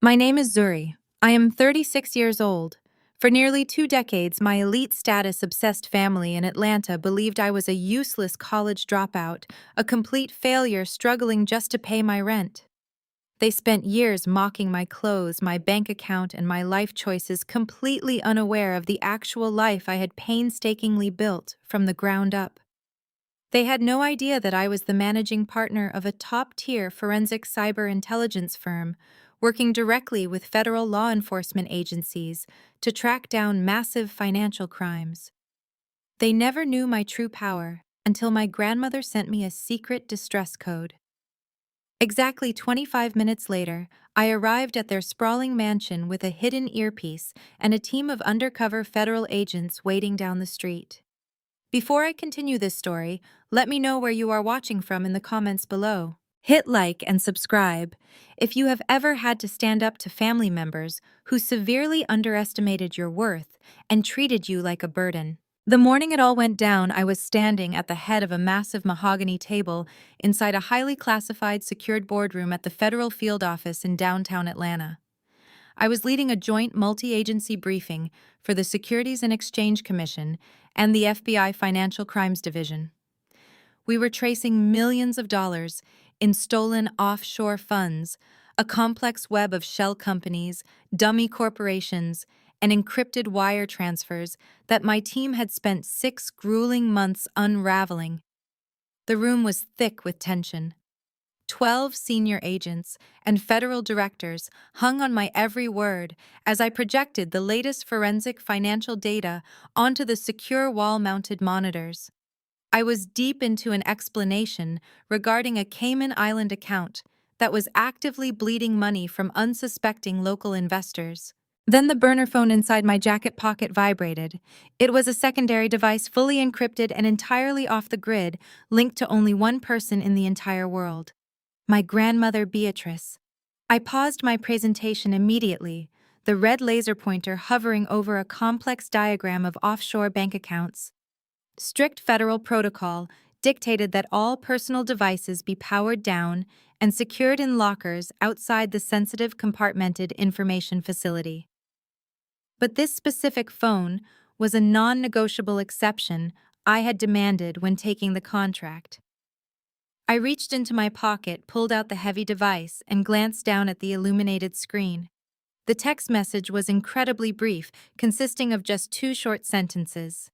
My name is Zuri. I am 36 years old. For nearly 2 decades, my elite status obsessed family in Atlanta believed I was a useless college dropout, a complete failure struggling just to pay my rent. They spent years mocking my clothes, my bank account, and my life choices, completely unaware of the actual life I had painstakingly built from the ground up. They had no idea that I was the managing partner of a top-tier forensic cyber intelligence firm, working directly with federal law enforcement agencies to track down massive financial crimes. They never knew my true power until my grandmother sent me a secret distress code. Exactly 25 minutes later, I arrived at their sprawling mansion with a hidden earpiece and a team of undercover federal agents waiting down the street. Before I continue this story, let me know where you are watching from in the comments below. Hit like and subscribe if you have ever had to stand up to family members who severely underestimated your worth and treated you like a burden. The morning it all went down, I was standing at the head of a massive mahogany table inside a highly classified secured boardroom at the Federal Field Office in downtown Atlanta. I was leading a joint multi-agency briefing for the Securities and Exchange Commission and the FBI Financial Crimes Division. We were tracing millions of dollars in stolen offshore funds, a complex web of shell companies, dummy corporations, and encrypted wire transfers that my team had spent 6 grueling months unraveling. The room was thick with tension. 12 senior agents and federal directors hung on my every word as I projected the latest forensic financial data onto the secure wall-mounted monitors. I was deep into an explanation regarding a Cayman Island account that was actively bleeding money from unsuspecting local investors. Then the burner phone inside my jacket pocket vibrated. It was a secondary device fully encrypted and entirely off the grid, linked to only one person in the entire world: my grandmother Beatrice. I paused my presentation immediately, the red laser pointer hovering over a complex diagram of offshore bank accounts. Strict federal protocol dictated that all personal devices be powered down and secured in lockers outside the sensitive compartmented information facility. But this specific phone was a non-negotiable exception I had demanded when taking the contract. I reached into my pocket, pulled out the heavy device, and glanced down at the illuminated screen. The text message was incredibly brief, consisting of just 2 short sentences.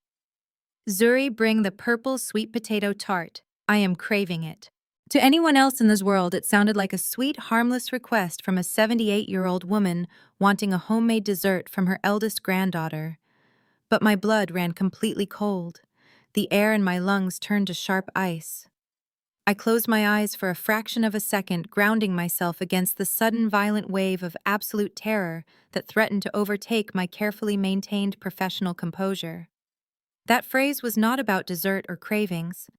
Zuri, bring the purple sweet potato tart. I am craving it. To anyone else in this world, it sounded like a sweet, harmless request from a 78-year-old woman wanting a homemade dessert from her eldest granddaughter. But my blood ran completely cold. The air in my lungs turned to sharp ice. I closed my eyes for a fraction of a second, grounding myself against the sudden violent wave of absolute terror that threatened to overtake my carefully maintained professional composure. That phrase was not about dessert or cravings.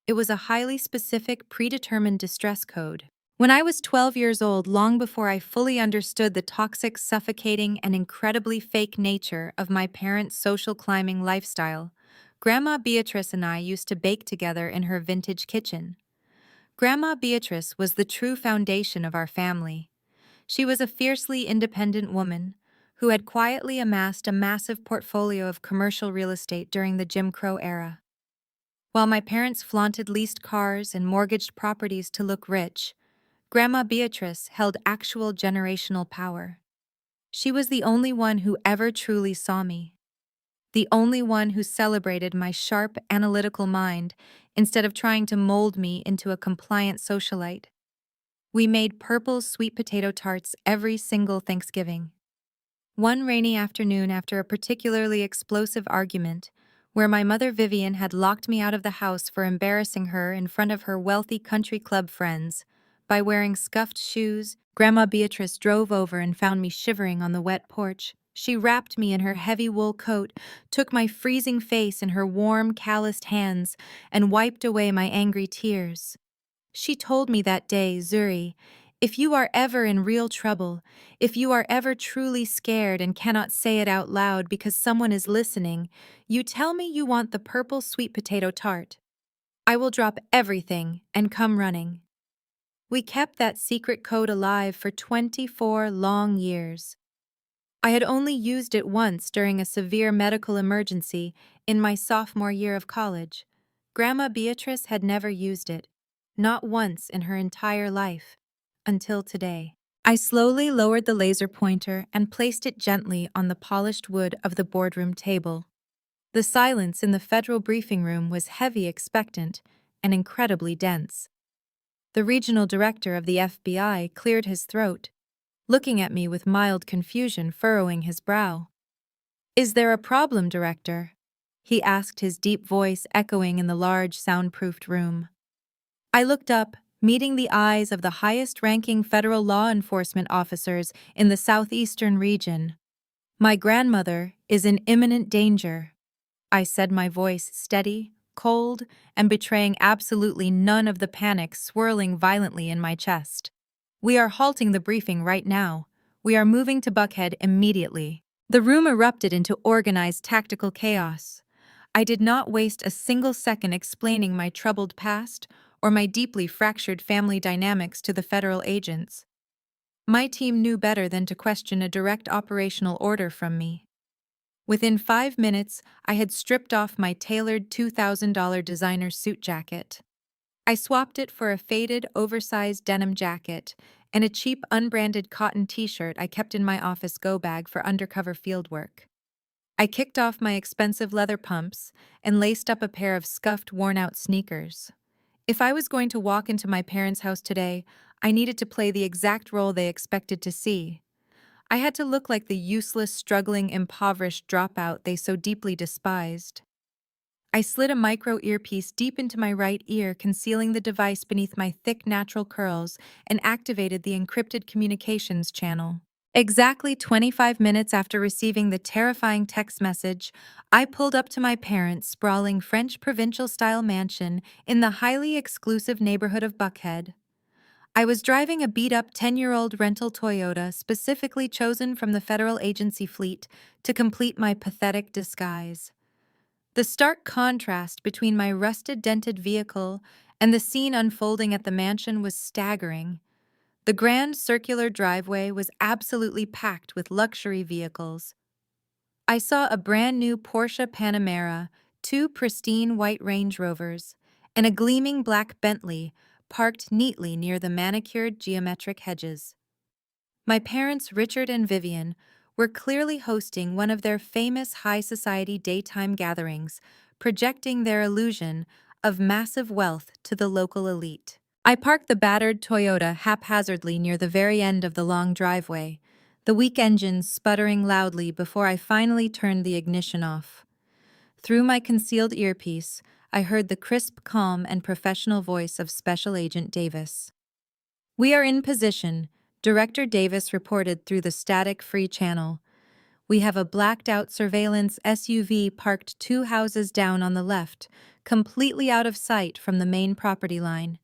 It was a highly specific, predetermined distress code. When I was 12 years old, long before I fully understood the toxic, suffocating, and incredibly fake nature of my parents' social climbing lifestyle, Grandma Beatrice and I used to bake together in her vintage kitchen. Grandma Beatrice was the true foundation of our family. She was a fiercely independent woman who had quietly amassed a massive portfolio of commercial real estate during the Jim Crow era. While my parents flaunted leased cars and mortgaged properties to look rich, Grandma Beatrice held actual generational power. She was the only one who ever truly saw me, the only one who celebrated my sharp, analytical mind instead of trying to mold me into a compliant socialite. We made purple sweet potato tarts every single Thanksgiving. One rainy afternoon, after a particularly explosive argument, where my mother Vivian had locked me out of the house for embarrassing her in front of her wealthy country club friends by wearing scuffed shoes, Grandma Beatrice drove over and found me shivering on the wet porch. She wrapped me in her heavy wool coat, took my freezing face in her warm, calloused hands, and wiped away my angry tears. She told me that day, Zuri, if you are ever in real trouble, if you are ever truly scared and cannot say it out loud because someone is listening, you tell me you want the purple sweet potato tart. I will drop everything and come running. We kept that secret code alive for 24 long years. I had only used it once during a severe medical emergency in my sophomore year of college. Grandma Beatrice had never used it, not once in her entire life, until today. I slowly lowered the laser pointer and placed it gently on the polished wood of the boardroom table. The silence in the federal briefing room was heavy, expectant, and incredibly dense. The regional director of the FBI cleared his throat, looking at me with mild confusion furrowing his brow. "Is there a problem, Director?" he asked, his deep voice echoing in the large, soundproofed room. I looked up, meeting the eyes of the highest-ranking federal law enforcement officers in the southeastern region. "My grandmother is in imminent danger," I said, my voice steady, cold, and betraying absolutely none of the panic swirling violently in my chest. "We are halting the briefing right now. We are moving to Buckhead immediately." The room erupted into organized tactical chaos. I did not waste a single second explaining my troubled past or my deeply fractured family dynamics to the federal agents. My team knew better than to question a direct operational order from me. Within 5 minutes, I had stripped off my tailored $2,000 designer suit jacket. I swapped it for a faded, oversized denim jacket and a cheap, unbranded cotton t-shirt I kept in my office go-bag for undercover fieldwork. I kicked off my expensive leather pumps and laced up a pair of scuffed, worn-out sneakers. If I was going to walk into my parents' house today, I needed to play the exact role they expected to see. I had to look like the useless, struggling, impoverished dropout they so deeply despised. I slid a micro earpiece deep into my right ear, concealing the device beneath my thick, natural curls, and activated the encrypted communications channel. Exactly 25 minutes after receiving the terrifying text message, I pulled up to my parents' sprawling French provincial-style mansion in the highly exclusive neighborhood of Buckhead. I was driving a beat-up 10-year-old rental Toyota specifically chosen from the federal agency fleet to complete my pathetic disguise. The stark contrast between my rusted, dented vehicle and the scene unfolding at the mansion was staggering. The grand circular driveway was absolutely packed with luxury vehicles. I saw a brand new Porsche Panamera, 2 pristine white Range Rovers, and a gleaming black Bentley parked neatly near the manicured geometric hedges. My parents, Richard and Vivian, were clearly hosting one of their famous high society daytime gatherings, projecting their illusion of massive wealth to the local elite. I parked the battered Toyota haphazardly near the very end of the long driveway, the weak engine sputtering loudly before I finally turned the ignition off. Through my concealed earpiece, I heard the crisp, calm, and professional voice of Special Agent Davis. "We are in position," Director Davis reported through the static-free channel. "We have a blacked-out surveillance SUV parked 2 houses down on the left, completely out of sight from the main property line.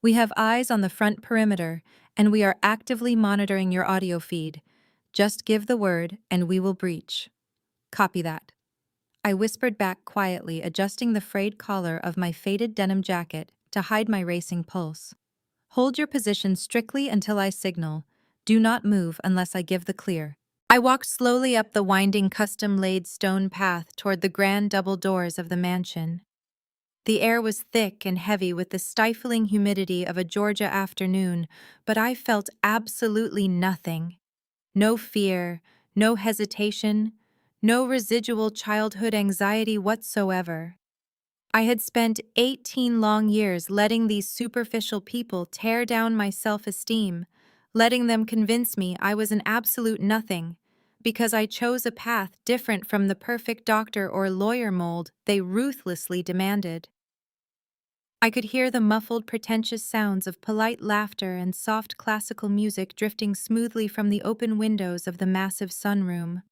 We have eyes on the front perimeter, and we are actively monitoring your audio feed. Just give the word, and we will breach." "Copy that," I whispered back quietly, adjusting the frayed collar of my faded denim jacket to hide my racing pulse. "Hold your position strictly until I signal. Do not move unless I give the clear." I walked slowly up the winding custom-laid stone path toward the grand double doors of the mansion. The air was thick and heavy with the stifling humidity of a Georgia afternoon, but I felt absolutely nothing. No fear, no hesitation, no residual childhood anxiety whatsoever. I had spent 18 long years letting these superficial people tear down my self-esteem, letting them convince me I was an absolute nothing, because I chose a path different from the perfect doctor or lawyer mold they ruthlessly demanded. I could hear the muffled, pretentious sounds of polite laughter and soft classical music drifting smoothly from the open windows of the massive sunroom.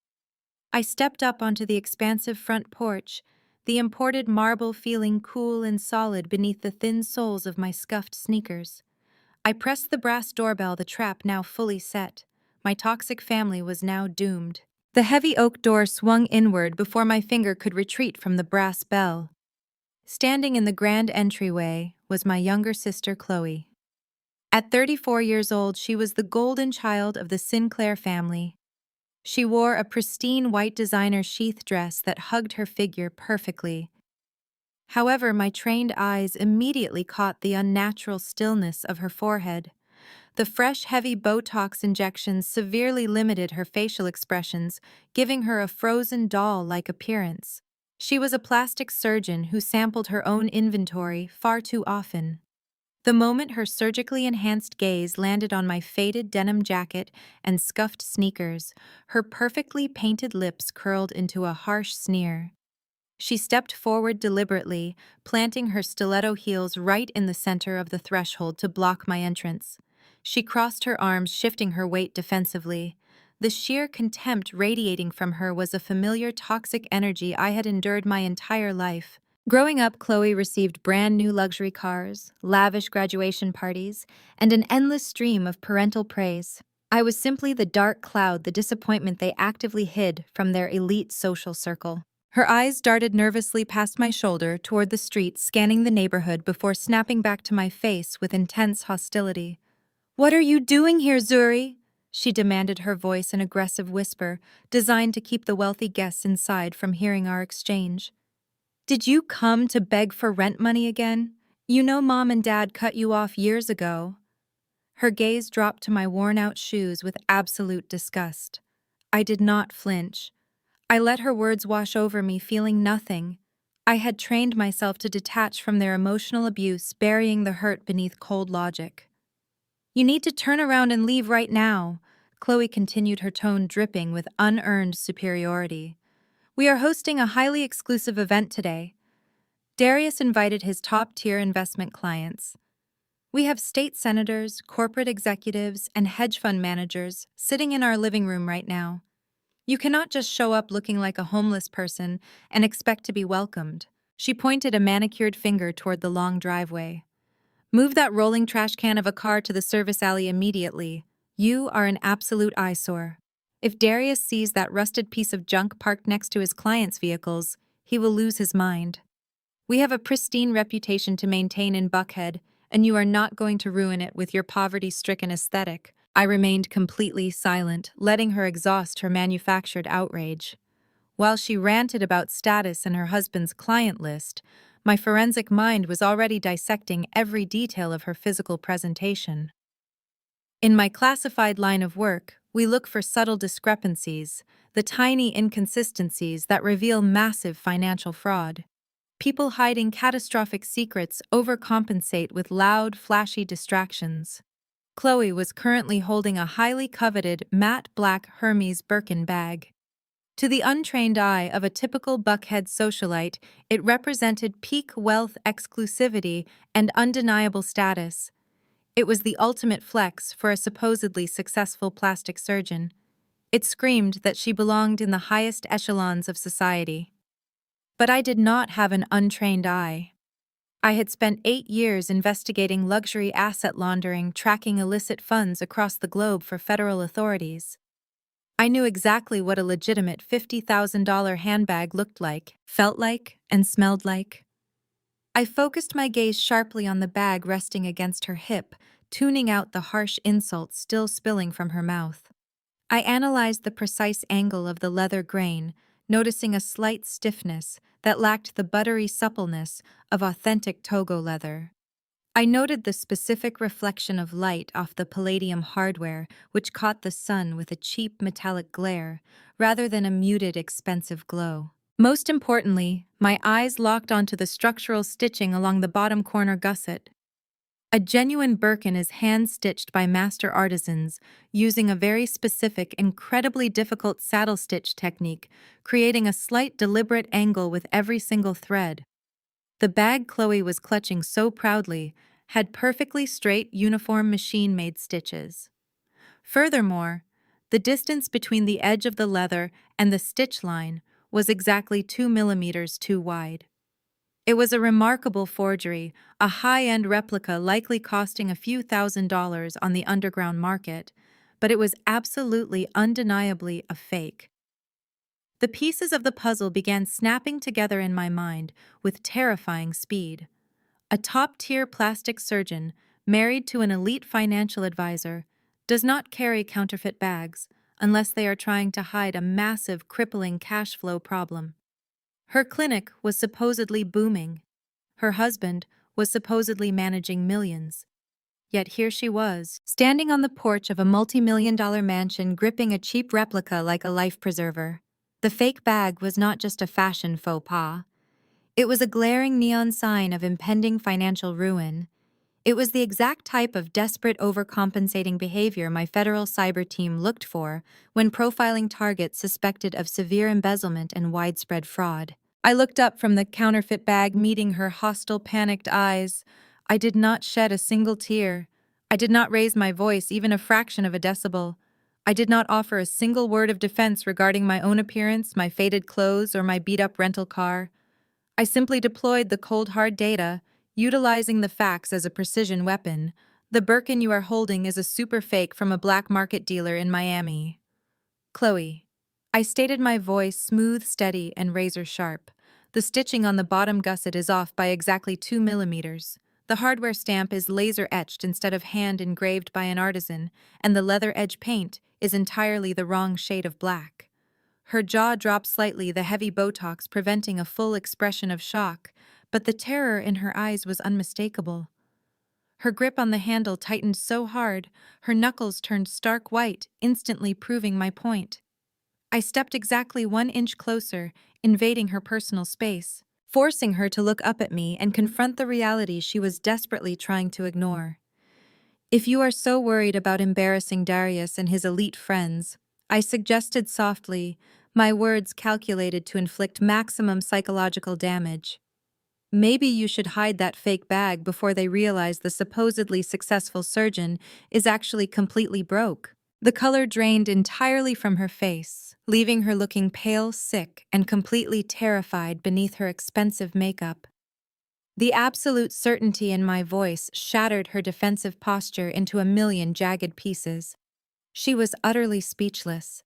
I stepped up onto the expansive front porch, the imported marble feeling cool and solid beneath the thin soles of my scuffed sneakers. I pressed the brass doorbell, the trap now fully set. My toxic family was now doomed. The heavy oak door swung inward before my finger could retreat from the brass bell. Standing in the grand entryway was my younger sister, Chloe. At 34 years old, she was the golden child of the Sinclair family. She wore a pristine white designer sheath dress that hugged her figure perfectly. However, my trained eyes immediately caught the unnatural stillness of her forehead. The fresh, heavy Botox injections severely limited her facial expressions, giving her a frozen doll-like appearance. She was a plastic surgeon who sampled her own inventory far too often. The moment her surgically enhanced gaze landed on my faded denim jacket and scuffed sneakers, her perfectly painted lips curled into a harsh sneer. She stepped forward deliberately, planting her stiletto heels right in the center of the threshold to block my entrance. She crossed her arms, shifting her weight defensively. The sheer contempt radiating from her was a familiar toxic energy I had endured my entire life. Growing up, Chloe received brand new luxury cars, lavish graduation parties, and an endless stream of parental praise. I was simply the dark cloud, the disappointment they actively hid from their elite social circle. Her eyes darted nervously past my shoulder toward the street, scanning the neighborhood before snapping back to my face with intense hostility. "What are you doing here, Zuri?" she demanded, her voice an aggressive whisper, designed to keep the wealthy guests inside from hearing our exchange. "Did you come to beg for rent money again? You know Mom and Dad cut you off years ago." Her gaze dropped to my worn-out shoes with absolute disgust. I did not flinch. I let her words wash over me, feeling nothing. I had trained myself to detach from their emotional abuse, burying the hurt beneath cold logic. "You need to turn around and leave right now," Chloe continued, her tone dripping with unearned superiority. "We are hosting a highly exclusive event today. Darius invited his top-tier investment clients. We have state senators, corporate executives, and hedge fund managers sitting in our living room right now. You cannot just show up looking like a homeless person and expect to be welcomed." She pointed a manicured finger toward the long driveway. "Move that rolling trash can of a car to the service alley immediately. You are an absolute eyesore. If Darius sees that rusted piece of junk parked next to his clients' vehicles, he will lose his mind. We have a pristine reputation to maintain in Buckhead, and you are not going to ruin it with your poverty-stricken aesthetic." I remained completely silent, letting her exhaust her manufactured outrage. While she ranted about status and her husband's client list, my forensic mind was already dissecting every detail of her physical presentation. In my classified line of work, we look for subtle discrepancies, the tiny inconsistencies that reveal massive financial fraud. People hiding catastrophic secrets overcompensate with loud, flashy distractions. Chloe was currently holding a highly coveted matte black Hermes Birkin bag. To the untrained eye of a typical Buckhead socialite, it represented peak wealth, exclusivity, and undeniable status. It was the ultimate flex for a supposedly successful plastic surgeon. It screamed that she belonged in the highest echelons of society. But I did not have an untrained eye. I had spent 8 years investigating luxury asset laundering, tracking illicit funds across the globe for federal authorities. I knew exactly what a legitimate $50,000 handbag looked like, felt like, and smelled like. I focused my gaze sharply on the bag resting against her hip, tuning out the harsh insults still spilling from her mouth. I analyzed the precise angle of the leather grain, noticing a slight stiffness that lacked the buttery suppleness of authentic Togo leather. I noted the specific reflection of light off the palladium hardware, which caught the sun with a cheap metallic glare, rather than a muted, expensive glow. Most importantly, my eyes locked onto the structural stitching along the bottom corner gusset. A genuine Birkin is hand-stitched by master artisans, using a very specific, incredibly difficult saddle stitch technique, creating a slight deliberate angle with every single thread. The bag Chloe was clutching so proudly had perfectly straight, uniform machine-made stitches. Furthermore, the distance between the edge of the leather and the stitch line was exactly 2 millimeters too wide. It was a remarkable forgery, a high-end replica likely costing a few $1,000s on the underground market, but it was absolutely, undeniably a fake. The pieces of the puzzle began snapping together in my mind with terrifying speed. A top-tier plastic surgeon, married to an elite financial advisor, does not carry counterfeit bags unless they are trying to hide a massive, crippling cash flow problem. Her clinic was supposedly booming. Her husband was supposedly managing millions. Yet here she was, standing on the porch of a multi-million-dollar mansion gripping a cheap replica like a life preserver. The fake bag was not just a fashion faux pas. It was a glaring neon sign of impending financial ruin. It was the exact type of desperate overcompensating behavior my federal cyber team looked for when profiling targets suspected of severe embezzlement and widespread fraud. I looked up from the counterfeit bag, meeting her hostile, panicked eyes. I did not shed a single tear. I did not raise my voice even a fraction of a decibel. I did not offer a single word of defense regarding my own appearance, my faded clothes, or my beat-up rental car. I simply deployed the cold hard data, utilizing the facts as a precision weapon. The Birkin you are holding is a super fake from a black market dealer in Miami. Chloe. I stated, my voice smooth, steady, and razor sharp. The stitching on the bottom gusset is off by exactly 2 millimeters. The hardware stamp is laser etched instead of hand engraved by an artisan, and the leather edge paint is entirely the wrong shade of black. Her jaw dropped slightly, the heavy Botox preventing a full expression of shock, but the terror in her eyes was unmistakable. Her grip on the handle tightened so hard, her knuckles turned stark white, instantly proving my point. I stepped exactly 1 inch closer, invading her personal space, forcing her to look up at me and confront the reality she was desperately trying to ignore. If you are so worried about embarrassing Darius and his elite friends, I suggested softly, my words calculated to inflict maximum psychological damage. Maybe you should hide that fake bag before they realize the supposedly successful surgeon is actually completely broke. The color drained entirely from her face, leaving her looking pale, sick, and completely terrified beneath her expensive makeup. The absolute certainty in my voice shattered her defensive posture into a million jagged pieces. She was utterly speechless.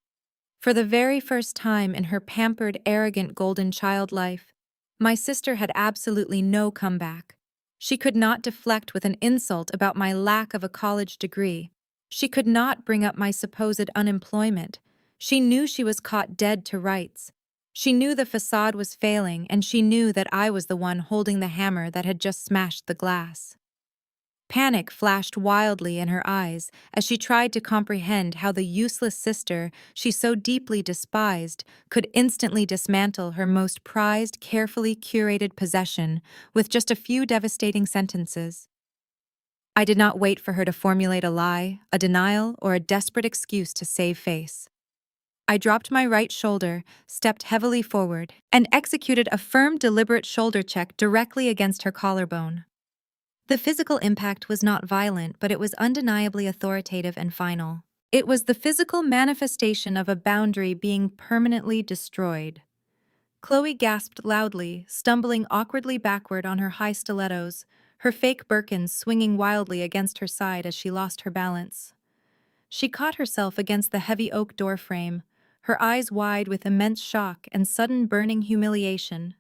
For the very first time in her pampered, arrogant golden child life, my sister had absolutely no comeback. She could not deflect with an insult about my lack of a college degree. She could not bring up my supposed unemployment. She knew she was caught dead to rights. She knew the facade was failing, and she knew that I was the one holding the hammer that had just smashed the glass. Panic flashed wildly in her eyes as she tried to comprehend how the useless sister she so deeply despised could instantly dismantle her most prized, carefully curated possession with just a few devastating sentences. I did not wait for her to formulate a lie, a denial, or a desperate excuse to save face. I dropped my right shoulder, stepped heavily forward, and executed a firm, deliberate shoulder check directly against her collarbone. The physical impact was not violent, but it was undeniably authoritative and final. It was the physical manifestation of a boundary being permanently destroyed. Chloe gasped loudly, stumbling awkwardly backward on her high stilettos, her fake Birkins swinging wildly against her side as she lost her balance. She caught herself against the heavy oak doorframe, her eyes wide with immense shock and sudden burning humiliation.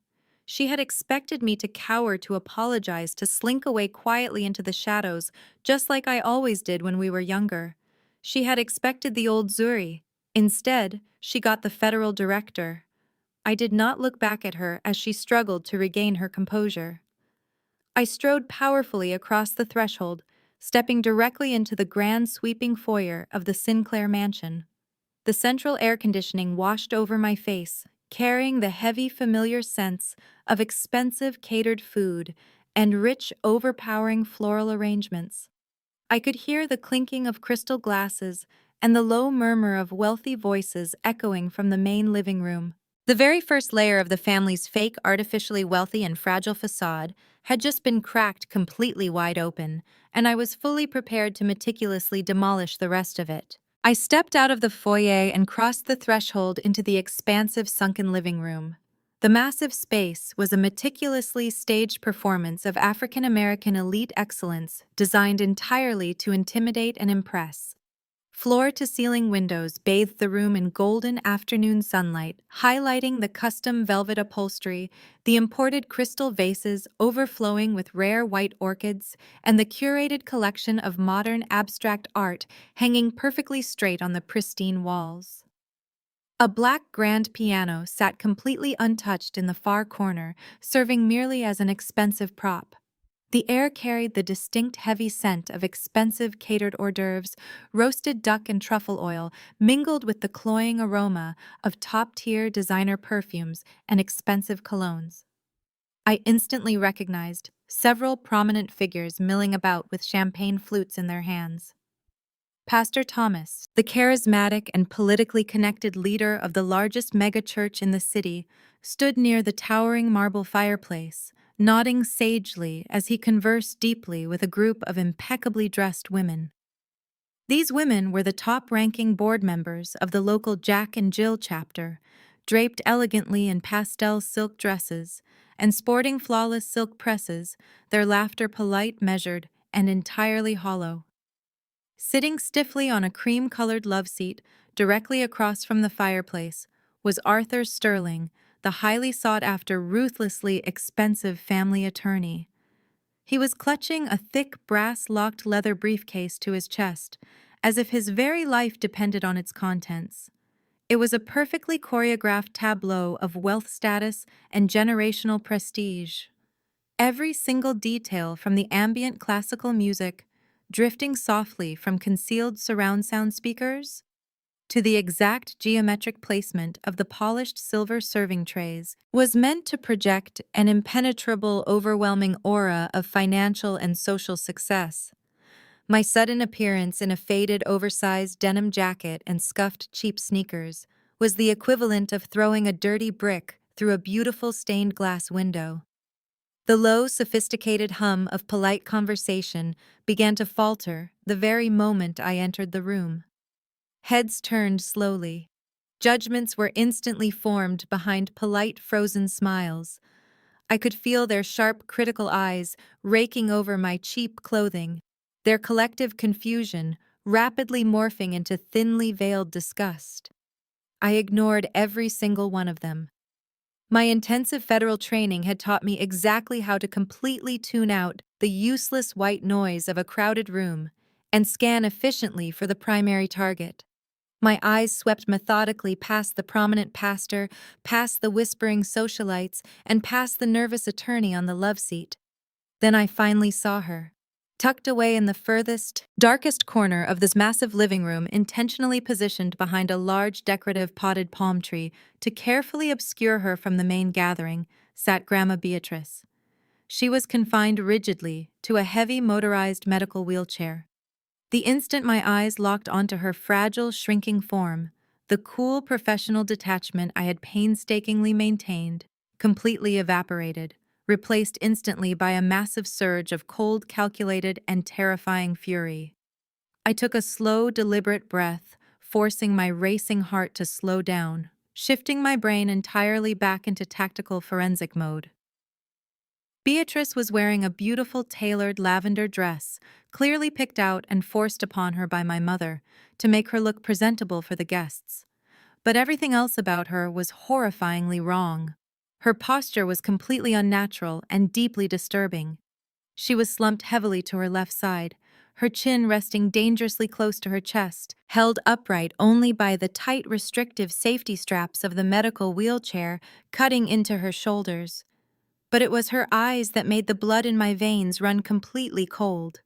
She had expected me to cower, to apologize, to slink away quietly into the shadows, just like I always did when we were younger. She had expected the old Zuri. Instead, she got the federal director. I did not look back at her as she struggled to regain her composure. I strode powerfully across the threshold, stepping directly into the grand sweeping foyer of the Sinclair mansion. The central air conditioning washed over my face, carrying the heavy, familiar scents of expensive catered food and rich, overpowering floral arrangements. I could hear the clinking of crystal glasses and the low murmur of wealthy voices echoing from the main living room. The very first layer of the family's fake, artificially wealthy and fragile facade had just been cracked completely wide open, and I was fully prepared to meticulously demolish the rest of it. I stepped out of the foyer and crossed the threshold into the expansive sunken living room. The massive space was a meticulously staged performance of African American elite excellence designed entirely to intimidate and impress. Floor-to-ceiling windows bathed the room in golden afternoon sunlight, highlighting the custom velvet upholstery, the imported crystal vases overflowing with rare white orchids, and the curated collection of modern abstract art hanging perfectly straight on the pristine walls. A black grand piano sat completely untouched in the far corner, serving merely as an expensive prop. The air carried the distinct heavy scent of expensive catered hors d'oeuvres, roasted duck and truffle oil, mingled with the cloying aroma of top-tier designer perfumes and expensive colognes. I instantly recognized several prominent figures milling about with champagne flutes in their hands. Pastor Thomas, the charismatic and politically connected leader of the largest megachurch in the city, stood near the towering marble fireplace, nodding sagely as he conversed deeply with a group of impeccably dressed women. These women were the top-ranking board members of the local Jack and Jill chapter, draped elegantly in pastel silk dresses and sporting flawless silk presses, their laughter polite, measured, and entirely hollow. Sitting stiffly on a cream-colored love seat directly across from the fireplace was Arthur Sterling, the highly sought-after, ruthlessly expensive family attorney. He was clutching a thick brass-locked leather briefcase to his chest, as if his very life depended on its contents. It was a perfectly choreographed tableau of wealth status and generational prestige. Every single detail, from the ambient classical music drifting softly from concealed surround sound speakers to the exact geometric placement of the polished silver serving trays, was meant to project an impenetrable, overwhelming aura of financial and social success. My sudden appearance in a faded, oversized denim jacket and scuffed, cheap sneakers was the equivalent of throwing a dirty brick through a beautiful stained glass window. The low, sophisticated hum of polite conversation began to falter the very moment I entered the room. Heads turned slowly. Judgments were instantly formed behind polite, frozen smiles. I could feel their sharp, critical eyes raking over my cheap clothing, their collective confusion rapidly morphing into thinly veiled disgust. I ignored every single one of them. My intensive federal training had taught me exactly how to completely tune out the useless white noise of a crowded room and scan efficiently for the primary target. My eyes swept methodically past the prominent pastor, past the whispering socialites, and past the nervous attorney on the love seat. Then I finally saw her. Tucked away in the furthest, darkest corner of this massive living room, intentionally positioned behind a large decorative potted palm tree to carefully obscure her from the main gathering, sat Grandma Beatrice. She was confined rigidly to a heavy motorized medical wheelchair. The instant my eyes locked onto her fragile, shrinking form, the cool professional detachment I had painstakingly maintained completely evaporated, replaced instantly by a massive surge of cold, calculated, and terrifying fury. I took a slow, deliberate breath, forcing my racing heart to slow down, shifting my brain entirely back into tactical forensic mode. Beatrice was wearing a beautiful tailored lavender dress, clearly picked out and forced upon her by my mother to make her look presentable for the guests. But everything else about her was horrifyingly wrong. Her posture was completely unnatural and deeply disturbing. She was slumped heavily to her left side, her chin resting dangerously close to her chest, held upright only by the tight, restrictive safety straps of the medical wheelchair cutting into her shoulders. But it was her eyes that made the blood in my veins run completely cold.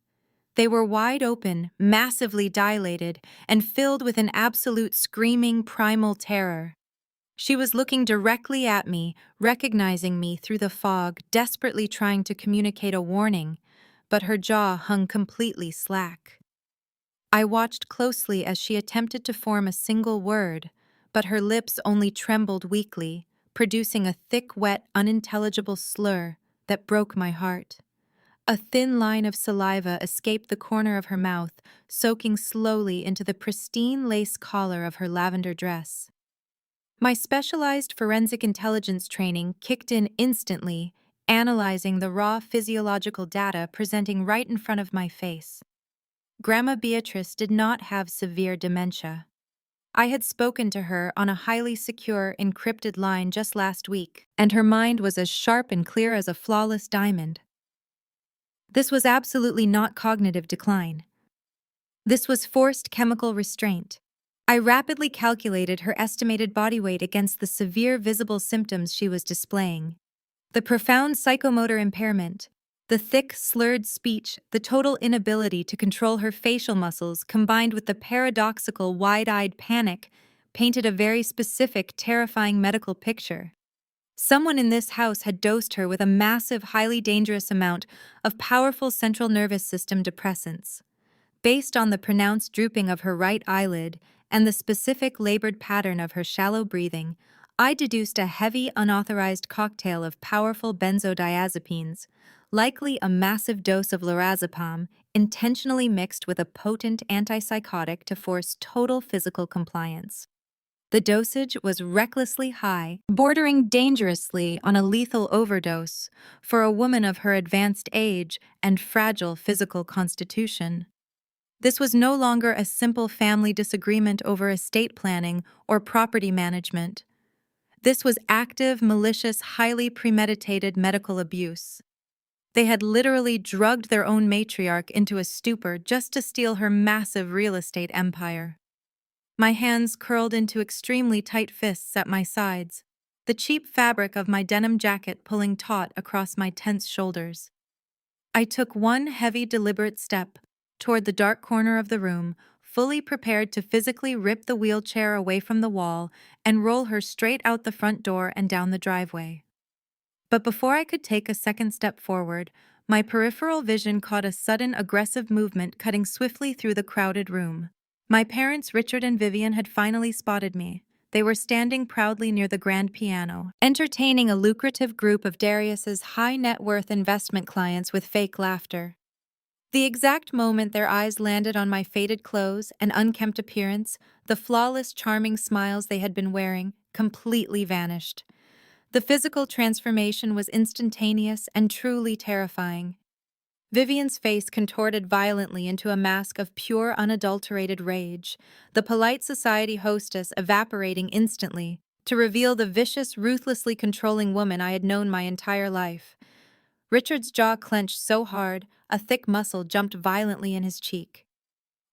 They were wide open, massively dilated, and filled with an absolute screaming primal terror. She was looking directly at me, recognizing me through the fog, desperately trying to communicate a warning, but her jaw hung completely slack. I watched closely as she attempted to form a single word, but her lips only trembled weakly, producing a thick, wet, unintelligible slur that broke my heart. A thin line of saliva escaped the corner of her mouth, soaking slowly into the pristine lace collar of her lavender dress. My specialized forensic intelligence training kicked in instantly, analyzing the raw physiological data presenting right in front of my face. Grandma Beatrice did not have severe dementia. I had spoken to her on a highly secure, encrypted line just last week, and her mind was as sharp and clear as a flawless diamond. This was absolutely not cognitive decline. This was forced chemical restraint. I rapidly calculated her estimated body weight against the severe visible symptoms she was displaying. The profound psychomotor impairment, the thick, slurred speech, the total inability to control her facial muscles, combined with the paradoxical, wide-eyed panic, painted a very specific, terrifying medical picture. Someone in this house had dosed her with a massive, highly dangerous amount of powerful central nervous system depressants. Based on the pronounced drooping of her right eyelid and the specific labored pattern of her shallow breathing, I deduced a heavy, unauthorized cocktail of powerful benzodiazepines, likely a massive dose of lorazepam, intentionally mixed with a potent antipsychotic to force total physical compliance. The dosage was recklessly high, bordering dangerously on a lethal overdose for a woman of her advanced age and fragile physical constitution. This was no longer a simple family disagreement over estate planning or property management. This was active, malicious, highly premeditated medical abuse. They had literally drugged their own matriarch into a stupor just to steal her massive real estate empire. My hands curled into extremely tight fists at my sides, the cheap fabric of my denim jacket pulling taut across my tense shoulders. I took one heavy, deliberate step toward the dark corner of the room, fully prepared to physically rip the wheelchair away from the wall and roll her straight out the front door and down the driveway. But before I could take a second step forward, my peripheral vision caught a sudden aggressive movement cutting swiftly through the crowded room. My parents, Richard and Vivian, had finally spotted me. They were standing proudly near the grand piano, entertaining a lucrative group of Darius's high-net-worth investment clients with fake laughter. The exact moment their eyes landed on my faded clothes and unkempt appearance, the flawless, charming smiles they had been wearing completely vanished. The physical transformation was instantaneous and truly terrifying. Vivian's face contorted violently into a mask of pure, unadulterated rage, the polite society hostess evaporating instantly to reveal the vicious, ruthlessly controlling woman I had known my entire life. Richard's jaw clenched so hard, a thick muscle jumped violently in his cheek.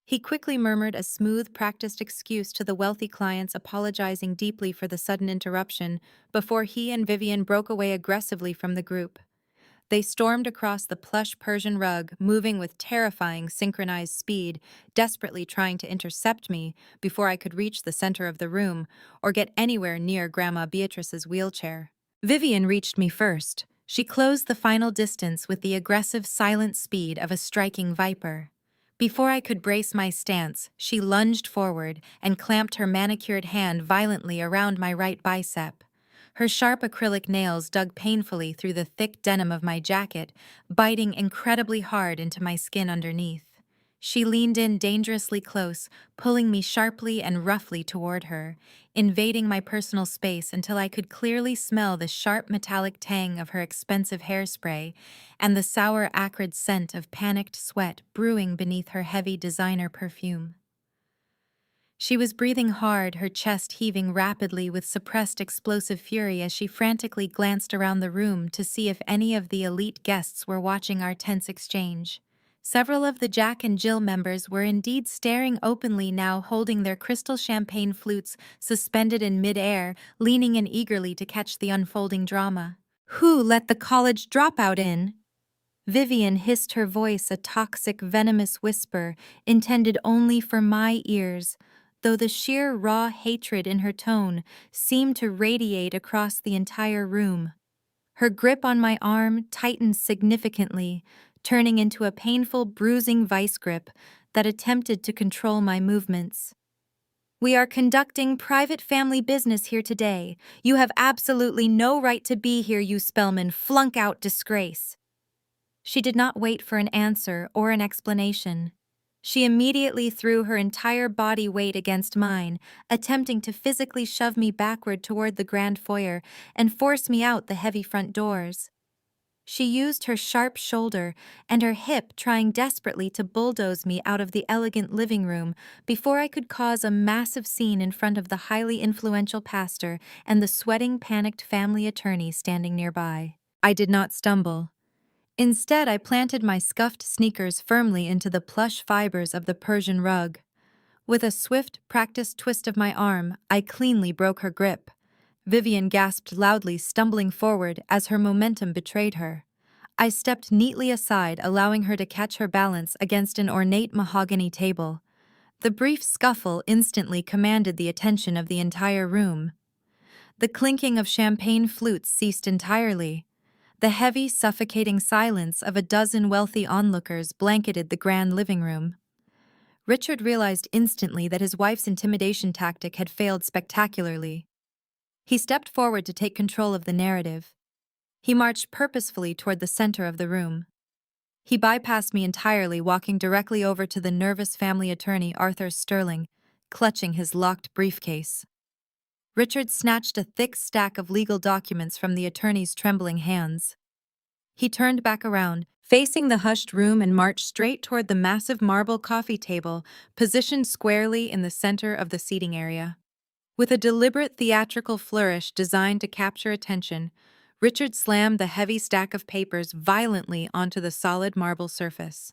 He quickly murmured a smooth, practiced excuse to the wealthy clients, apologizing deeply for the sudden interruption before he and Vivian broke away aggressively from the group. They stormed across the plush Persian rug, moving with terrifying synchronized speed, desperately trying to intercept me before I could reach the center of the room or get anywhere near Grandma Beatrice's wheelchair. Vivian reached me first. She closed the final distance with the aggressive, silent speed of a striking viper. Before I could brace my stance, she lunged forward and clamped her manicured hand violently around my right bicep. Her sharp acrylic nails dug painfully through the thick denim of my jacket, biting incredibly hard into my skin underneath. She leaned in dangerously close, pulling me sharply and roughly toward her, invading my personal space until I could clearly smell the sharp metallic tang of her expensive hairspray and the sour acrid scent of panicked sweat brewing beneath her heavy designer perfume. She was breathing hard, her chest heaving rapidly with suppressed explosive fury as she frantically glanced around the room to see if any of the elite guests were watching our tense exchange. Several of the Jack and Jill members were indeed staring openly now, holding their crystal champagne flutes suspended in mid-air, leaning in eagerly to catch the unfolding drama. "Who let the college dropout in?" Vivian hissed, her voice a toxic, venomous whisper intended only for my ears, though the sheer raw hatred in her tone seemed to radiate across the entire room. Her grip on my arm tightened significantly, turning into a painful, bruising vice grip that attempted to control my movements. "We are conducting private family business here today. You have absolutely no right to be here, you Spellman. Flunk out, disgrace." She did not wait for an answer or an explanation. She immediately threw her entire body weight against mine, attempting to physically shove me backward toward the grand foyer and force me out the heavy front doors. She used her sharp shoulder and her hip trying desperately to bulldoze me out of the elegant living room before I could cause a massive scene in front of the highly influential pastor and the sweating, panicked family attorney standing nearby. I did not stumble. Instead, I planted my scuffed sneakers firmly into the plush fibers of the Persian rug. With a swift, practiced twist of my arm, I cleanly broke her grip. Vivian gasped loudly, stumbling forward as her momentum betrayed her. I stepped neatly aside, allowing her to catch her balance against an ornate mahogany table. The brief scuffle instantly commanded the attention of the entire room. The clinking of champagne flutes ceased entirely. The heavy, suffocating silence of a dozen wealthy onlookers blanketed the grand living room. Richard realized instantly that his wife's intimidation tactic had failed spectacularly. He stepped forward to take control of the narrative. He marched purposefully toward the center of the room. He bypassed me entirely, walking directly over to the nervous family attorney Arthur Sterling, clutching his locked briefcase. Richard snatched a thick stack of legal documents from the attorney's trembling hands. He turned back around, facing the hushed room, and marched straight toward the massive marble coffee table, positioned squarely in the center of the seating area. With a deliberate theatrical flourish designed to capture attention, Richard slammed the heavy stack of papers violently onto the solid marble surface.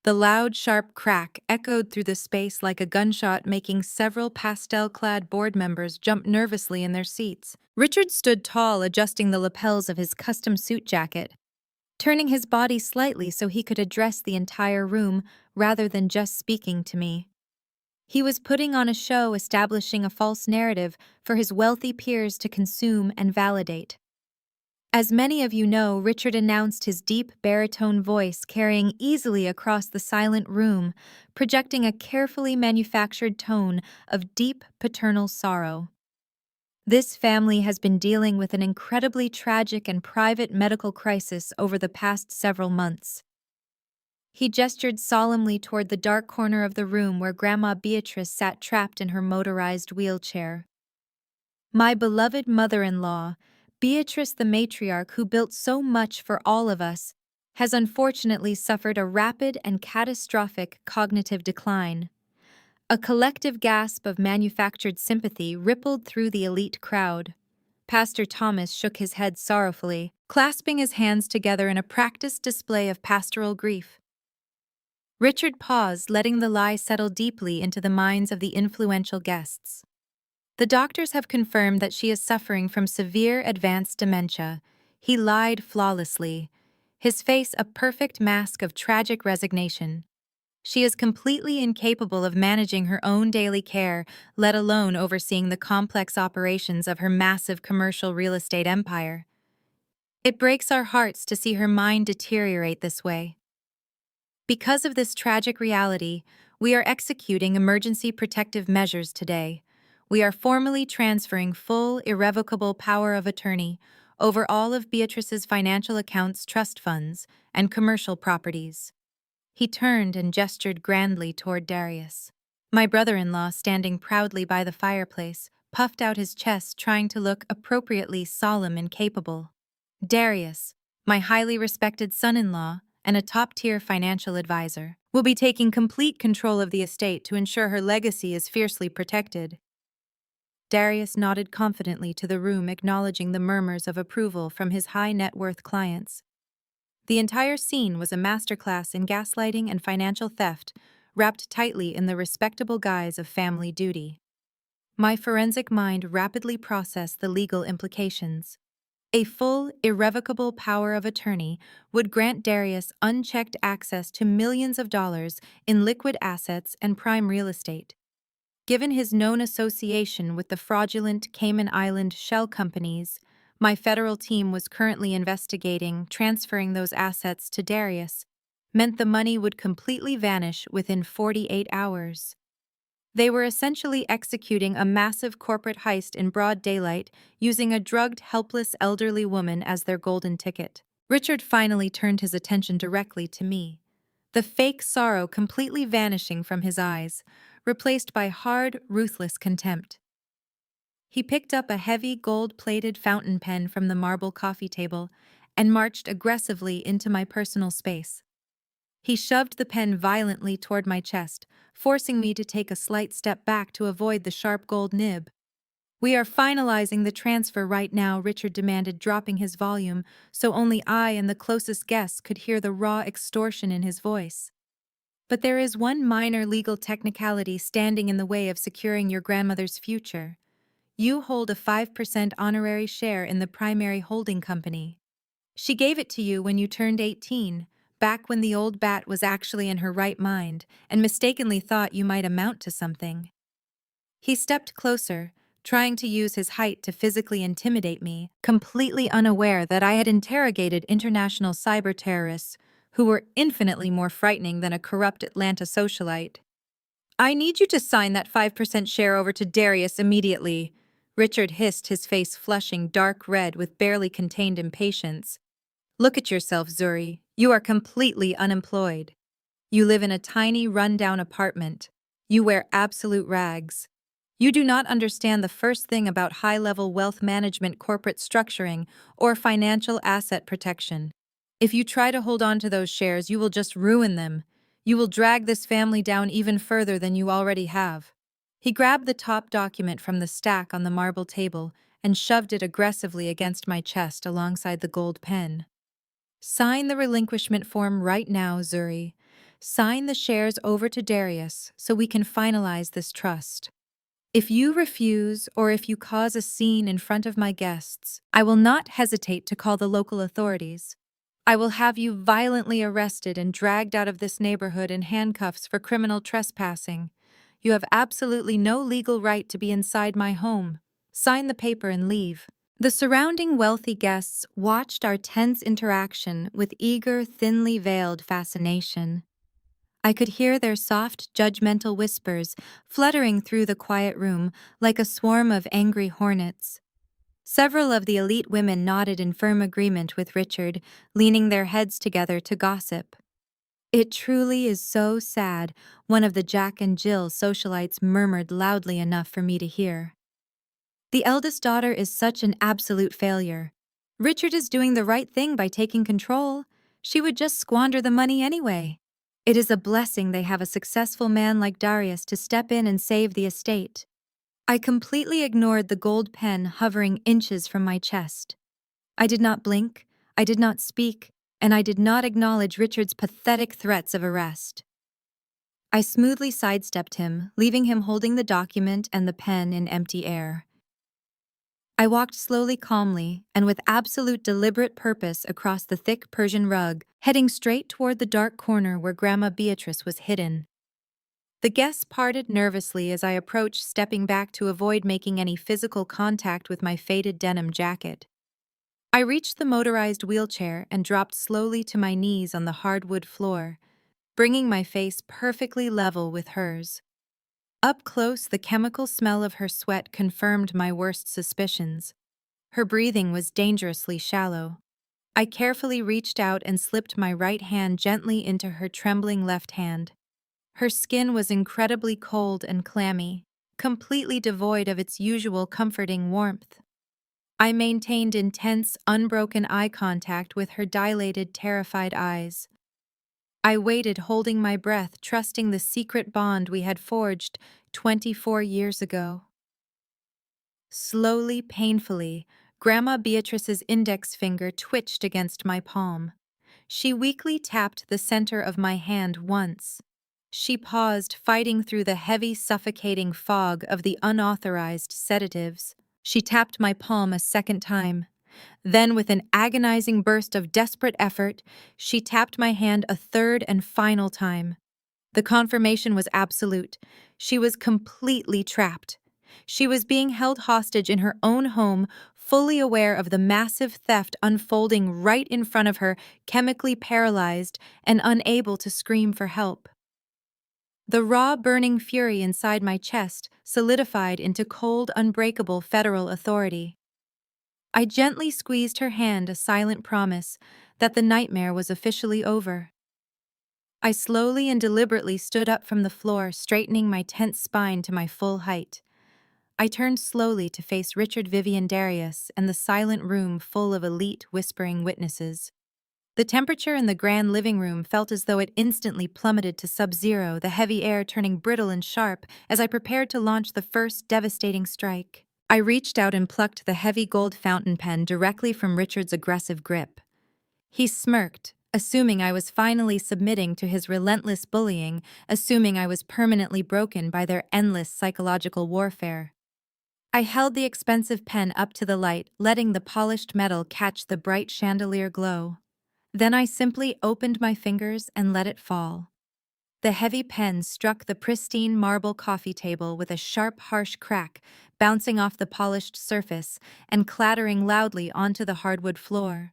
The loud, sharp crack echoed through the space like a gunshot, making several pastel-clad board members jump nervously in their seats. Richard stood tall, adjusting the lapels of his custom suit jacket, turning his body slightly so he could address the entire room rather than just speaking to me. He was putting on a show, establishing a false narrative for his wealthy peers to consume and validate. As many of you know, Richard announced, his deep baritone voice carrying easily across the silent room, projecting a carefully manufactured tone of deep paternal sorrow. This family has been dealing with an incredibly tragic and private medical crisis over the past several months. He gestured solemnly toward the dark corner of the room where Grandma Beatrice sat trapped in her motorized wheelchair. My beloved mother-in-law, Beatrice the matriarch who built so much for all of us, has unfortunately suffered a rapid and catastrophic cognitive decline. A collective gasp of manufactured sympathy rippled through the elite crowd. Pastor Thomas shook his head sorrowfully, clasping his hands together in a practiced display of pastoral grief. Richard paused, letting the lie settle deeply into the minds of the influential guests. The doctors have confirmed that she is suffering from severe advanced dementia. He lied flawlessly, his face a perfect mask of tragic resignation. She is completely incapable of managing her own daily care, let alone overseeing the complex operations of her massive commercial real estate empire. It breaks our hearts to see her mind deteriorate this way. Because of this tragic reality, we are executing emergency protective measures today. We are formally transferring full, irrevocable power of attorney over all of Beatrice's financial accounts, trust funds, and commercial properties. He turned and gestured grandly toward Darius. My brother-in-law, standing proudly by the fireplace, puffed out his chest, trying to look appropriately solemn and capable. Darius, my highly respected son-in-law and a top-tier financial advisor, will be taking complete control of the estate to ensure her legacy is fiercely protected. Darius nodded confidently to the room, acknowledging the murmurs of approval from his high-net-worth clients. The entire scene was a masterclass in gaslighting and financial theft, wrapped tightly in the respectable guise of family duty. My forensic mind rapidly processed the legal implications. A full, irrevocable power of attorney would grant Darius unchecked access to millions of dollars in liquid assets and prime real estate. Given his known association with the fraudulent Cayman Island shell companies, my federal team was currently investigating transferring those assets to Darius, meant the money would completely vanish within 48 hours. They were essentially executing a massive corporate heist in broad daylight, using a drugged, helpless elderly woman as their golden ticket. Richard finally turned his attention directly to me, the fake sorrow completely vanishing from his eyes, replaced by hard, ruthless contempt. He picked up a heavy, gold-plated fountain pen from the marble coffee table, and marched aggressively into my personal space. He shoved the pen violently toward my chest, forcing me to take a slight step back to avoid the sharp gold nib. "We are finalizing the transfer right now," Richard demanded, dropping his volume so only I and the closest guests could hear the raw extortion in his voice. "But there is one minor legal technicality standing in the way of securing your grandmother's future. You hold a 5% honorary share in the primary holding company. She gave it to you when you turned 18, back when the old bat was actually in her right mind and mistakenly thought you might amount to something." He stepped closer, trying to use his height to physically intimidate me, completely unaware that I had interrogated international cyber terrorists who were infinitely more frightening than a corrupt Atlanta socialite. "I need you to sign that 5% share over to Darius immediately," Richard hissed, his face flushing dark red with barely contained impatience. "Look at yourself, Zuri. You are completely unemployed. You live in a tiny, run-down apartment. You wear absolute rags. You do not understand the first thing about high-level wealth management, corporate structuring, or financial asset protection. If you try to hold on to those shares, you will just ruin them. You will drag this family down even further than you already have." He grabbed the top document from the stack on the marble table and shoved it aggressively against my chest alongside the gold pen. "Sign the relinquishment form right now, Zuri. Sign the shares over to Darius so we can finalize this trust. If you refuse or if you cause a scene in front of my guests, I will not hesitate to call the local authorities. I will have you violently arrested and dragged out of this neighborhood in handcuffs for criminal trespassing. You have absolutely no legal right to be inside my home. Sign the paper and leave." The surrounding wealthy guests watched our tense interaction with eager, thinly veiled fascination. I could hear their soft, judgmental whispers fluttering through the quiet room like a swarm of angry hornets. Several of the elite women nodded in firm agreement with Richard, leaning their heads together to gossip. "It truly is so sad," one of the Jack and Jill socialites murmured loudly enough for me to hear. "The eldest daughter is such an absolute failure. Richard is doing the right thing by taking control. She would just squander the money anyway. It is a blessing they have a successful man like Darius to step in and save the estate." I completely ignored the gold pen hovering inches from my chest. I did not blink, I did not speak, and I did not acknowledge Richard's pathetic threats of arrest. I smoothly sidestepped him, leaving him holding the document and the pen in empty air. I walked slowly, calmly, and with absolute deliberate purpose across the thick Persian rug, heading straight toward the dark corner where Grandma Beatrice was hidden. The guests parted nervously as I approached, stepping back to avoid making any physical contact with my faded denim jacket. I reached the motorized wheelchair and dropped slowly to my knees on the hardwood floor, bringing my face perfectly level with hers. Up close, the chemical smell of her sweat confirmed my worst suspicions. Her breathing was dangerously shallow. I carefully reached out and slipped my right hand gently into her trembling left hand. Her skin was incredibly cold and clammy, completely devoid of its usual comforting warmth. I maintained intense, unbroken eye contact with her dilated, terrified eyes. I waited, holding my breath, trusting the secret bond we had forged 24 years ago. Slowly, painfully, Grandma Beatrice's index finger twitched against my palm. She weakly tapped the center of my hand once. She paused, fighting through the heavy, suffocating fog of the unauthorized sedatives. She tapped my palm a second time. Then, with an agonizing burst of desperate effort, she tapped my hand a third and final time. The confirmation was absolute. She was completely trapped. She was being held hostage in her own home, fully aware of the massive theft unfolding right in front of her, chemically paralyzed and unable to scream for help. The raw, burning fury inside my chest solidified into cold, unbreakable federal authority. I gently squeezed her hand, a silent promise that the nightmare was officially over. I slowly and deliberately stood up from the floor, straightening my tense spine to my full height. I turned slowly to face Richard Vivian Darius and the silent room full of elite, whispering witnesses. The temperature in the grand living room felt as though it instantly plummeted to sub-zero, the heavy air turning brittle and sharp as I prepared to launch the first devastating strike. I reached out and plucked the heavy gold fountain pen directly from Richard's aggressive grip. He smirked, assuming I was finally submitting to his relentless bullying, assuming I was permanently broken by their endless psychological warfare. I held the expensive pen up to the light, letting the polished metal catch the bright chandelier glow. Then I simply opened my fingers and let it fall. The heavy pen struck the pristine marble coffee table with a sharp, harsh crack, bouncing off the polished surface and clattering loudly onto the hardwood floor.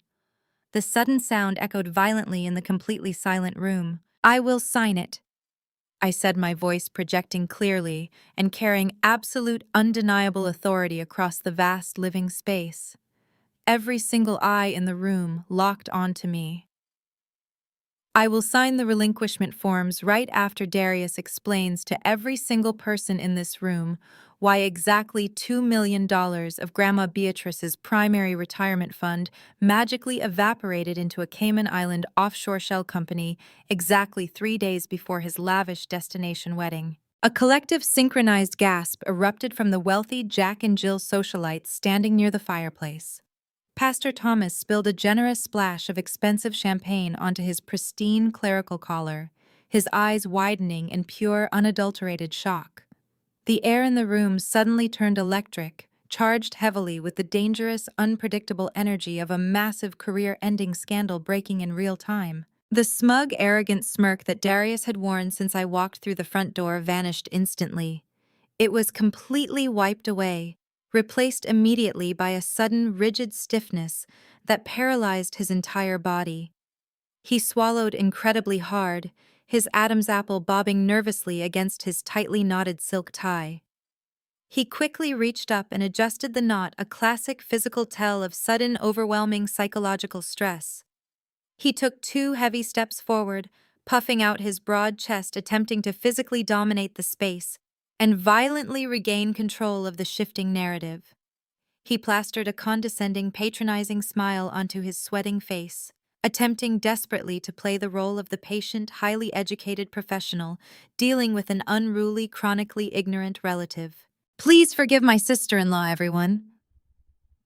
The sudden sound echoed violently in the completely silent room. "I will sign it," I said, my voice projecting clearly and carrying absolute, undeniable authority across the vast living space. Every single eye in the room locked onto me. I will sign the relinquishment forms right after Darius explains to every single person in this room why exactly $2 million of Grandma Beatrice's primary retirement fund magically evaporated into a Cayman Island offshore shell company exactly 3 days before his lavish destination wedding. A collective synchronized gasp erupted from the wealthy Jack and Jill socialites standing near the fireplace. Pastor Thomas spilled a generous splash of expensive champagne onto his pristine clerical collar, his eyes widening in pure, unadulterated shock. The air in the room suddenly turned electric, charged heavily with the dangerous, unpredictable energy of a massive career-ending scandal breaking in real time. The smug, arrogant smirk that Darius had worn since I walked through the front door vanished instantly. It was completely wiped away, replaced immediately by a sudden, rigid stiffness that paralyzed his entire body. He swallowed incredibly hard, his Adam's apple bobbing nervously against his tightly knotted silk tie. He quickly reached up and adjusted the knot, a classic physical tell of sudden, overwhelming psychological stress. He took 2 heavy steps forward, puffing out his broad chest, attempting to physically dominate the space and violently regain control of the shifting narrative. He plastered a condescending, patronizing smile onto his sweating face, attempting desperately to play the role of the patient, highly educated professional dealing with an unruly, chronically ignorant relative. "Please forgive my sister-in-law, everyone,"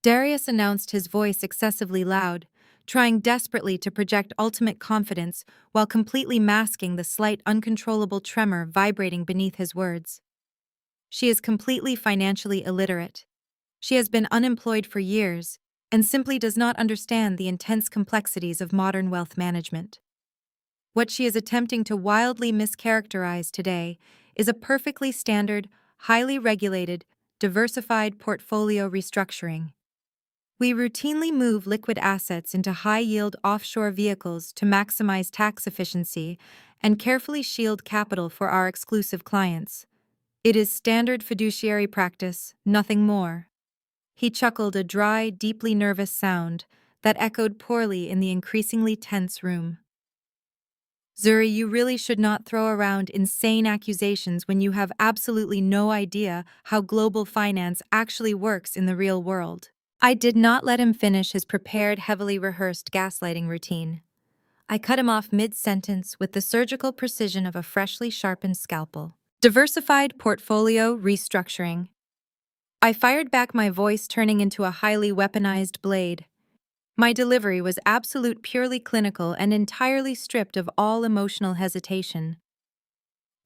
Darius announced, his voice excessively loud, trying desperately to project ultimate confidence while completely masking the slight, uncontrollable tremor vibrating beneath his words. "She is completely financially illiterate. She has been unemployed for years and simply does not understand the intense complexities of modern wealth management. What she is attempting to wildly mischaracterize today is a perfectly standard, highly regulated, diversified portfolio restructuring. We routinely move liquid assets into high-yield offshore vehicles to maximize tax efficiency and carefully shield capital for our exclusive clients. It is standard fiduciary practice, nothing more." He chuckled, a dry, deeply nervous sound that echoed poorly in the increasingly tense room. "Zuri, you really should not throw around insane accusations when you have absolutely no idea how global finance actually works in the real world." I did not let him finish his prepared, heavily rehearsed gaslighting routine. I cut him off mid-sentence with the surgical precision of a freshly sharpened scalpel. "Diversified portfolio restructuring." I fired back, my voice turning into a highly weaponized blade. My delivery was absolute, purely clinical, and entirely stripped of all emotional hesitation.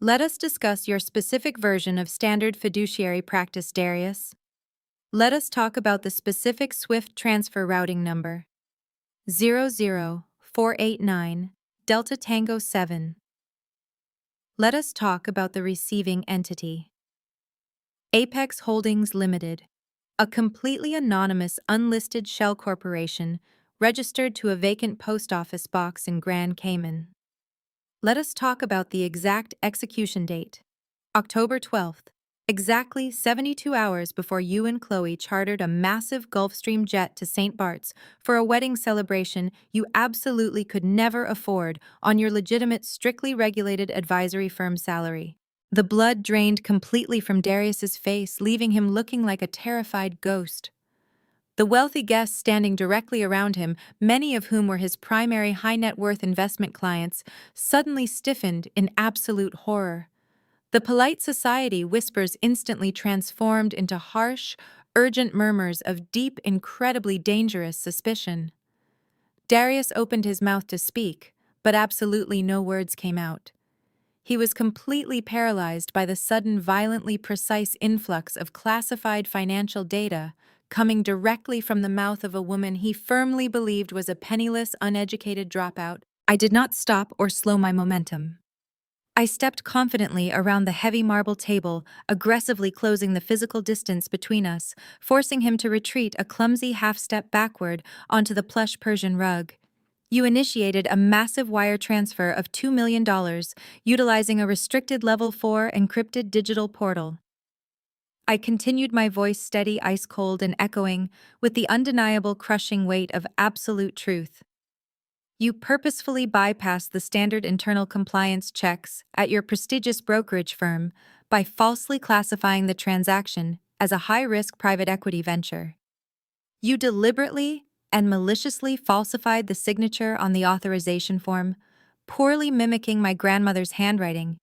"Let us discuss your specific version of standard fiduciary practice, Darius. Let us talk about the specific SWIFT transfer routing number. 00489, Delta Tango 7. Let us talk about the receiving entity. Apex Holdings Limited, a completely anonymous, unlisted shell corporation registered to a vacant post office box in Grand Cayman. Let us talk about the exact execution date. October 12th, exactly 72 hours before you and Chloe chartered a massive Gulfstream jet to St. Bart's for a wedding celebration you absolutely could never afford on your legitimate, strictly regulated advisory firm salary. The blood drained completely from Darius's face, leaving him looking like a terrified ghost. The wealthy guests standing directly around him, many of whom were his primary high-net-worth investment clients, suddenly stiffened in absolute horror. The polite society whispers instantly transformed into harsh, urgent murmurs of deep, incredibly dangerous suspicion. Darius opened his mouth to speak, but absolutely no words came out. He was completely paralyzed by the sudden, violently precise influx of classified financial data coming directly from the mouth of a woman he firmly believed was a penniless, uneducated dropout. I did not stop or slow my momentum. I stepped confidently around the heavy marble table, aggressively closing the physical distance between us, forcing him to retreat a clumsy half-step backward onto the plush Persian rug. You initiated a massive wire transfer of $2 million, utilizing a restricted Level 4 encrypted digital portal. I continued, my voice steady, ice-cold, and echoing, with the undeniable crushing weight of absolute truth. You purposefully bypassed the standard internal compliance checks at your prestigious brokerage firm by falsely classifying the transaction as a high-risk private equity venture. You deliberately and maliciously falsified the signature on the authorization form, poorly mimicking my grandmother's handwriting,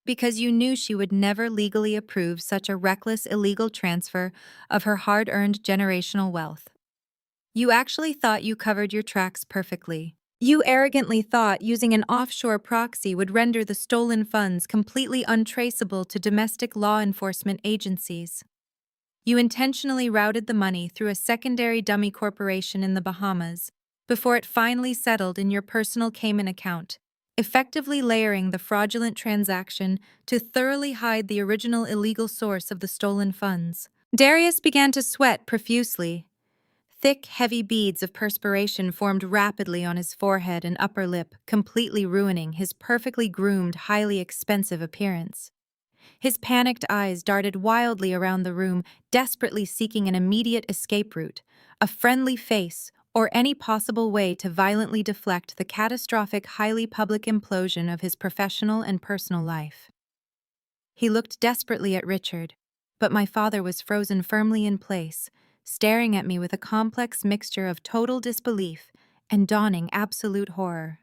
because you knew she would never legally approve such a reckless, illegal transfer of her hard-earned generational wealth. You actually thought you covered your tracks perfectly. You arrogantly thought using an offshore proxy would render the stolen funds completely untraceable to domestic law enforcement agencies. You intentionally routed the money through a secondary dummy corporation in the Bahamas before it finally settled in your personal Cayman account, effectively layering the fraudulent transaction to thoroughly hide the original illegal source of the stolen funds. Darius began to sweat profusely. Thick, heavy beads of perspiration formed rapidly on his forehead and upper lip, completely ruining his perfectly groomed, highly expensive appearance. His panicked eyes darted wildly around the room, desperately seeking an immediate escape route, a friendly face, or any possible way to violently deflect the catastrophic, highly public implosion of his professional and personal life. He looked desperately at Richard, but my father was frozen firmly in place, staring at me with a complex mixture of total disbelief and dawning absolute horror.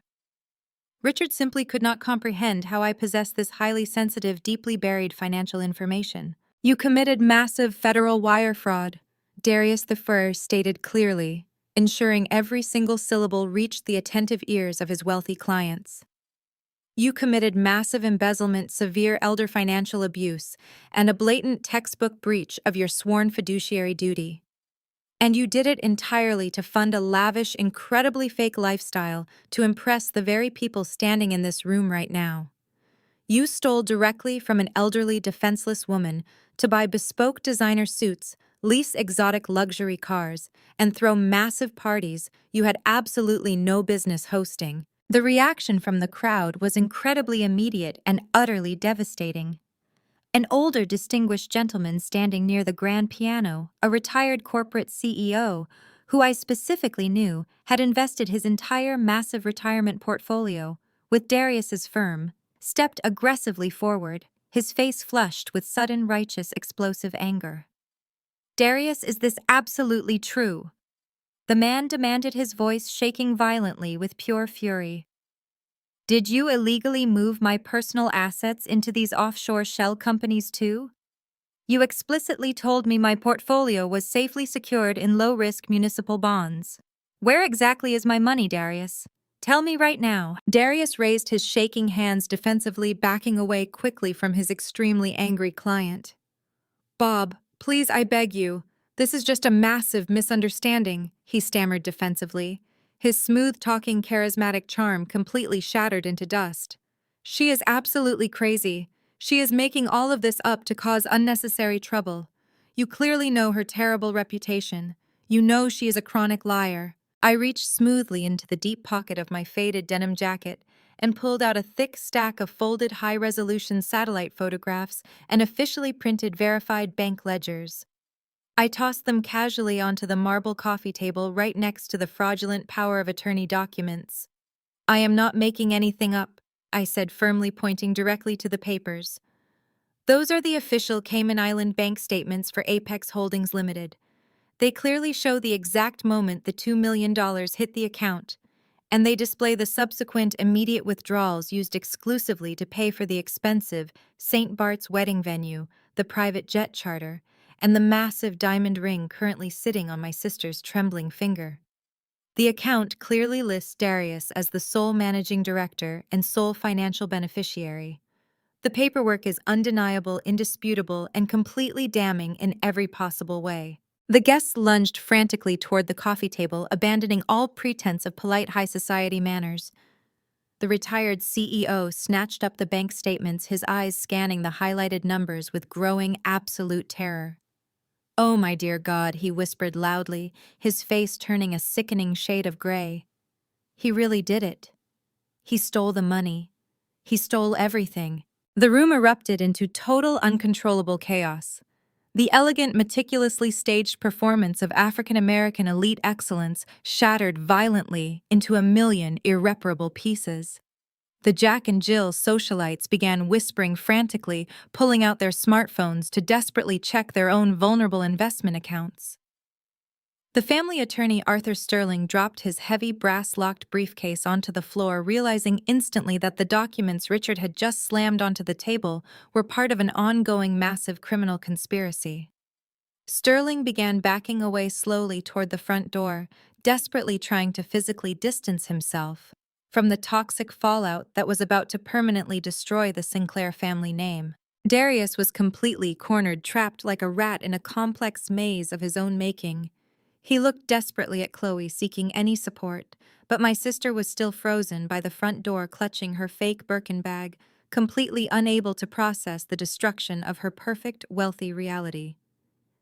Richard simply could not comprehend how I possessed this highly sensitive, deeply buried financial information. You committed massive federal wire fraud, Darius the Fur stated clearly, ensuring every single syllable reached the attentive ears of his wealthy clients. You committed massive embezzlement, severe elder financial abuse, and a blatant textbook breach of your sworn fiduciary duty. And you did it entirely to fund a lavish, incredibly fake lifestyle to impress the very people standing in this room right now. You stole directly from an elderly, defenseless woman to buy bespoke designer suits, lease exotic luxury cars, and throw massive parties you had absolutely no business hosting. The reaction from the crowd was incredibly immediate and utterly devastating. An older, distinguished gentleman standing near the grand piano, a retired corporate CEO, who I specifically knew had invested his entire massive retirement portfolio with Darius's firm, stepped aggressively forward, his face flushed with sudden, righteous, explosive anger. "Darius, is this absolutely true?" The man demanded, his voice shaking violently with pure fury. "Did you illegally move my personal assets into these offshore shell companies too? You explicitly told me my portfolio was safely secured in low-risk municipal bonds. Where exactly is my money, Darius? Tell me right now." Darius raised his shaking hands defensively, backing away quickly from his extremely angry client. "Bob, please, I beg you. This is just a massive misunderstanding," he stammered defensively, his smooth-talking, charismatic charm completely shattered into dust. "She is absolutely crazy. She is making all of this up to cause unnecessary trouble. You clearly know her terrible reputation. You know she is a chronic liar." I reached smoothly into the deep pocket of my faded denim jacket and pulled out a thick stack of folded high-resolution satellite photographs and officially printed verified bank ledgers. I tossed them casually onto the marble coffee table right next to the fraudulent power of attorney documents. "I am not making anything up," I said, firmly pointing directly to the papers. Those are the official Cayman Island bank statements for Apex Holdings Limited. They clearly show the exact moment the $2 million hit the account, and they display the subsequent immediate withdrawals used exclusively to pay for the expensive St. Bart's wedding venue, the private jet charter, and the massive diamond ring currently sitting on my sister's trembling finger. The account clearly lists Darius as the sole managing director and sole financial beneficiary. The paperwork is undeniable, indisputable, and completely damning in every possible way. The guests lunged frantically toward the coffee table, abandoning all pretense of polite high society manners. The retired CEO snatched up the bank statements, his eyes scanning the highlighted numbers with growing absolute terror. "Oh, my dear God," he whispered loudly, his face turning a sickening shade of gray. He really did it. He stole the money. He stole everything. The room erupted into total uncontrollable chaos. The elegant, meticulously staged performance of African-American elite excellence shattered violently into a million irreparable pieces. The Jack and Jill socialites began whispering frantically, pulling out their smartphones to desperately check their own vulnerable investment accounts. The family attorney Arthur Sterling dropped his heavy brass-locked briefcase onto the floor, realizing instantly that the documents Richard had just slammed onto the table were part of an ongoing massive criminal conspiracy. Sterling began backing away slowly toward the front door, desperately trying to physically distance himself from the toxic fallout that was about to permanently destroy the Sinclair family name. Darius was completely cornered, trapped like a rat in a complex maze of his own making. He looked desperately at Chloe, seeking any support, but my sister was still frozen by the front door, clutching her fake Birkin bag, completely unable to process the destruction of her perfect, wealthy reality.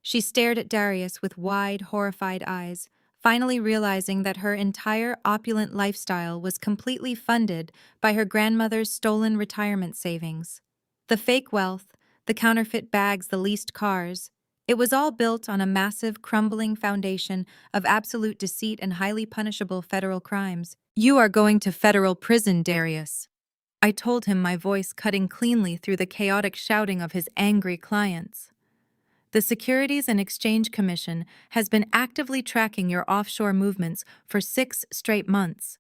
She stared at Darius with wide, horrified eyes, finally realizing that her entire opulent lifestyle was completely funded by her grandmother's stolen retirement savings. The fake wealth, the counterfeit bags, the leased cars, it was all built on a massive, crumbling foundation of absolute deceit and highly punishable federal crimes. "You are going to federal prison, Darius," I told him, my voice cutting cleanly through the chaotic shouting of his angry clients. "The Securities and Exchange Commission has been actively tracking your offshore movements for 6 straight months.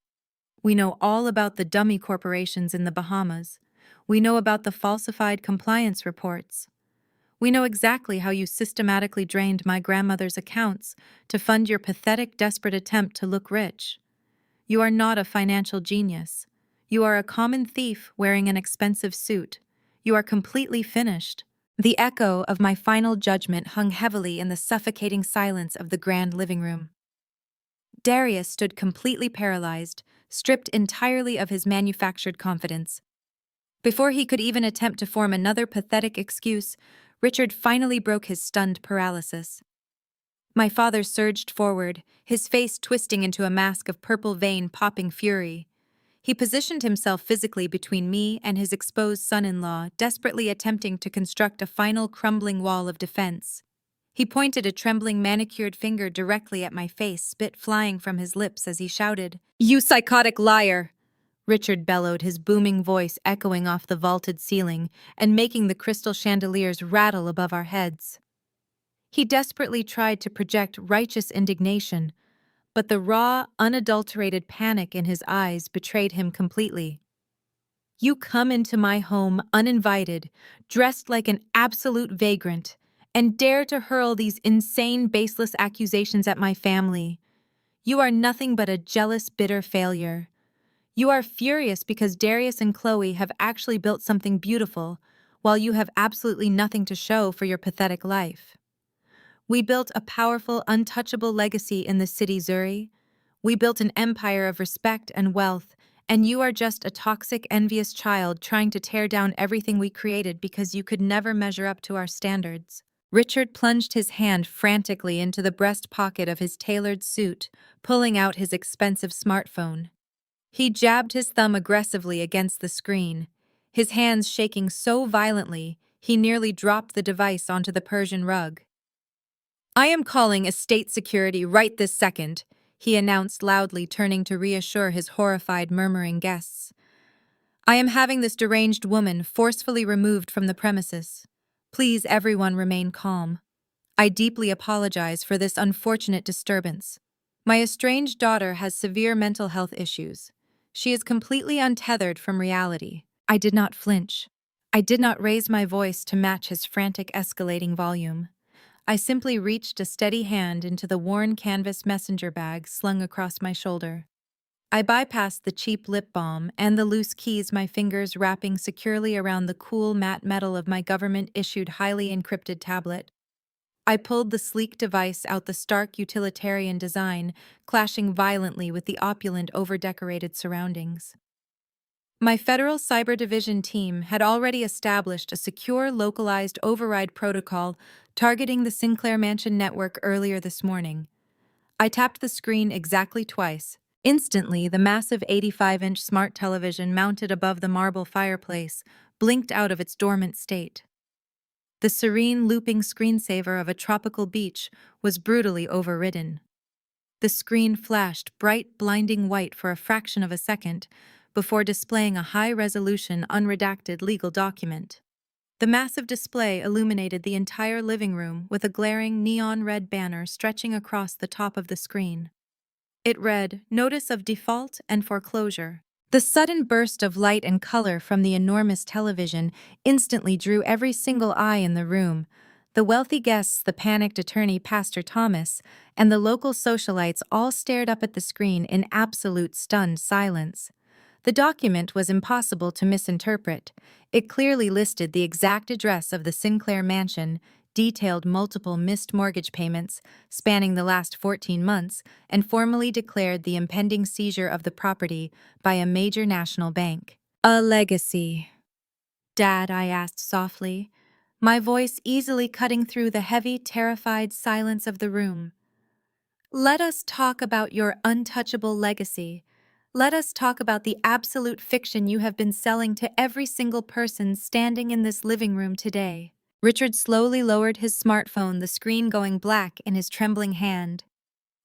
We know all about the dummy corporations in the Bahamas. We know about the falsified compliance reports. We know exactly how you systematically drained my grandmother's accounts to fund your pathetic, desperate attempt to look rich. You are not a financial genius. You are a common thief wearing an expensive suit. You are completely finished." The echo of my final judgment hung heavily in the suffocating silence of the grand living room. Darius stood completely paralyzed, stripped entirely of his manufactured confidence. Before he could even attempt to form another pathetic excuse, Richard finally broke his stunned paralysis. My father surged forward, his face twisting into a mask of purple vein popping fury. He positioned himself physically between me and his exposed son-in-law, desperately attempting to construct a final crumbling wall of defense. He pointed a trembling manicured finger directly at my face, spit flying from his lips as he shouted, "You psychotic liar!" Richard bellowed, his booming voice echoing off the vaulted ceiling and making the crystal chandeliers rattle above our heads. He desperately tried to project righteous indignation, but the raw, unadulterated panic in his eyes betrayed him completely. "You come into my home uninvited, dressed like an absolute vagrant, and dare to hurl these insane, baseless accusations at my family. You are nothing but a jealous, bitter failure. You are furious because Darius and Chloe have actually built something beautiful, while you have absolutely nothing to show for your pathetic life. We built a powerful, untouchable legacy in the city, Zuri. We built an empire of respect and wealth, and you are just a toxic, envious child trying to tear down everything we created because you could never measure up to our standards." Richard plunged his hand frantically into the breast pocket of his tailored suit, pulling out his expensive smartphone. He jabbed his thumb aggressively against the screen, his hands shaking so violently he nearly dropped the device onto the Persian rug. "I am calling estate security right this second," he announced loudly, turning to reassure his horrified, murmuring guests. "I am having this deranged woman forcefully removed from the premises. Please, everyone, remain calm. I deeply apologize for this unfortunate disturbance. My estranged daughter has severe mental health issues. She is completely untethered from reality. I did not flinch. I did not raise my voice to match his frantic escalating volume. I simply reached a steady hand into the worn canvas messenger bag slung across my shoulder. I bypassed the cheap lip balm and the loose keys, my fingers wrapping securely around the cool matte metal of my government-issued highly encrypted tablet. I pulled the sleek device out, the stark utilitarian design clashing violently with the opulent, over-decorated surroundings. My Federal Cyber Division team had already established a secure, localized override protocol targeting the Sinclair Mansion network earlier this morning. I tapped the screen exactly twice. Instantly, the massive 85-inch smart television mounted above the marble fireplace blinked out of its dormant state. The serene, looping screensaver of a tropical beach was brutally overridden. The screen flashed bright, blinding white for a fraction of a second before displaying a high-resolution, unredacted legal document. The massive display illuminated the entire living room with a glaring neon red banner stretching across the top of the screen. It read, "Notice of Default and Foreclosure." The sudden burst of light and color from the enormous television instantly drew every single eye in the room. The wealthy guests, the panicked attorney Pastor Thomas, and the local socialites all stared up at the screen in absolute stunned silence. The document was impossible to misinterpret. It clearly listed the exact address of the Sinclair Mansion, detailed multiple missed mortgage payments spanning the last 14 months, and formally declared the impending seizure of the property by a major national bank. A legacy. Dad, I asked softly, my voice easily cutting through the heavy, terrified silence of the room. Let us talk about your untouchable legacy. Let us talk about the absolute fiction you have been selling to every single person standing in this living room today. Richard slowly lowered his smartphone, the screen going black in his trembling hand.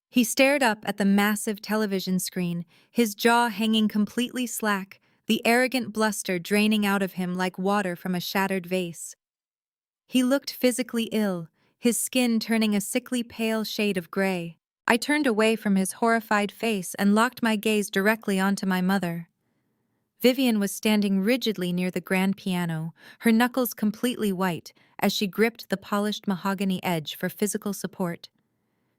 He stared up at the massive television screen, his jaw hanging completely slack, the arrogant bluster draining out of him like water from a shattered vase. He looked physically ill, his skin turning a sickly pale shade of gray. I turned away from his horrified face and locked my gaze directly onto my mother. Vivian was standing rigidly near the grand piano, her knuckles completely white as she gripped the polished mahogany edge for physical support.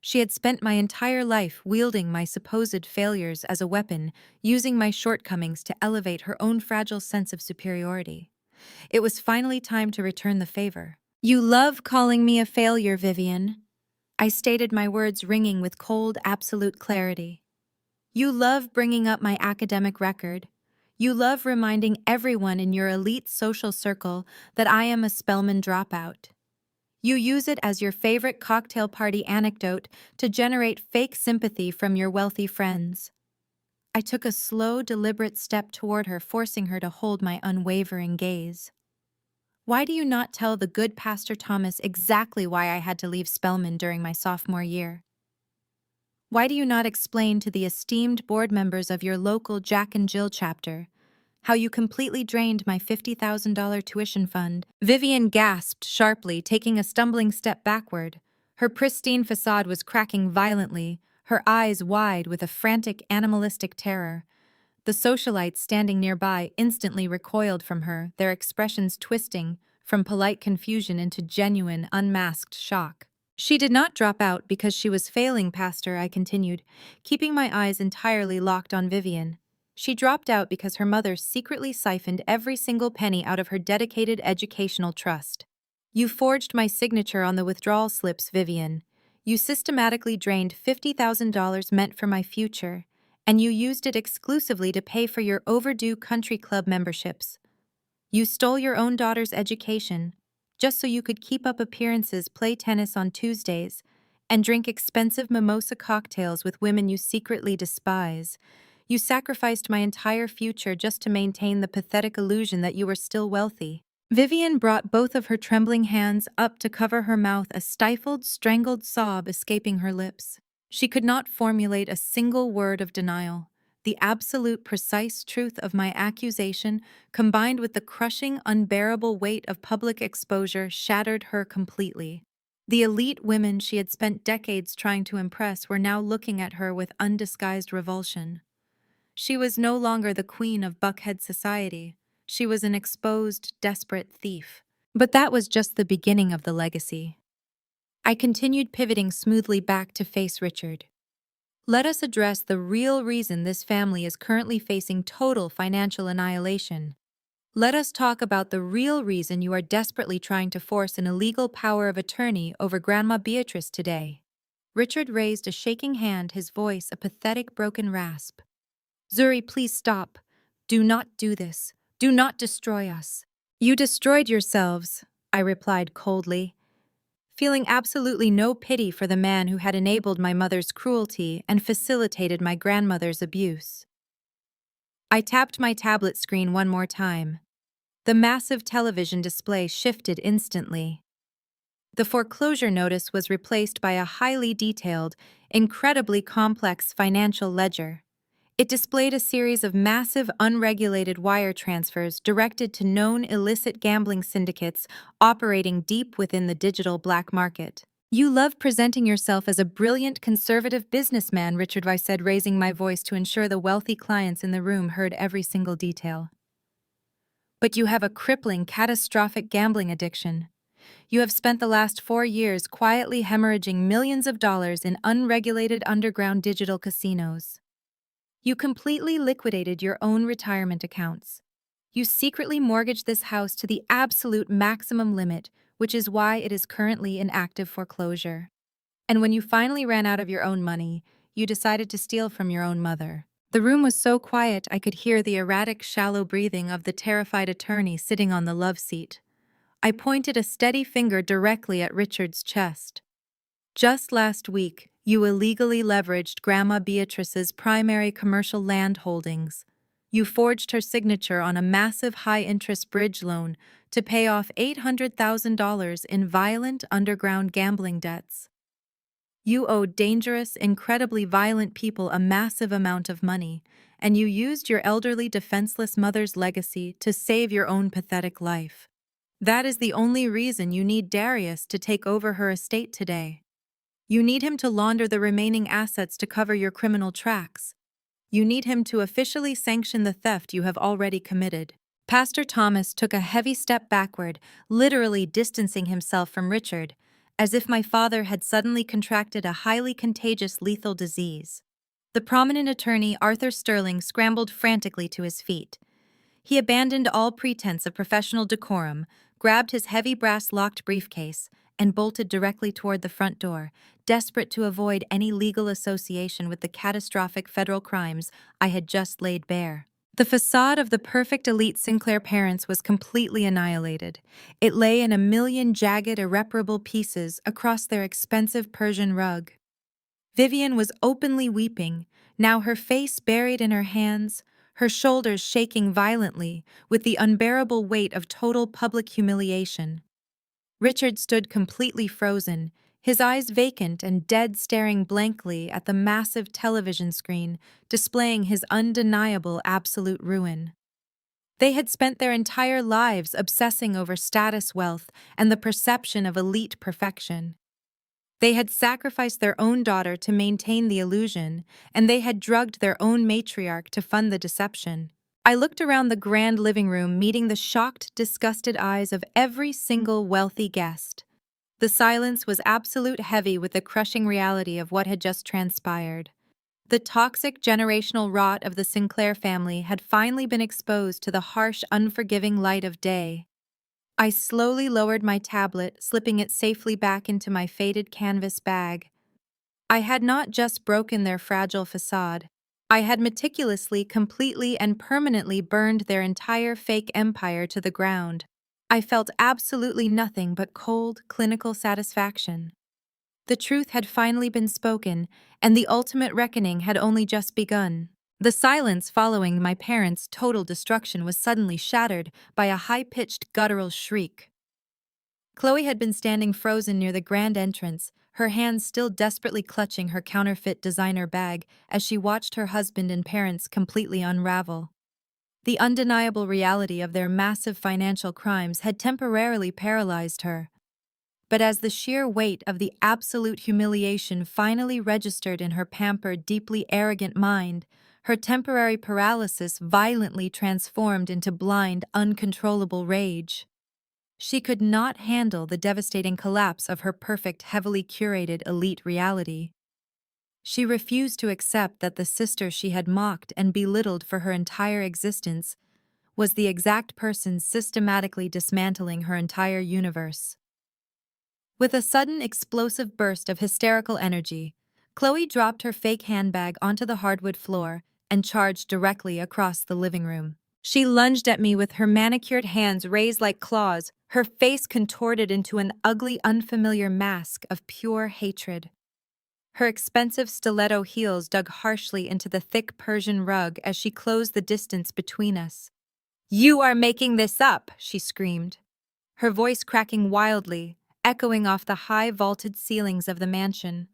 She had spent my entire life wielding my supposed failures as a weapon, using my shortcomings to elevate her own fragile sense of superiority. It was finally time to return the favor. You love calling me a failure, Vivian. I stated, my words ringing with cold, absolute clarity. You love bringing up my academic record. You love reminding everyone in your elite social circle that I am a Spelman dropout. You use it as your favorite cocktail party anecdote to generate fake sympathy from your wealthy friends. I took a slow, deliberate step toward her, forcing her to hold my unwavering gaze. Why do you not tell the good Pastor Thomas exactly why I had to leave Spelman during my sophomore year? Why do you not explain to the esteemed board members of your local Jack and Jill chapter how you completely drained my $50,000 tuition fund? Vivian gasped sharply, taking a stumbling step backward. Her pristine facade was cracking violently, her eyes wide with a frantic, animalistic terror. The socialites standing nearby instantly recoiled from her, their expressions twisting from polite confusion into genuine, unmasked shock. She did not drop out because she was failing, Pastor, I continued, keeping my eyes entirely locked on Vivian. She dropped out because her mother secretly siphoned every single penny out of her dedicated educational trust. You forged my signature on the withdrawal slips, Vivian. You systematically drained $50,000 meant for my future, and you used it exclusively to pay for your overdue country club memberships. You stole your own daughter's education, just so you could keep up appearances, play tennis on Tuesdays, and drink expensive mimosa cocktails with women you secretly despise. You sacrificed my entire future just to maintain the pathetic illusion that you were still wealthy. Vivian brought both of her trembling hands up to cover her mouth, a stifled, strangled sob escaping her lips. She could not formulate a single word of denial. The absolute precise truth of my accusation, combined with the crushing, unbearable weight of public exposure, shattered her completely. The elite women she had spent decades trying to impress were now looking at her with undisguised revulsion. She was no longer the queen of Buckhead society. She was an exposed, desperate thief. But that was just the beginning of the legacy. I continued pivoting smoothly back to face Richard. Let us address the real reason this family is currently facing total financial annihilation. Let us talk about the real reason you are desperately trying to force an illegal power of attorney over Grandma Beatrice today. Richard raised a shaking hand, his voice a pathetic broken rasp. Zuri, please stop. Do not do this. Do not destroy us. You destroyed yourselves, I replied coldly, feeling absolutely no pity for the man who had enabled my mother's cruelty and facilitated my grandmother's abuse. I tapped my tablet screen one more time. The massive television display shifted instantly. The foreclosure notice was replaced by a highly detailed, incredibly complex financial ledger. It displayed a series of massive unregulated wire transfers directed to known illicit gambling syndicates operating deep within the digital black market. You love presenting yourself as a brilliant conservative businessman, Richard, I said, raising my voice to ensure the wealthy clients in the room heard every single detail. But you have a crippling, catastrophic gambling addiction. You have spent the last 4 years quietly hemorrhaging millions of dollars in unregulated underground digital casinos. You completely liquidated your own retirement accounts. You secretly mortgaged this house to the absolute maximum limit, which is why it is currently in active foreclosure. And when you finally ran out of your own money, you decided to steal from your own mother. The room was so quiet I could hear the erratic, shallow breathing of the terrified attorney sitting on the love seat. I pointed a steady finger directly at Richard's chest. Just last week, you illegally leveraged Grandma Beatrice's primary commercial land holdings. You forged her signature on a massive high-interest bridge loan to pay off $800,000 in violent underground gambling debts. You owed dangerous, incredibly violent people a massive amount of money, and you used your elderly, defenseless mother's legacy to save your own pathetic life. That is the only reason you need Darius to take over her estate today. You need him to launder the remaining assets to cover your criminal tracks. You need him to officially sanction the theft you have already committed. Pastor Thomas took a heavy step backward, literally distancing himself from Richard, as if my father had suddenly contracted a highly contagious lethal disease. The prominent attorney, Arthur Sterling, scrambled frantically to his feet. He abandoned all pretense of professional decorum, grabbed his heavy brass-locked briefcase, and bolted directly toward the front door, desperate to avoid any legal association with the catastrophic federal crimes I had just laid bare. The facade of the perfect elite Sinclair parents was completely annihilated. It lay in a million jagged, irreparable pieces across their expensive Persian rug. Vivian was openly weeping, now her face buried in her hands, her shoulders shaking violently with the unbearable weight of total public humiliation. Richard stood completely frozen, his eyes vacant and dead, staring blankly at the massive television screen displaying his undeniable absolute ruin. They had spent their entire lives obsessing over status, wealth, and the perception of elite perfection. They had sacrificed their own daughter to maintain the illusion, and they had drugged their own matriarch to fund the deception. I looked around the grand living room, meeting the shocked, disgusted eyes of every single wealthy guest. The silence was absolute, heavy with the crushing reality of what had just transpired. The toxic generational rot of the Sinclair family had finally been exposed to the harsh, unforgiving light of day. I slowly lowered my tablet, slipping it safely back into my faded canvas bag. I had not just broken their fragile facade. I had meticulously, completely, and permanently burned their entire fake empire to the ground. I felt absolutely nothing but cold, clinical satisfaction. The truth had finally been spoken, and the ultimate reckoning had only just begun. The silence following my parents' total destruction was suddenly shattered by a high-pitched, guttural shriek. Chloe had been standing frozen near the grand entrance, her hands still desperately clutching her counterfeit designer bag as she watched her husband and parents completely unravel. The undeniable reality of their massive financial crimes had temporarily paralyzed her. But as the sheer weight of the absolute humiliation finally registered in her pampered, deeply arrogant mind, her temporary paralysis violently transformed into blind, uncontrollable rage. She could not handle the devastating collapse of her perfect, heavily curated elite reality. She refused to accept that the sister she had mocked and belittled for her entire existence was the exact person systematically dismantling her entire universe. With a sudden explosive burst of hysterical energy, Chloe dropped her fake handbag onto the hardwood floor and charged directly across the living room. She lunged at me with her manicured hands raised like claws, her face contorted into an ugly, unfamiliar mask of pure hatred. Her expensive stiletto heels dug harshly into the thick Persian rug as she closed the distance between us. "You are making this up!" she screamed, her voice cracking wildly, echoing off the high vaulted ceilings of the mansion.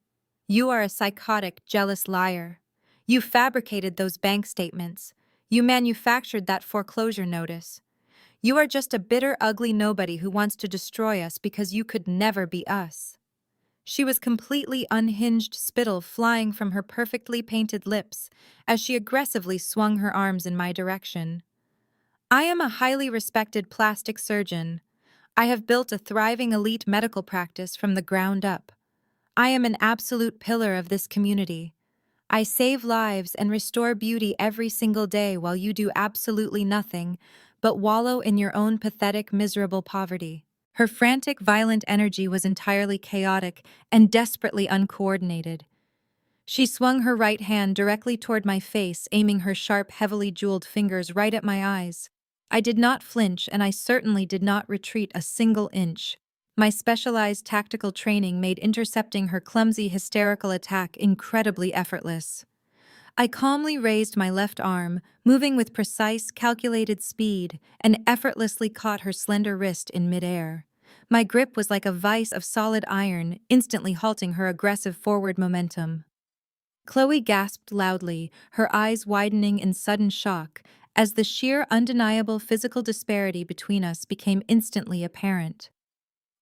"You are a psychotic, jealous liar. You fabricated those bank statements. You manufactured that foreclosure notice. You are just a bitter, ugly nobody who wants to destroy us because you could never be us." She was completely unhinged, spittle flying from her perfectly painted lips as she aggressively swung her arms in my direction. "I am a highly respected plastic surgeon. I have built a thriving elite medical practice from the ground up. I am an absolute pillar of this community. I save lives and restore beauty every single day while you do absolutely nothing but wallow in your own pathetic, miserable poverty." Her frantic, violent energy was entirely chaotic and desperately uncoordinated. She swung her right hand directly toward my face, aiming her sharp, heavily jeweled fingers right at my eyes. I did not flinch, and I certainly did not retreat a single inch. My specialized tactical training made intercepting her clumsy, hysterical attack incredibly effortless. I calmly raised my left arm, moving with precise, calculated speed, and effortlessly caught her slender wrist in midair. My grip was like a vise of solid iron, instantly halting her aggressive forward momentum. Chloe gasped loudly, her eyes widening in sudden shock, as the sheer, undeniable physical disparity between us became instantly apparent.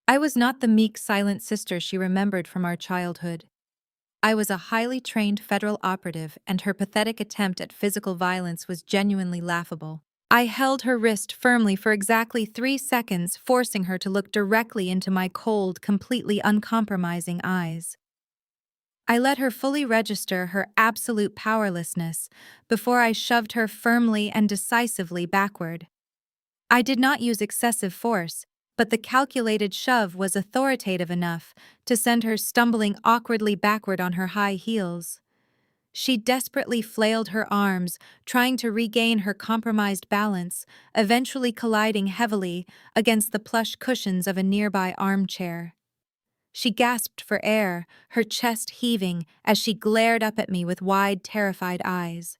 I was not the meek, silent sister she remembered from our childhood. I was a highly trained federal operative, and her pathetic attempt at physical violence was genuinely laughable. I held her wrist firmly for exactly 3 seconds, forcing her to look directly into my cold, completely uncompromising eyes. I let her fully register her absolute powerlessness before I shoved her firmly and decisively backward. I did not use excessive force, but the calculated shove was authoritative enough to send her stumbling awkwardly backward on her high heels. She desperately flailed her arms, trying to regain her compromised balance, eventually colliding heavily against the plush cushions of a nearby armchair. She gasped for air, her chest heaving as she glared up at me with wide, terrified eyes.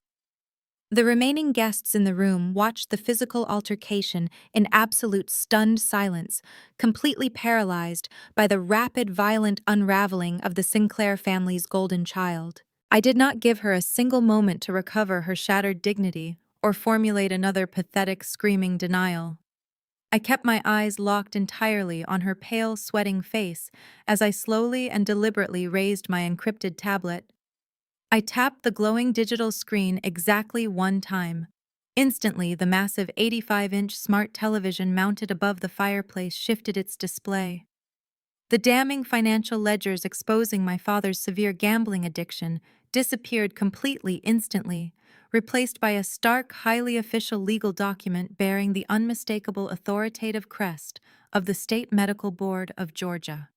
The remaining guests in the room watched the physical altercation in absolute stunned silence, completely paralyzed by the rapid, violent unraveling of the Sinclair family's golden child. I did not give her a single moment to recover her shattered dignity or formulate another pathetic, screaming denial. I kept my eyes locked entirely on her pale, sweating face as I slowly and deliberately raised my encrypted tablet. I tapped the glowing digital screen exactly 1 time. Instantly, the massive 85-inch smart television mounted above the fireplace shifted its display. The damning financial ledgers exposing my father's severe gambling addiction disappeared completely instantly, replaced by a stark, highly official legal document bearing the unmistakable authoritative crest of the State Medical Board of Georgia.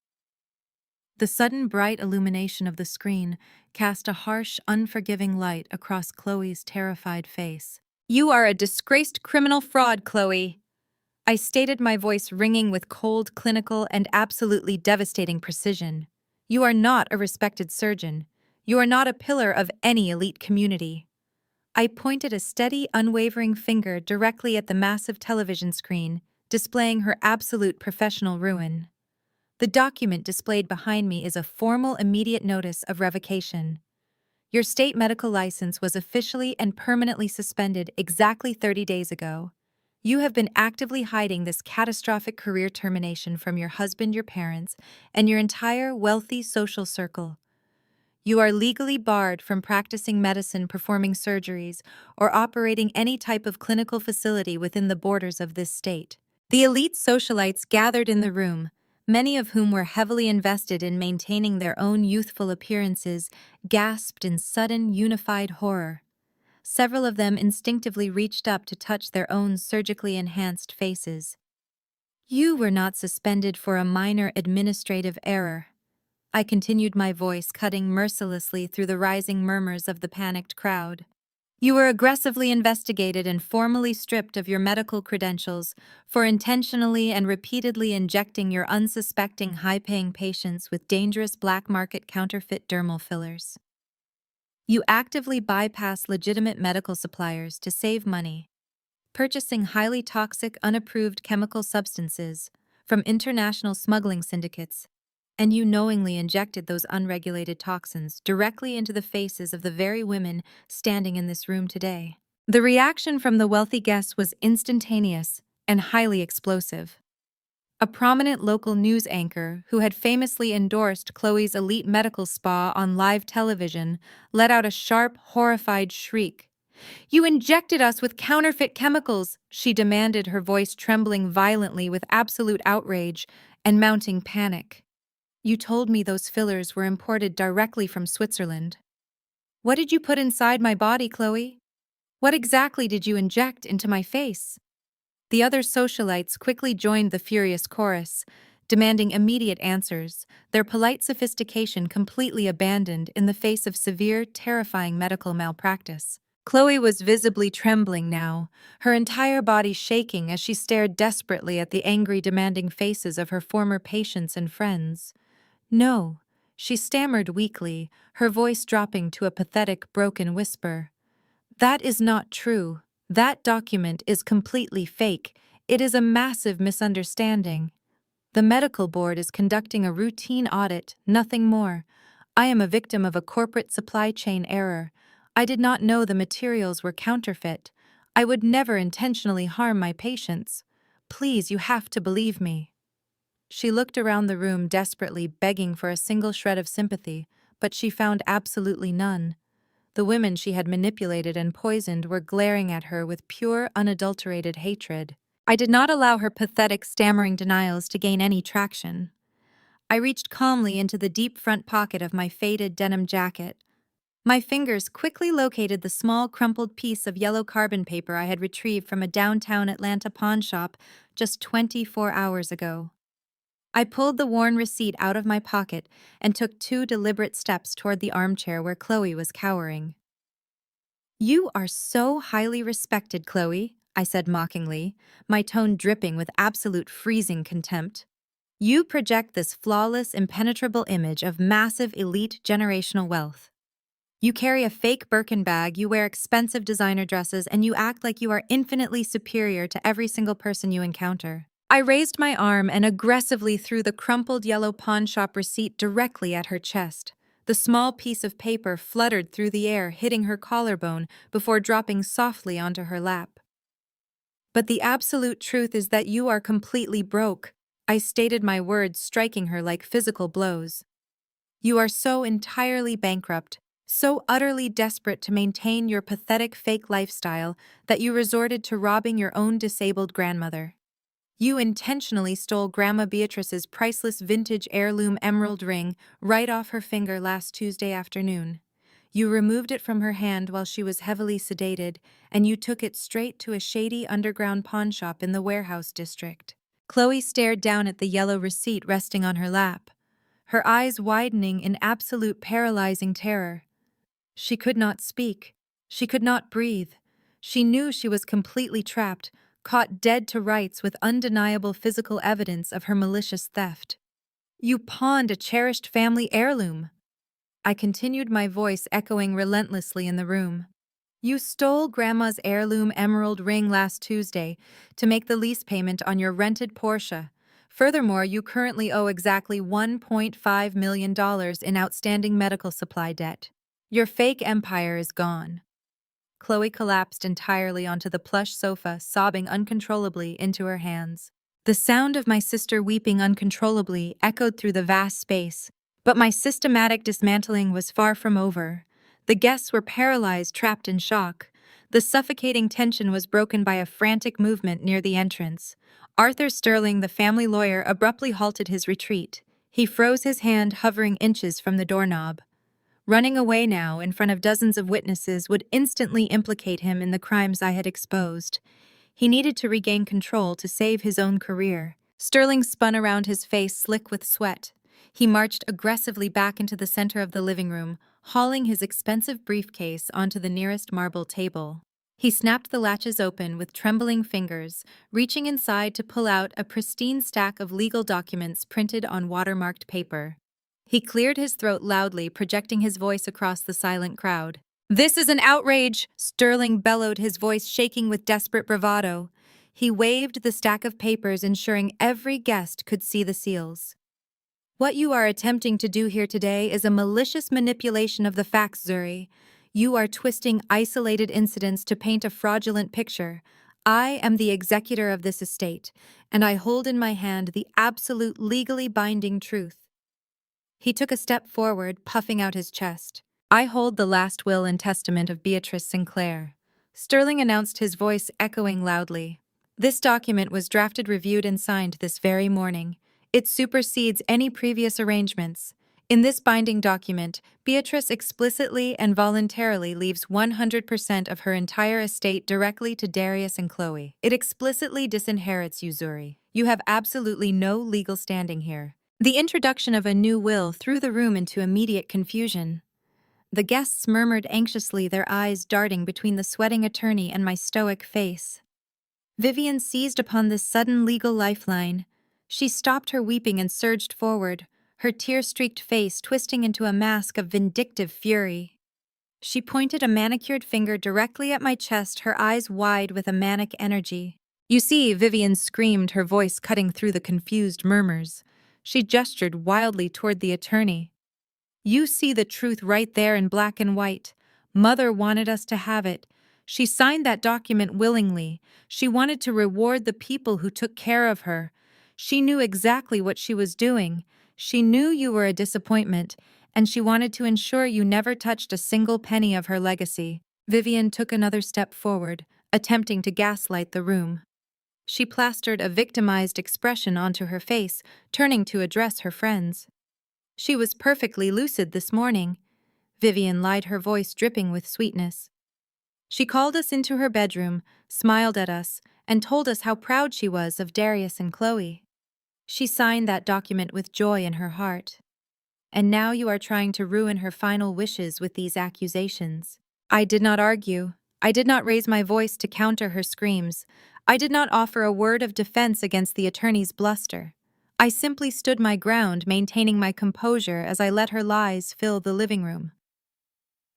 The sudden bright illumination of the screen cast a harsh, unforgiving light across Chloe's terrified face. "You are a disgraced criminal fraud, Chloe," I stated, my voice ringing with cold, clinical, and absolutely devastating precision. "You are not a respected surgeon. You are not a pillar of any elite community." I pointed a steady, unwavering finger directly at the massive television screen, displaying her absolute professional ruin. The document displayed behind me is a formal immediate notice of revocation. Your state medical license was officially and permanently suspended exactly 30 days ago. You have been actively hiding this catastrophic career termination from your husband, your parents, and your entire wealthy social circle. You are legally barred from practicing medicine, performing surgeries, or operating any type of clinical facility within the borders of this state. The elite socialites gathered in the room, many of whom were heavily invested in maintaining their own youthful appearances, gasped in sudden, unified horror. Several of them instinctively reached up to touch their own surgically enhanced faces. You were not suspended for a minor administrative error. I continued, my voice cutting mercilessly through the rising murmurs of the panicked crowd. You were aggressively investigated and formally stripped of your medical credentials for intentionally and repeatedly injecting your unsuspecting high-paying patients with dangerous black market counterfeit dermal fillers. You actively bypass legitimate medical suppliers to save money, purchasing highly toxic, unapproved chemical substances from international smuggling syndicates, and you knowingly injected those unregulated toxins directly into the faces of the very women standing in this room today. The reaction from the wealthy guests was instantaneous and highly explosive. A prominent local news anchor who had famously endorsed Chloe's elite medical spa on live television let out a sharp, horrified shriek. "You injected us with counterfeit chemicals," she demanded, her voice trembling violently with absolute outrage and mounting panic. "You told me those fillers were imported directly from Switzerland. What did you put inside my body, Chloe? What exactly did you inject into my face?" The other socialites quickly joined the furious chorus, demanding immediate answers, their polite sophistication completely abandoned in the face of severe, terrifying medical malpractice. Chloe was visibly trembling now, her entire body shaking as she stared desperately at the angry, demanding faces of her former patients and friends. "No," she stammered weakly, her voice dropping to a pathetic, broken whisper. "That is not true. That document is completely fake. It is a massive misunderstanding. The medical board is conducting a routine audit, nothing more. I am a victim of a corporate supply chain error. I did not know the materials were counterfeit. I would never intentionally harm my patients. Please, you have to believe me." She looked around the room desperately, begging for a single shred of sympathy, but she found absolutely none. The women she had manipulated and poisoned were glaring at her with pure, unadulterated hatred. I did not allow her pathetic, stammering denials to gain any traction. I reached calmly into the deep front pocket of my faded denim jacket. My fingers quickly located the small, crumpled piece of yellow carbon paper I had retrieved from a downtown Atlanta pawn shop just 24 hours ago. I pulled the worn receipt out of my pocket and took 2 deliberate steps toward the armchair where Chloe was cowering. "You are so highly respected, Chloe," I said mockingly, my tone dripping with absolute freezing contempt. "You project this flawless, impenetrable image of massive, elite, generational wealth. You carry a fake Birkin bag, you wear expensive designer dresses, and you act like you are infinitely superior to every single person you encounter." I raised my arm and aggressively threw the crumpled yellow pawnshop receipt directly at her chest. The small piece of paper fluttered through the air, hitting her collarbone before dropping softly onto her lap. "But the absolute truth is that you are completely broke," I stated, my words striking her like physical blows. "You are so entirely bankrupt, so utterly desperate to maintain your pathetic fake lifestyle that you resorted to robbing your own disabled grandmother. You intentionally stole Grandma Beatrice's priceless vintage heirloom emerald ring right off her finger last Tuesday afternoon. You removed it from her hand while she was heavily sedated, and you took it straight to a shady underground pawnshop in the warehouse district." Chloe stared down at the yellow receipt resting on her lap, her eyes widening in absolute paralyzing terror. She could not speak. She could not breathe. She knew she was completely trapped, caught dead to rights with undeniable physical evidence of her malicious theft. "You pawned a cherished family heirloom," I continued, my voice echoing relentlessly in the room. "You stole Grandma's heirloom emerald ring last Tuesday to make the lease payment on your rented Porsche, Furthermore, you currently owe exactly $1.5 million in outstanding medical supply debt. Your fake empire is gone. Chloe collapsed entirely onto the plush sofa, sobbing uncontrollably into her hands. The sound of my sister weeping uncontrollably echoed through the vast space, but my systematic dismantling was far from over. The guests were paralyzed, trapped in shock. The suffocating tension was broken by a frantic movement near the entrance. Arthur Sterling, the family lawyer, abruptly halted his retreat. He froze, his hand hovering inches from the doorknob. Running away now in front of dozens of witnesses would instantly implicate him in the crimes I had exposed. He needed to regain control to save his own career. Sterling spun around, his face slick with sweat. He marched aggressively back into the center of the living room, hauling his expensive briefcase onto the nearest marble table. He snapped the latches open with trembling fingers, reaching inside to pull out a pristine stack of legal documents printed on watermarked paper. He cleared his throat loudly, projecting his voice across the silent crowd. "This is an outrage!" Sterling bellowed, his voice shaking with desperate bravado. He waved the stack of papers, ensuring every guest could see the seals. "What you are attempting to do here today is a malicious manipulation of the facts, Zuri. You are twisting isolated incidents to paint a fraudulent picture. I am the executor of this estate, and I hold in my hand the absolute legally binding truth." He took a step forward, puffing out his chest. "I hold the last will and testament of Beatrice Sinclair." Sterling announced, his voice echoing loudly. "This document was drafted, reviewed, and signed this very morning. It supersedes any previous arrangements. In this binding document, Beatrice explicitly and voluntarily leaves 100% of her entire estate directly to Darius and Chloe. It explicitly disinherits you, Zuri. You have absolutely no legal standing here." The introduction of a new will threw the room into immediate confusion. The guests murmured anxiously, their eyes darting between the sweating attorney and my stoic face. Vivian seized upon this sudden legal lifeline. She stopped her weeping and surged forward, her tear-streaked face twisting into a mask of vindictive fury. She pointed a manicured finger directly at my chest, her eyes wide with a manic energy. "You see," Vivian screamed, her voice cutting through the confused murmurs. She gestured wildly toward the attorney. "You see the truth right there in black and white. Mother wanted us to have it. She signed that document willingly. She wanted to reward the people who took care of her. She knew exactly what she was doing. She knew you were a disappointment, and she wanted to ensure you never touched a single penny of her legacy." Vivian took another step forward, attempting to gaslight the room. She plastered a victimized expression onto her face, turning to address her friends. "She was perfectly lucid this morning," Vivian lied, her voice dripping with sweetness. "She called us into her bedroom, smiled at us, and told us how proud she was of Darius and Chloe. She signed that document with joy in her heart. And now you are trying to ruin her final wishes with these accusations." I did not argue. I did not raise my voice to counter her screams. I did not offer a word of defense against the attorney's bluster. I simply stood my ground, maintaining my composure as I let her lies fill the living room.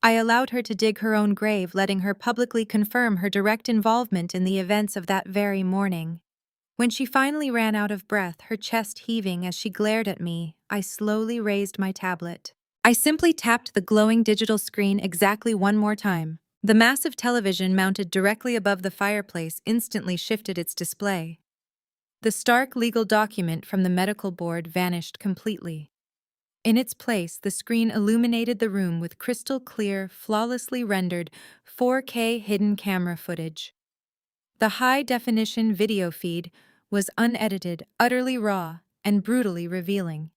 I allowed her to dig her own grave, letting her publicly confirm her direct involvement in the events of that very morning. When she finally ran out of breath, her chest heaving as she glared at me, I slowly raised my tablet. I simply tapped the glowing digital screen exactly one more time. The massive television mounted directly above the fireplace instantly shifted its display. The stark legal document from the medical board vanished completely. In its place, the screen illuminated the room with crystal clear, flawlessly rendered 4K hidden camera footage. The high-definition video feed was unedited, utterly raw, and brutally revealing.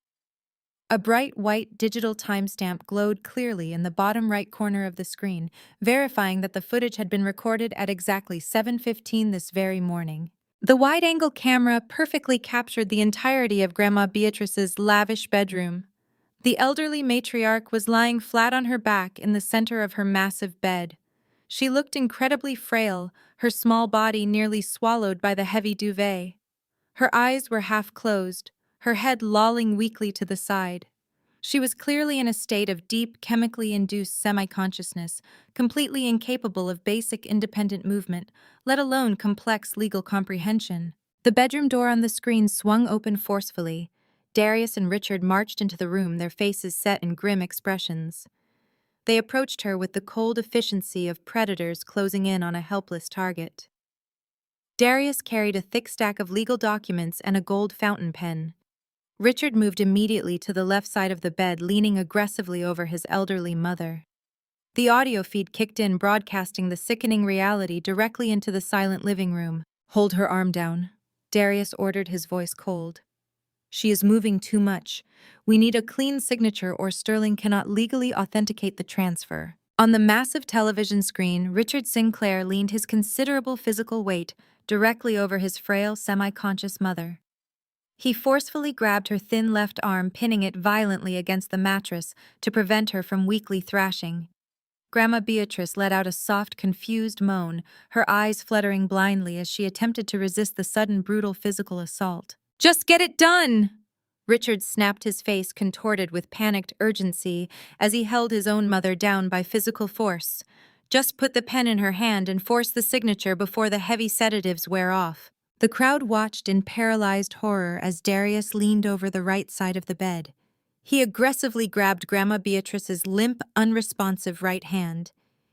A bright white digital timestamp glowed clearly in the bottom right corner of the screen, verifying that the footage had been recorded at exactly 7:15 this very morning. The wide-angle camera perfectly captured the entirety of Grandma Beatrice's lavish bedroom. The elderly matriarch was lying flat on her back in the center of her massive bed. She looked incredibly frail, her small body nearly swallowed by the heavy duvet. Her eyes were half closed, her head lolling weakly to the side. She was clearly in a state of deep, chemically induced semi-consciousness, completely incapable of basic independent movement, let alone complex legal comprehension. The bedroom door on the screen swung open forcefully. Darius and Richard marched into the room, their faces set in grim expressions. They approached her with the cold efficiency of predators closing in on a helpless target. Darius carried a thick stack of legal documents and a gold fountain pen. Richard moved immediately to the left side of the bed, leaning aggressively over his elderly mother. The audio feed kicked in, broadcasting the sickening reality directly into the silent living room. "Hold her arm down," Darius ordered, his voice cold. "She is moving too much. We need a clean signature or Sterling cannot legally authenticate the transfer." On the massive television screen, Richard Sinclair leaned his considerable physical weight directly over his frail, semi-conscious mother. He forcefully grabbed her thin left arm, pinning it violently against the mattress to prevent her from weakly thrashing. Grandma Beatrice let out a soft, confused moan, her eyes fluttering blindly as she attempted to resist the sudden, brutal physical assault. "Just get it done!" Richard snapped, his face contorted with panicked urgency as he held his own mother down by physical force. "Just put the pen in her hand and force the signature before the heavy sedatives wear off." The crowd watched in paralyzed horror as Darius leaned over the right side of the bed. He aggressively grabbed Grandma Beatrice's limp, unresponsive right hand.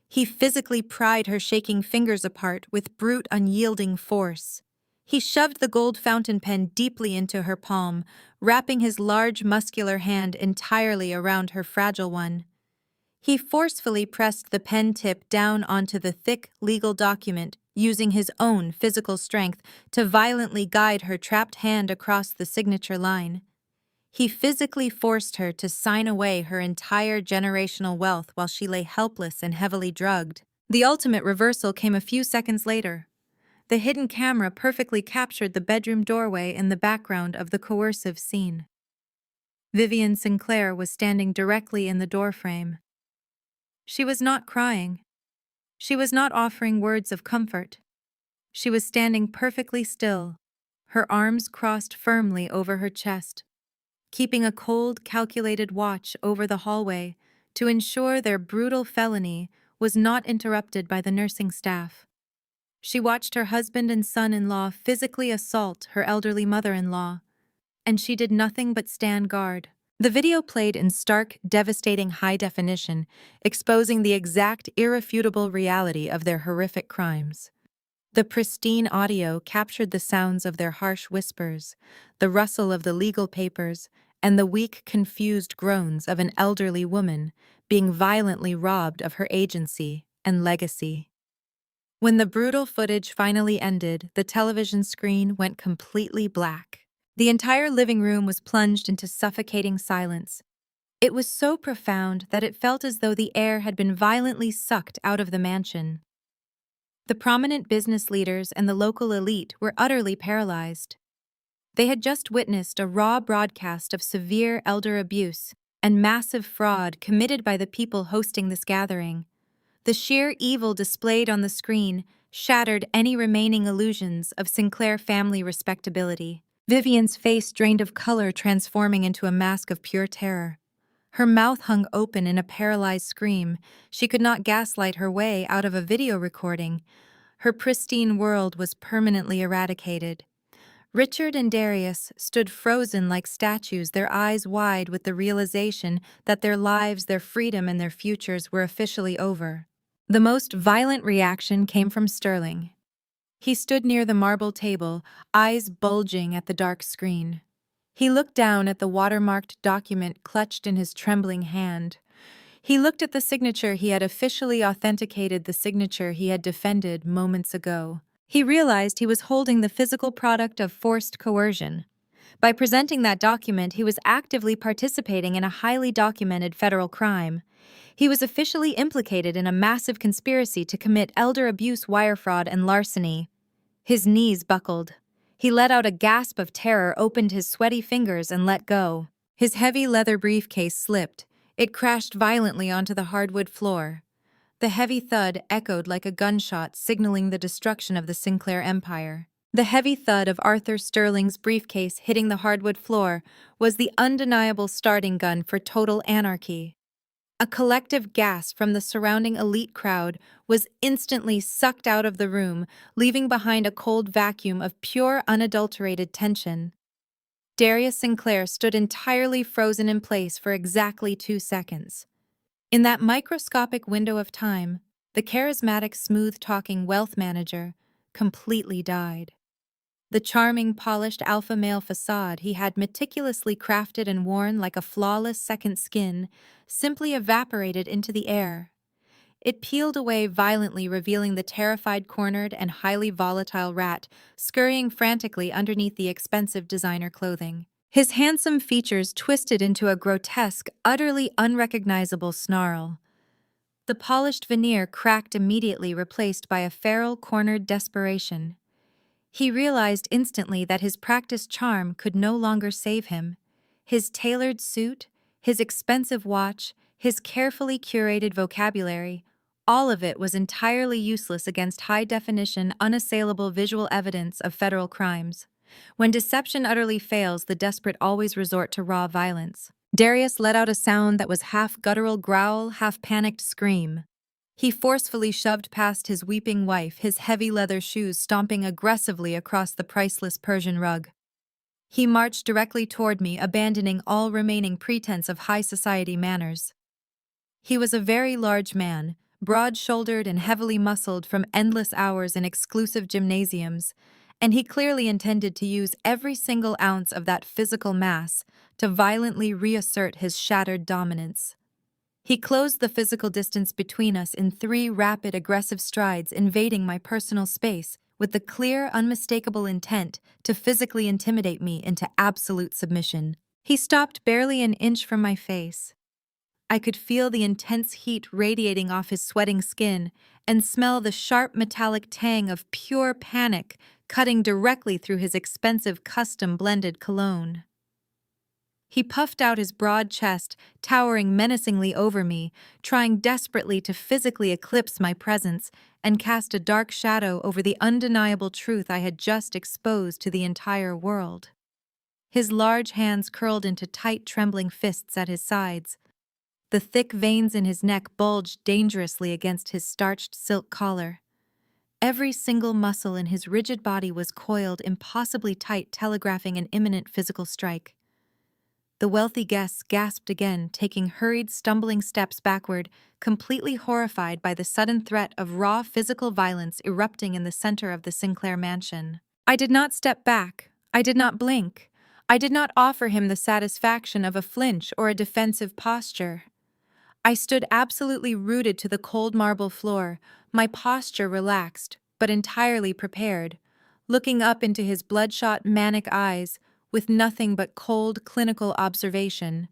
He physically pried her shaking fingers apart with brute, unyielding force. He shoved the gold fountain pen deeply into her palm, wrapping his large, muscular hand entirely around her fragile one. He forcefully pressed the pen tip down onto the thick, legal document, using his own physical strength to violently guide her trapped hand across the signature line. He physically forced her to sign away her entire generational wealth while she lay helpless and heavily drugged. The ultimate reversal came a few seconds later. The hidden camera perfectly captured the bedroom doorway in the background of the coercive scene. Vivian Sinclair was standing directly in the doorframe. She was not crying. She was not offering words of comfort. She was standing perfectly still, her arms crossed firmly over her chest, keeping a cold, calculated watch over the hallway to ensure their brutal felony was not interrupted by the nursing staff. She watched her husband and son-in-law physically assault her elderly mother-in-law, and she did nothing but stand guard. The video played in stark, devastating high definition, exposing the exact, irrefutable reality of their horrific crimes. The pristine audio captured the sounds of their harsh whispers, the rustle of the legal papers, and the weak, confused groans of an elderly woman being violently robbed of her agency and legacy. When the brutal footage finally ended, the television screen went completely black. The entire living room was plunged into suffocating silence. It was so profound that it felt as though the air had been violently sucked out of the mansion. The prominent business leaders and the local elite were utterly paralyzed. They had just witnessed a raw broadcast of severe elder abuse and massive fraud committed by the people hosting this gathering. The sheer evil displayed on the screen shattered any remaining illusions of Sinclair family respectability. Vivian's face drained of color, transforming into a mask of pure terror. Her mouth hung open in a paralyzed scream. She could not gaslight her way out of a video recording. Her pristine world was permanently eradicated. Richard and Darius stood frozen like statues, their eyes wide with the realization that their lives, their freedom, and their futures were officially over. The most violent reaction came from Sterling. He stood near the marble table, eyes bulging at the dark screen. He looked down at the watermarked document clutched in his trembling hand. He looked at the signature he had officially authenticated, the signature he had defended moments ago. He realized he was holding the physical product of forced coercion. By presenting that document, he was actively participating in a highly documented federal crime. He was officially implicated in a massive conspiracy to commit elder abuse, wire fraud, and larceny. His knees buckled. He let out a gasp of terror, opened his sweaty fingers, and let go. His heavy leather briefcase slipped. It crashed violently onto the hardwood floor. The heavy thud echoed like a gunshot, signaling the destruction of the Sinclair empire. The heavy thud of Arthur Sterling's briefcase hitting the hardwood floor was the undeniable starting gun for total anarchy. A collective gasp from the surrounding elite crowd was instantly sucked out of the room, leaving behind a cold vacuum of pure, unadulterated tension. Darius Sinclair stood entirely frozen in place for exactly 2 seconds. In that microscopic window of time, the charismatic, smooth-talking wealth manager completely died. The charming, polished alpha male facade he had meticulously crafted and worn like a flawless second skin simply evaporated into the air. It peeled away violently, revealing the terrified, cornered, and highly volatile rat scurrying frantically underneath the expensive designer clothing. His handsome features twisted into a grotesque, utterly unrecognizable snarl. The polished veneer cracked immediately, replaced by a feral, cornered desperation. He realized instantly that his practiced charm could no longer save him. His tailored suit, his expensive watch, his carefully curated vocabulary, all of it was entirely useless against high-definition, unassailable visual evidence of federal crimes. When deception utterly fails, the desperate always resort to raw violence. Darius let out a sound that was half guttural growl, half panicked scream. He forcefully shoved past his weeping wife, his heavy leather shoes stomping aggressively across the priceless Persian rug. He marched directly toward me, abandoning all remaining pretense of high society manners. He was a very large man, broad-shouldered and heavily muscled from endless hours in exclusive gymnasiums, and he clearly intended to use every single ounce of that physical mass to violently reassert his shattered dominance. He closed the physical distance between us in 3 rapid, aggressive strides, invading my personal space with the clear, unmistakable intent to physically intimidate me into absolute submission. He stopped barely an inch from my face. I could feel the intense heat radiating off his sweating skin and smell the sharp metallic tang of pure panic cutting directly through his expensive custom-blended cologne. He puffed out his broad chest, towering menacingly over me, trying desperately to physically eclipse my presence and cast a dark shadow over the undeniable truth I had just exposed to the entire world. His large hands curled into tight, trembling fists at his sides. The thick veins in his neck bulged dangerously against his starched silk collar. Every single muscle in his rigid body was coiled impossibly tight, telegraphing an imminent physical strike. The wealthy guests gasped again, taking hurried, stumbling steps backward, completely horrified by the sudden threat of raw physical violence erupting in the center of the Sinclair mansion. I did not step back. I did not blink. I did not offer him the satisfaction of a flinch or a defensive posture. I stood absolutely rooted to the cold marble floor, my posture relaxed, but entirely prepared, looking up into his bloodshot, manic eyes with nothing but cold, clinical observation.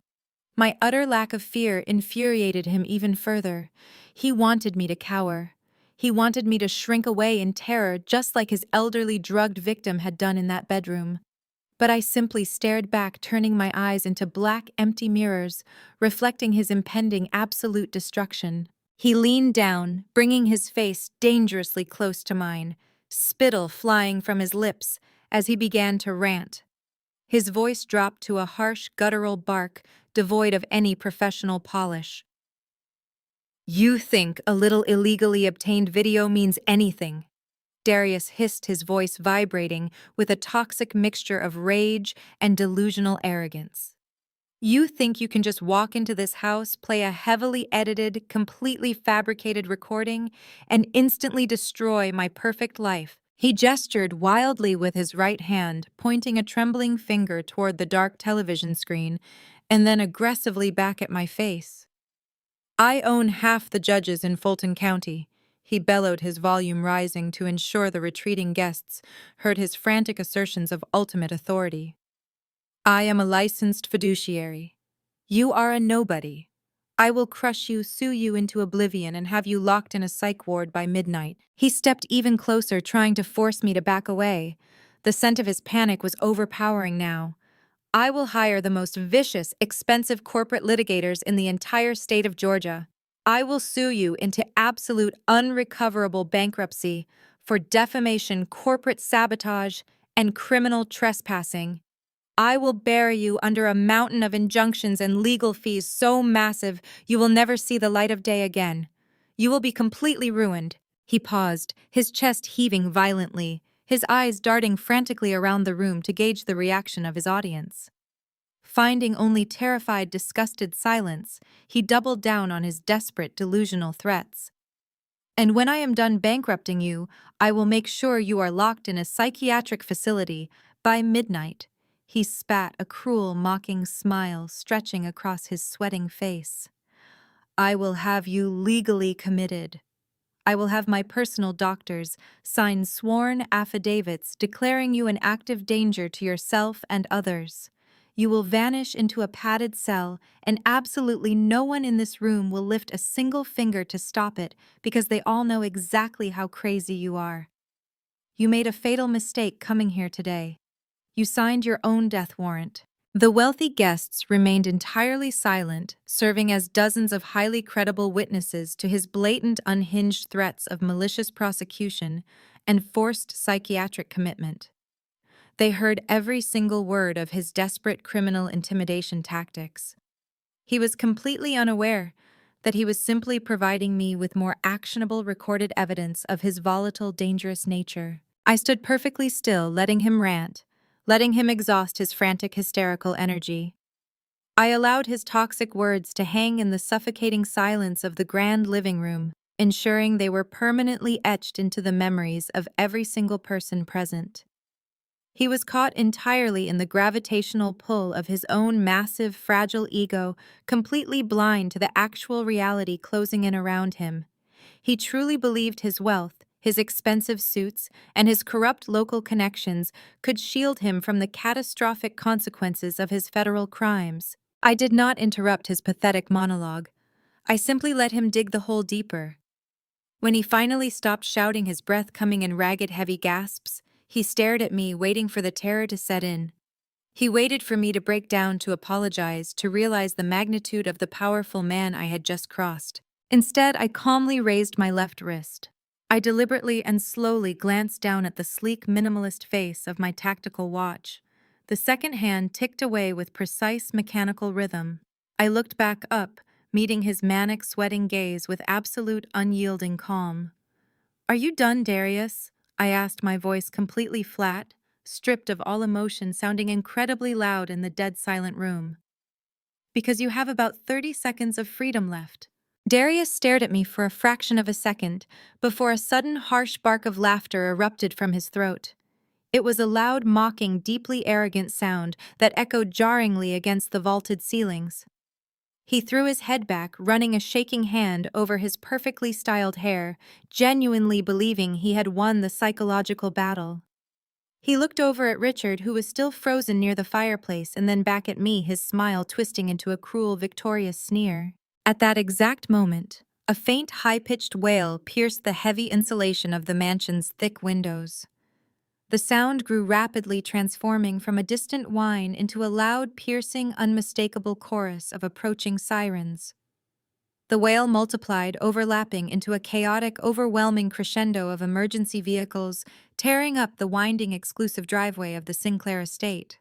My utter lack of fear infuriated him even further. He wanted me to cower. He wanted me to shrink away in terror, just like his elderly, drugged victim had done in that bedroom. But I simply stared back, turning my eyes into black, empty mirrors, reflecting his impending absolute destruction. He leaned down, bringing his face dangerously close to mine, spittle flying from his lips as he began to rant. His voice dropped to a harsh, guttural bark, devoid of any professional polish. "You think a little illegally obtained video means anything?" Darius hissed, his voice vibrating with a toxic mixture of rage and delusional arrogance. "You think you can just walk into this house, play a heavily edited, completely fabricated recording, and instantly destroy my perfect life?" He gestured wildly with his right hand, pointing a trembling finger toward the dark television screen, and then aggressively back at my face. "I own half the judges in Fulton County," he bellowed, his volume rising to ensure the retreating guests heard his frantic assertions of ultimate authority. "I am a licensed fiduciary. You are a nobody. I will crush you, sue you into oblivion, and have you locked in a psych ward by midnight." He stepped even closer, trying to force me to back away. The scent of his panic was overpowering now. "I will hire the most vicious, expensive corporate litigators in the entire state of Georgia. I will sue you into absolute unrecoverable bankruptcy for defamation, corporate sabotage, and criminal trespassing." I will bury you under a mountain of injunctions and legal fees so massive you will never see the light of day again. You will be completely ruined." He paused, his chest heaving violently, his eyes darting frantically around the room to gauge the reaction of his audience. Finding only terrified, disgusted silence, he doubled down on his desperate, delusional threats. "And when I am done bankrupting you, I will make sure you are locked in a psychiatric facility by midnight." He spat, a cruel, mocking smile stretching across his sweating face. "I will have you legally committed. I will have my personal doctors sign sworn affidavits declaring you an active danger to yourself and others. You will vanish into a padded cell, and absolutely no one in this room will lift a single finger to stop it because they all know exactly how crazy you are. You made a fatal mistake coming here today. You signed your own death warrant." The wealthy guests remained entirely silent, serving as dozens of highly credible witnesses to his blatant, unhinged threats of malicious prosecution and forced psychiatric commitment. They heard every single word of his desperate criminal intimidation tactics. He was completely unaware that he was simply providing me with more actionable recorded evidence of his volatile, dangerous nature. I stood perfectly still, letting him rant, letting him exhaust his frantic, hysterical energy. I allowed his toxic words to hang in the suffocating silence of the grand living room, ensuring they were permanently etched into the memories of every single person present. He was caught entirely in the gravitational pull of his own massive, fragile ego, completely blind to the actual reality closing in around him. He truly believed his wealth, his expensive suits, and his corrupt local connections could shield him from the catastrophic consequences of his federal crimes. I did not interrupt his pathetic monologue. I simply let him dig the hole deeper. When he finally stopped shouting, his breath coming in ragged, heavy gasps, he stared at me, waiting for the terror to set in. He waited for me to break down, to apologize, to realize the magnitude of the powerful man I had just crossed. Instead, I calmly raised my left wrist. I deliberately and slowly glanced down at the sleek, minimalist face of my tactical watch. The second hand ticked away with precise mechanical rhythm. I looked back up, meeting his manic, sweating gaze with absolute, unyielding calm. "Are you done, Darius?" I asked, my voice completely flat, stripped of all emotion, sounding incredibly loud in the dead silent room. "Because you have about 30 seconds of freedom left." Darius stared at me for a fraction of a second, before a sudden harsh bark of laughter erupted from his throat. It was a loud, mocking, deeply arrogant sound that echoed jarringly against the vaulted ceilings. He threw his head back, running a shaking hand over his perfectly styled hair, genuinely believing he had won the psychological battle. He looked over at Richard, who was still frozen near the fireplace, and then back at me, his smile twisting into a cruel, victorious sneer. At that exact moment, a faint, high-pitched wail pierced the heavy insulation of the mansion's thick windows. The sound grew rapidly, transforming from a distant whine into a loud, piercing, unmistakable chorus of approaching sirens. The wail multiplied, overlapping into a chaotic, overwhelming crescendo of emergency vehicles tearing up the winding, exclusive driveway of the Sinclair estate.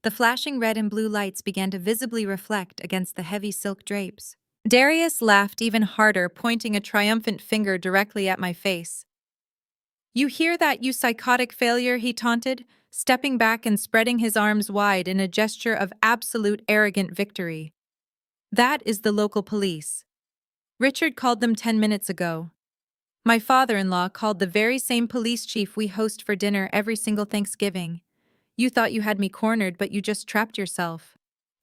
The flashing red and blue lights began to visibly reflect against the heavy silk drapes. Darius laughed even harder, pointing a triumphant finger directly at my face. "You hear that, you psychotic failure?" he taunted, stepping back and spreading his arms wide in a gesture of absolute arrogant victory. "That is the local police. Richard called them 10 minutes ago. My father-in-law called the very same police chief we host for dinner every single Thanksgiving. You thought you had me cornered, but you just trapped yourself.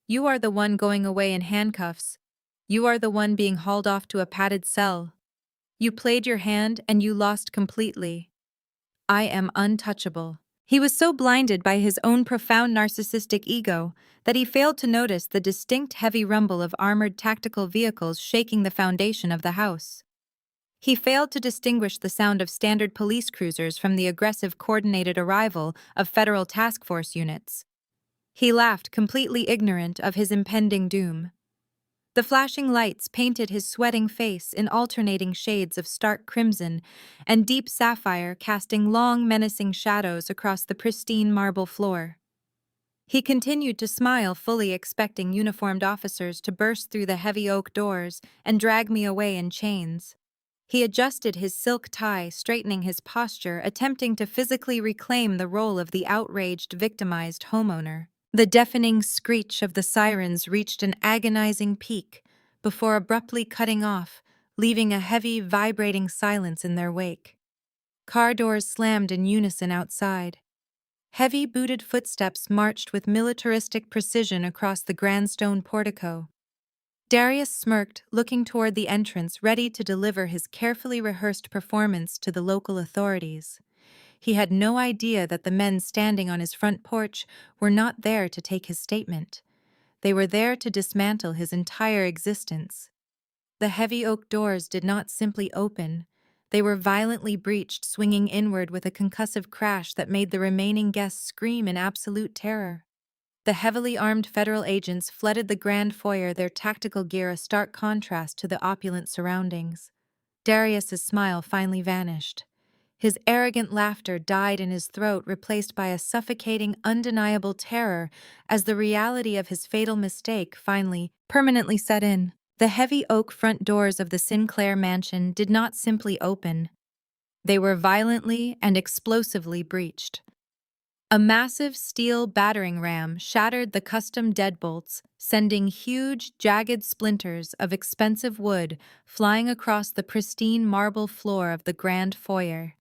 You are the one going away in handcuffs. You are the one being hauled off to a padded cell. You played your hand and you lost completely. I am untouchable." He was so blinded by his own profound narcissistic ego that he failed to notice the distinct heavy rumble of armored tactical vehicles shaking the foundation of the house. He failed to distinguish the sound of standard police cruisers from the aggressive, coordinated arrival of federal task force units. He laughed, completely ignorant of his impending doom. The flashing lights painted his sweating face in alternating shades of stark crimson and deep sapphire, casting long, menacing shadows across the pristine marble floor. He continued to smile, fully expecting uniformed officers to burst through the heavy oak doors and drag me away in chains. He adjusted his silk tie, straightening his posture, attempting to physically reclaim the role of the outraged, victimized homeowner. The deafening screech of the sirens reached an agonizing peak before abruptly cutting off, leaving a heavy, vibrating silence in their wake. Car doors slammed in unison outside. Heavy booted footsteps marched with militaristic precision across the grand stone portico. Darius smirked, looking toward the entrance, ready to deliver his carefully rehearsed performance to the local authorities. He had no idea that the men standing on his front porch were not there to take his statement. They were there to dismantle his entire existence. The heavy oak doors did not simply open. They were violently breached, swinging inward with a concussive crash that made the remaining guests scream in absolute terror. The heavily armed federal agents flooded the grand foyer, their tactical gear a stark contrast to the opulent surroundings. Darius's smile finally vanished. His arrogant laughter died in his throat, replaced by a suffocating, undeniable terror as the reality of his fatal mistake finally, permanently set in. The heavy oak front doors of the Sinclair mansion did not simply open. They were violently and explosively breached. A massive steel battering ram shattered the custom deadbolts, sending huge, jagged splinters of expensive wood flying across the pristine marble floor of the grand foyer.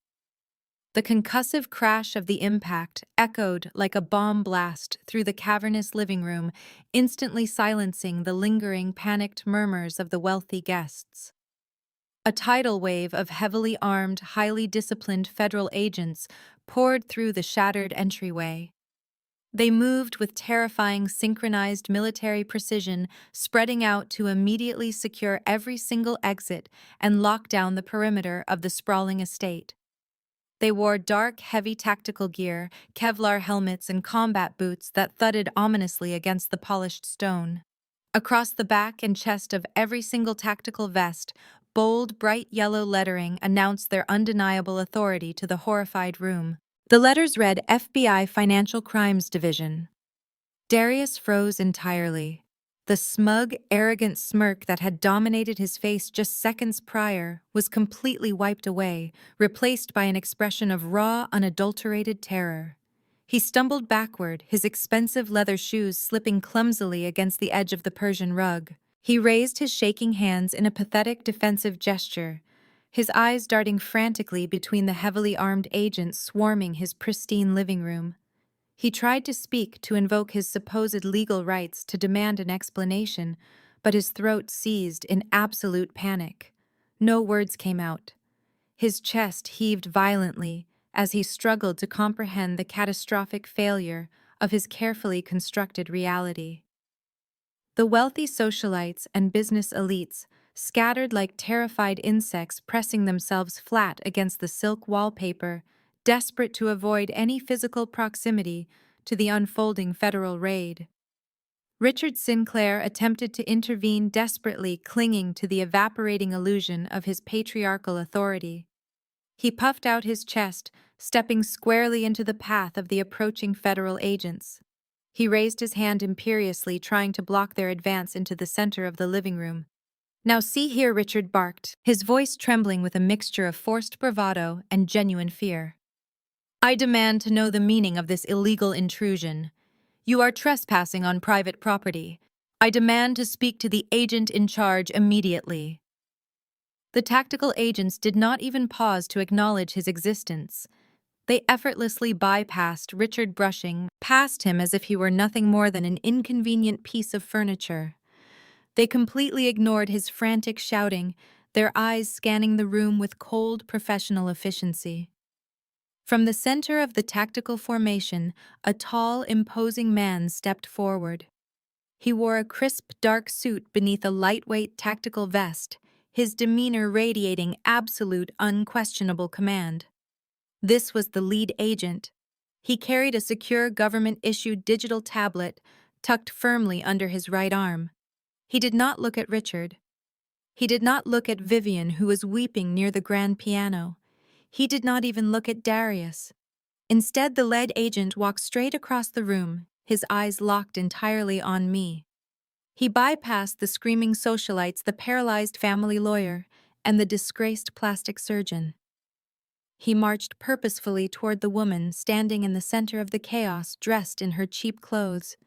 The concussive crash of the impact echoed like a bomb blast through the cavernous living room, instantly silencing the lingering, panicked murmurs of the wealthy guests. A tidal wave of heavily armed, highly disciplined federal agents poured through the shattered entryway. They moved with terrifying, synchronized military precision, spreading out to immediately secure every single exit and lock down the perimeter of the sprawling estate. They wore dark, heavy tactical gear, Kevlar helmets, and combat boots that thudded ominously against the polished stone. Across the back and chest of every single tactical vest, bold, bright yellow lettering announced their undeniable authority to the horrified room. The letters read FBI Financial Crimes Division. Darius froze entirely. The smug, arrogant smirk that had dominated his face just seconds prior was completely wiped away, replaced by an expression of raw, unadulterated terror. He stumbled backward, his expensive leather shoes slipping clumsily against the edge of the Persian rug. He raised his shaking hands in a pathetic defensive gesture, his eyes darting frantically between the heavily armed agents swarming his pristine living room. He tried to speak, to invoke his supposed legal rights, to demand an explanation, but his throat seized in absolute panic. No words came out. His chest heaved violently as he struggled to comprehend the catastrophic failure of his carefully constructed reality. The wealthy socialites and business elites scattered like terrified insects, pressing themselves flat against the silk wallpaper, desperate to avoid any physical proximity to the unfolding federal raid. Richard Sinclair attempted to intervene desperately, clinging to the evaporating illusion of his patriarchal authority. He puffed out his chest, stepping squarely into the path of the approaching federal agents. He raised his hand imperiously, trying to block their advance into the center of the living room. "Now see here," Richard barked, his voice trembling with a mixture of forced bravado and genuine fear. "I demand to know the meaning of this illegal intrusion. You are trespassing on private property. I demand to speak to the agent in charge immediately." The tactical agents did not even pause to acknowledge his existence. They effortlessly bypassed Richard, brushing past him as if he were nothing more than an inconvenient piece of furniture. They completely ignored his frantic shouting, their eyes scanning the room with cold, professional efficiency. From the center of the tactical formation, a tall, imposing man stepped forward. He wore a crisp, dark suit beneath a lightweight tactical vest, his demeanor radiating absolute, unquestionable command. This was the lead agent. He carried a secure government-issued digital tablet tucked firmly under his right arm. He did not look at Richard. He did not look at Vivian, who was weeping near the grand piano. He did not even look at Darius. Instead, the lead agent walked straight across the room, his eyes locked entirely on me. He bypassed the screaming socialites, the paralyzed family lawyer, and the disgraced plastic surgeon. He marched purposefully toward the woman standing in the center of the chaos, dressed in her cheap clothes.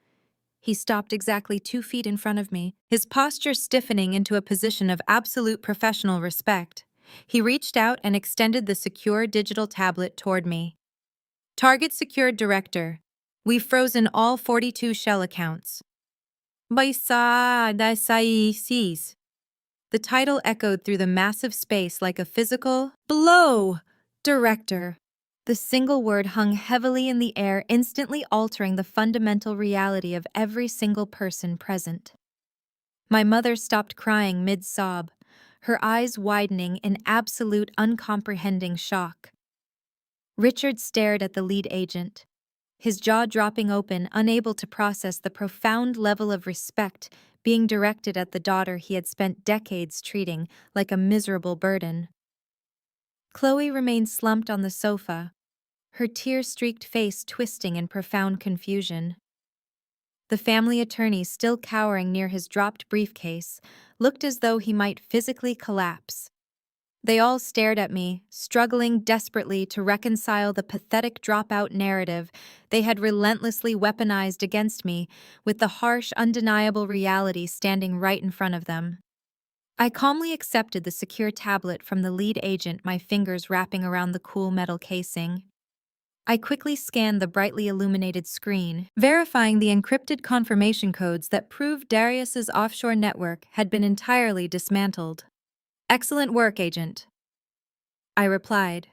He stopped exactly 2 feet in front of me, his posture stiffening into a position of absolute professional respect. He reached out and extended the secure digital tablet toward me. Target secured, Director. We've frozen all 42 shell accounts. Baisa dasaisis. The title echoed through the massive space like a physical blow. Director. The single word hung heavily in the air, instantly altering the fundamental reality of every single person present. My mother stopped crying mid-sob, her eyes widening in absolute uncomprehending shock. Richard stared at the lead agent, his jaw dropping open, unable to process the profound level of respect being directed at the daughter he had spent decades treating like a miserable burden. Chloe remained slumped on the sofa, her tear-streaked face twisting in profound confusion. The family attorney, still cowering near his dropped briefcase, looked as though he might physically collapse. They all stared at me, struggling desperately to reconcile the pathetic dropout narrative they had relentlessly weaponized against me with the harsh, undeniable reality standing right in front of them. I calmly accepted the secure tablet from the lead agent, my fingers wrapping around the cool metal casing. I quickly scanned the brightly illuminated screen, verifying the encrypted confirmation codes that proved Darius's offshore network had been entirely dismantled. Excellent work, Agent, I replied,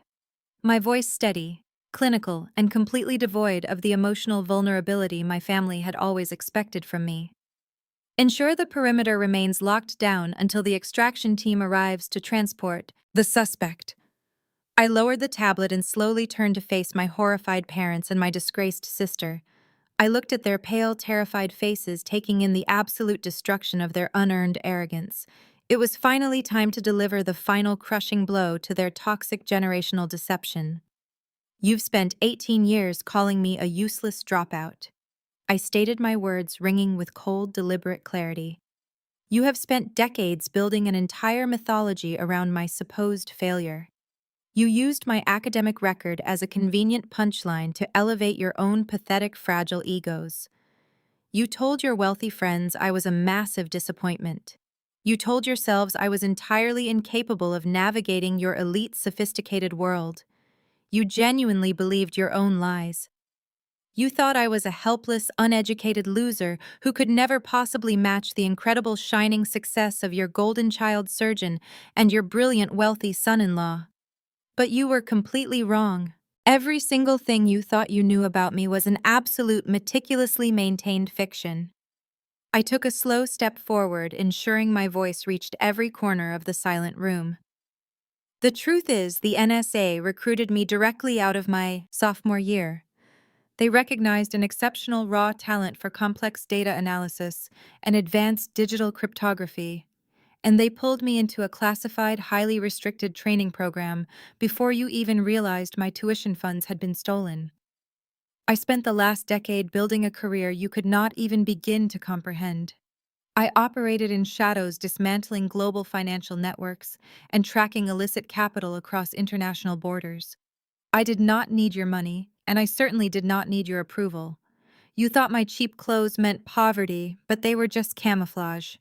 my voice steady, clinical, and completely devoid of the emotional vulnerability my family had always expected from me. Ensure the perimeter remains locked down until the extraction team arrives to transport the suspect. I lowered the tablet and slowly turned to face my horrified parents and my disgraced sister. I looked at their pale, terrified faces, taking in the absolute destruction of their unearned arrogance. It was finally time to deliver the final crushing blow to their toxic generational deception. You've spent 18 years calling me a useless dropout. I stated my words, ringing with cold, deliberate clarity. You have spent decades building an entire mythology around my supposed failure. You used my academic record as a convenient punchline to elevate your own pathetic, fragile egos. You told your wealthy friends I was a massive disappointment. You told yourselves I was entirely incapable of navigating your elite, sophisticated world. You genuinely believed your own lies. You thought I was a helpless, uneducated loser who could never possibly match the incredible shining success of your golden child surgeon and your brilliant, wealthy son-in-law. But you were completely wrong. Every single thing you thought you knew about me was an absolute, meticulously maintained fiction. I took a slow step forward, ensuring my voice reached every corner of the silent room. The truth is, the NSA recruited me directly out of my sophomore year. They recognized an exceptional raw talent for complex data analysis and advanced digital cryptography, and they pulled me into a classified, highly restricted training program before you even realized my tuition funds had been stolen. I spent the last decade building a career you could not even begin to comprehend. I operated in shadows, dismantling global financial networks and tracking illicit capital across international borders. I did not need your money, and I certainly did not need your approval. You thought my cheap clothes meant poverty, but they were just camouflage.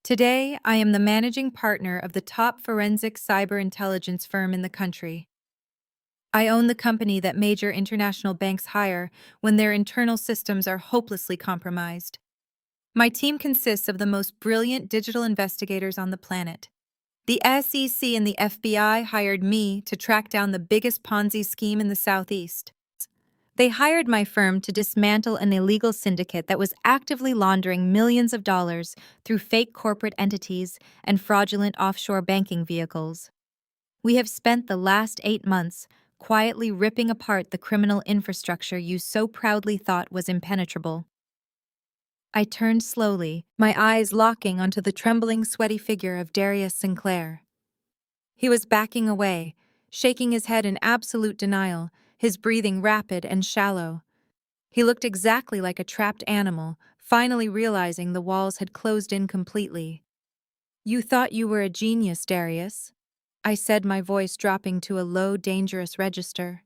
Today, I am the managing partner of the top forensic cyber intelligence firm in the country. I own the company that major international banks hire when their internal systems are hopelessly compromised. My team consists of the most brilliant digital investigators on the planet. The SEC and the FBI hired me to track down the biggest Ponzi scheme in the Southeast. They hired my firm to dismantle an illegal syndicate that was actively laundering millions of dollars through fake corporate entities and fraudulent offshore banking vehicles. We have spent the last 8 months quietly ripping apart the criminal infrastructure you so proudly thought was impenetrable. I turned slowly, my eyes locking onto the trembling, sweaty figure of Darius Sinclair. He was backing away, shaking his head in absolute denial, his breathing rapid and shallow. He looked exactly like a trapped animal, finally realizing the walls had closed in completely. "You thought you were a genius, Darius," I said, my voice dropping to a low, dangerous register.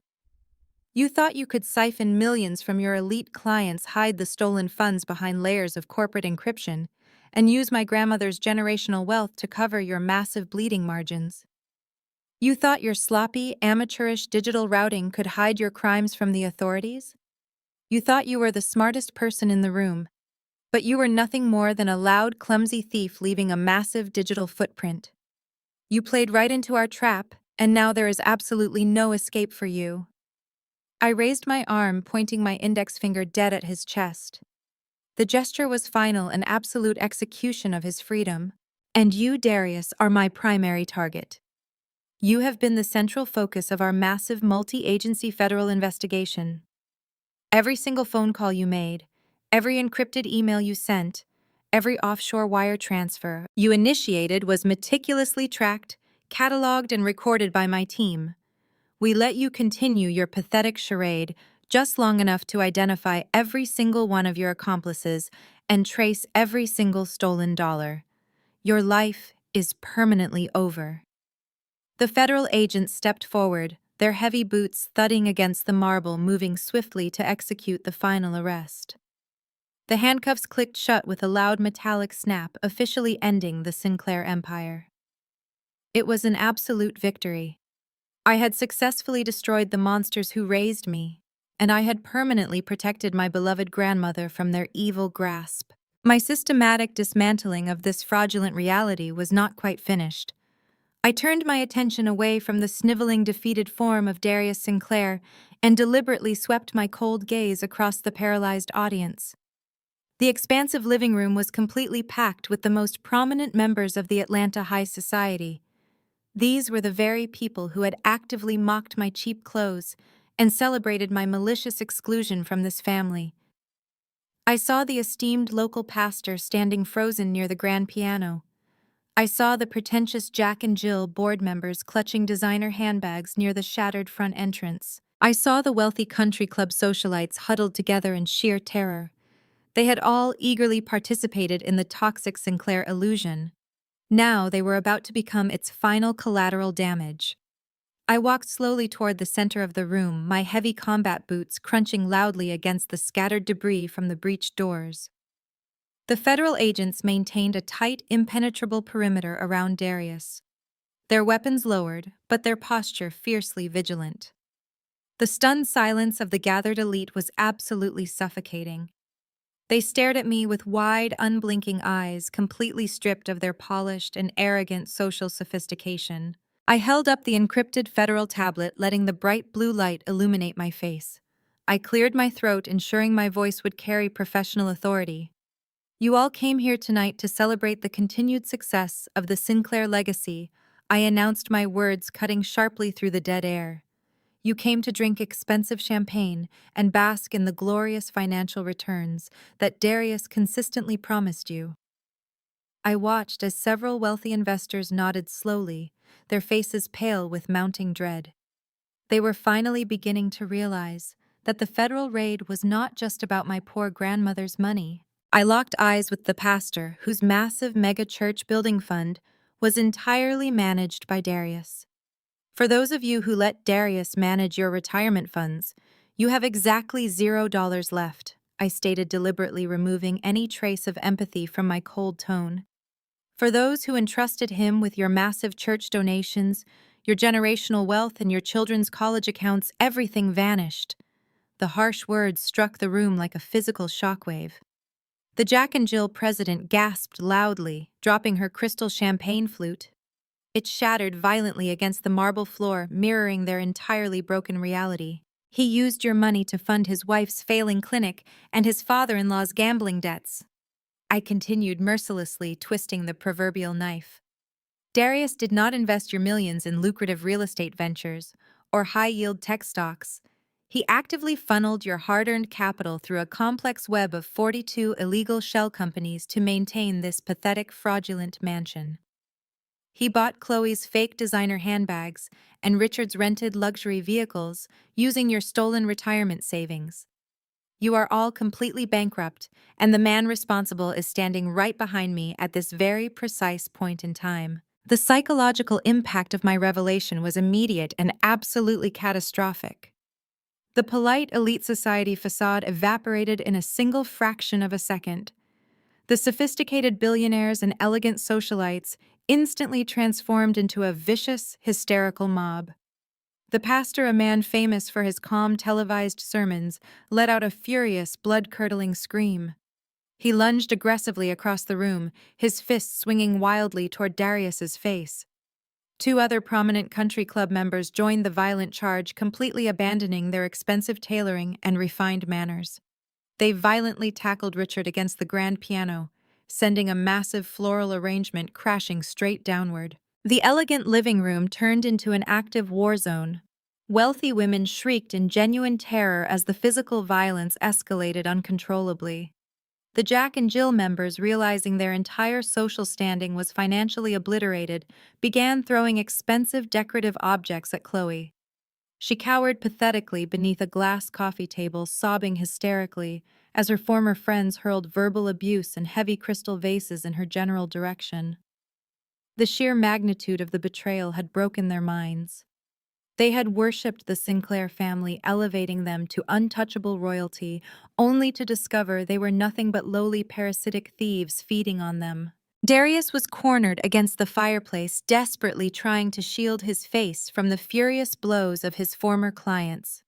"You thought you could siphon millions from your elite clients, hide the stolen funds behind layers of corporate encryption, and use my grandmother's generational wealth to cover your massive bleeding margins. You thought your sloppy, amateurish digital routing could hide your crimes from the authorities? You thought you were the smartest person in the room, but you were nothing more than a loud, clumsy thief leaving a massive digital footprint. You played right into our trap, and now there is absolutely no escape for you." I raised my arm, pointing my index finger dead at his chest. The gesture was final, an absolute execution of his freedom. "And you, Darius, are my primary target. You have been the central focus of our massive multi-agency federal investigation. Every single phone call you made, every encrypted email you sent, every offshore wire transfer you initiated was meticulously tracked, cataloged, and recorded by my team. We let you continue your pathetic charade just long enough to identify every single one of your accomplices and trace every single stolen dollar. Your life is permanently over." The federal agents stepped forward, their heavy boots thudding against the marble, moving swiftly to execute the final arrest. The handcuffs clicked shut with a loud metallic snap, officially ending the Sinclair empire. It was an absolute victory. I had successfully destroyed the monsters who raised me, and I had permanently protected my beloved grandmother from their evil grasp. My systematic dismantling of this fraudulent reality was not quite finished. I turned my attention away from the sniveling, defeated form of Darius Sinclair and deliberately swept my cold gaze across the paralyzed audience. The expansive living room was completely packed with the most prominent members of the Atlanta high society. These were the very people who had actively mocked my cheap clothes and celebrated my malicious exclusion from this family. I saw the esteemed local pastor standing frozen near the grand piano. I saw the pretentious Jack and Jill board members clutching designer handbags near the shattered front entrance. I saw the wealthy country club socialites huddled together in sheer terror. They had all eagerly participated in the toxic Sinclair illusion. Now they were about to become its final collateral damage. I walked slowly toward the center of the room, my heavy combat boots crunching loudly against the scattered debris from the breached doors. The federal agents maintained a tight, impenetrable perimeter around Darius, their weapons lowered, but their posture fiercely vigilant. The stunned silence of the gathered elite was absolutely suffocating. They stared at me with wide, unblinking eyes, completely stripped of their polished and arrogant social sophistication. I held up the encrypted federal tablet, letting the bright blue light illuminate my face. I cleared my throat, ensuring my voice would carry professional authority. "You all came here tonight to celebrate the continued success of the Sinclair legacy," I announced, my words cutting sharply through the dead air. "You came to drink expensive champagne and bask in the glorious financial returns that Darius consistently promised you." I watched as several wealthy investors nodded slowly, their faces pale with mounting dread. They were finally beginning to realize that the federal raid was not just about my poor grandmother's money. I locked eyes with the pastor, whose massive mega-church building fund was entirely managed by Darius. "For those of you who let Darius manage your retirement funds, you have exactly $0 left," I stated, deliberately removing any trace of empathy from my cold tone. "For those who entrusted him with your massive church donations, your generational wealth, and your children's college accounts, everything vanished." The harsh words struck the room like a physical shockwave. The Jack and Jill president gasped loudly, dropping her crystal champagne flute. It shattered violently against the marble floor, mirroring their entirely broken reality. "He used your money to fund his wife's failing clinic and his father-in-law's gambling debts," I continued, mercilessly twisting the proverbial knife. "Darius did not invest your millions in lucrative real estate ventures or high-yield tech stocks. He actively funneled your hard-earned capital through a complex web of 42 illegal shell companies to maintain this pathetic, fraudulent mansion. He bought Chloe's fake designer handbags and Richard's rented luxury vehicles using your stolen retirement savings. You are all completely bankrupt, and the man responsible is standing right behind me at this very precise point in time. The psychological impact of my revelation was immediate and absolutely catastrophic. The polite elite society facade evaporated in a single fraction of a second. The sophisticated billionaires and elegant socialites instantly transformed into a vicious, hysterical mob. The pastor, a man famous for his calm televised sermons, let out a furious, blood-curdling scream. He lunged aggressively across the room, his fists swinging wildly toward Darius's face. Two other prominent country club members joined the violent charge, completely abandoning their expensive tailoring and refined manners. They violently tackled Richard against the grand piano, sending a massive floral arrangement crashing straight downward. The elegant living room turned into an active war zone. Wealthy women shrieked in genuine terror as the physical violence escalated uncontrollably. The Jack and Jill members, realizing their entire social standing was financially obliterated, began throwing expensive decorative objects at Chloe. She cowered pathetically beneath a glass coffee table, sobbing hysterically, as her former friends hurled verbal abuse and heavy crystal vases in her general direction. The sheer magnitude of the betrayal had broken their minds. They had worshipped the Sinclair family, elevating them to untouchable royalty, only to discover they were nothing but lowly parasitic thieves feeding on them. Darius was cornered against the fireplace, desperately trying to shield his face from the furious blows of his former clients.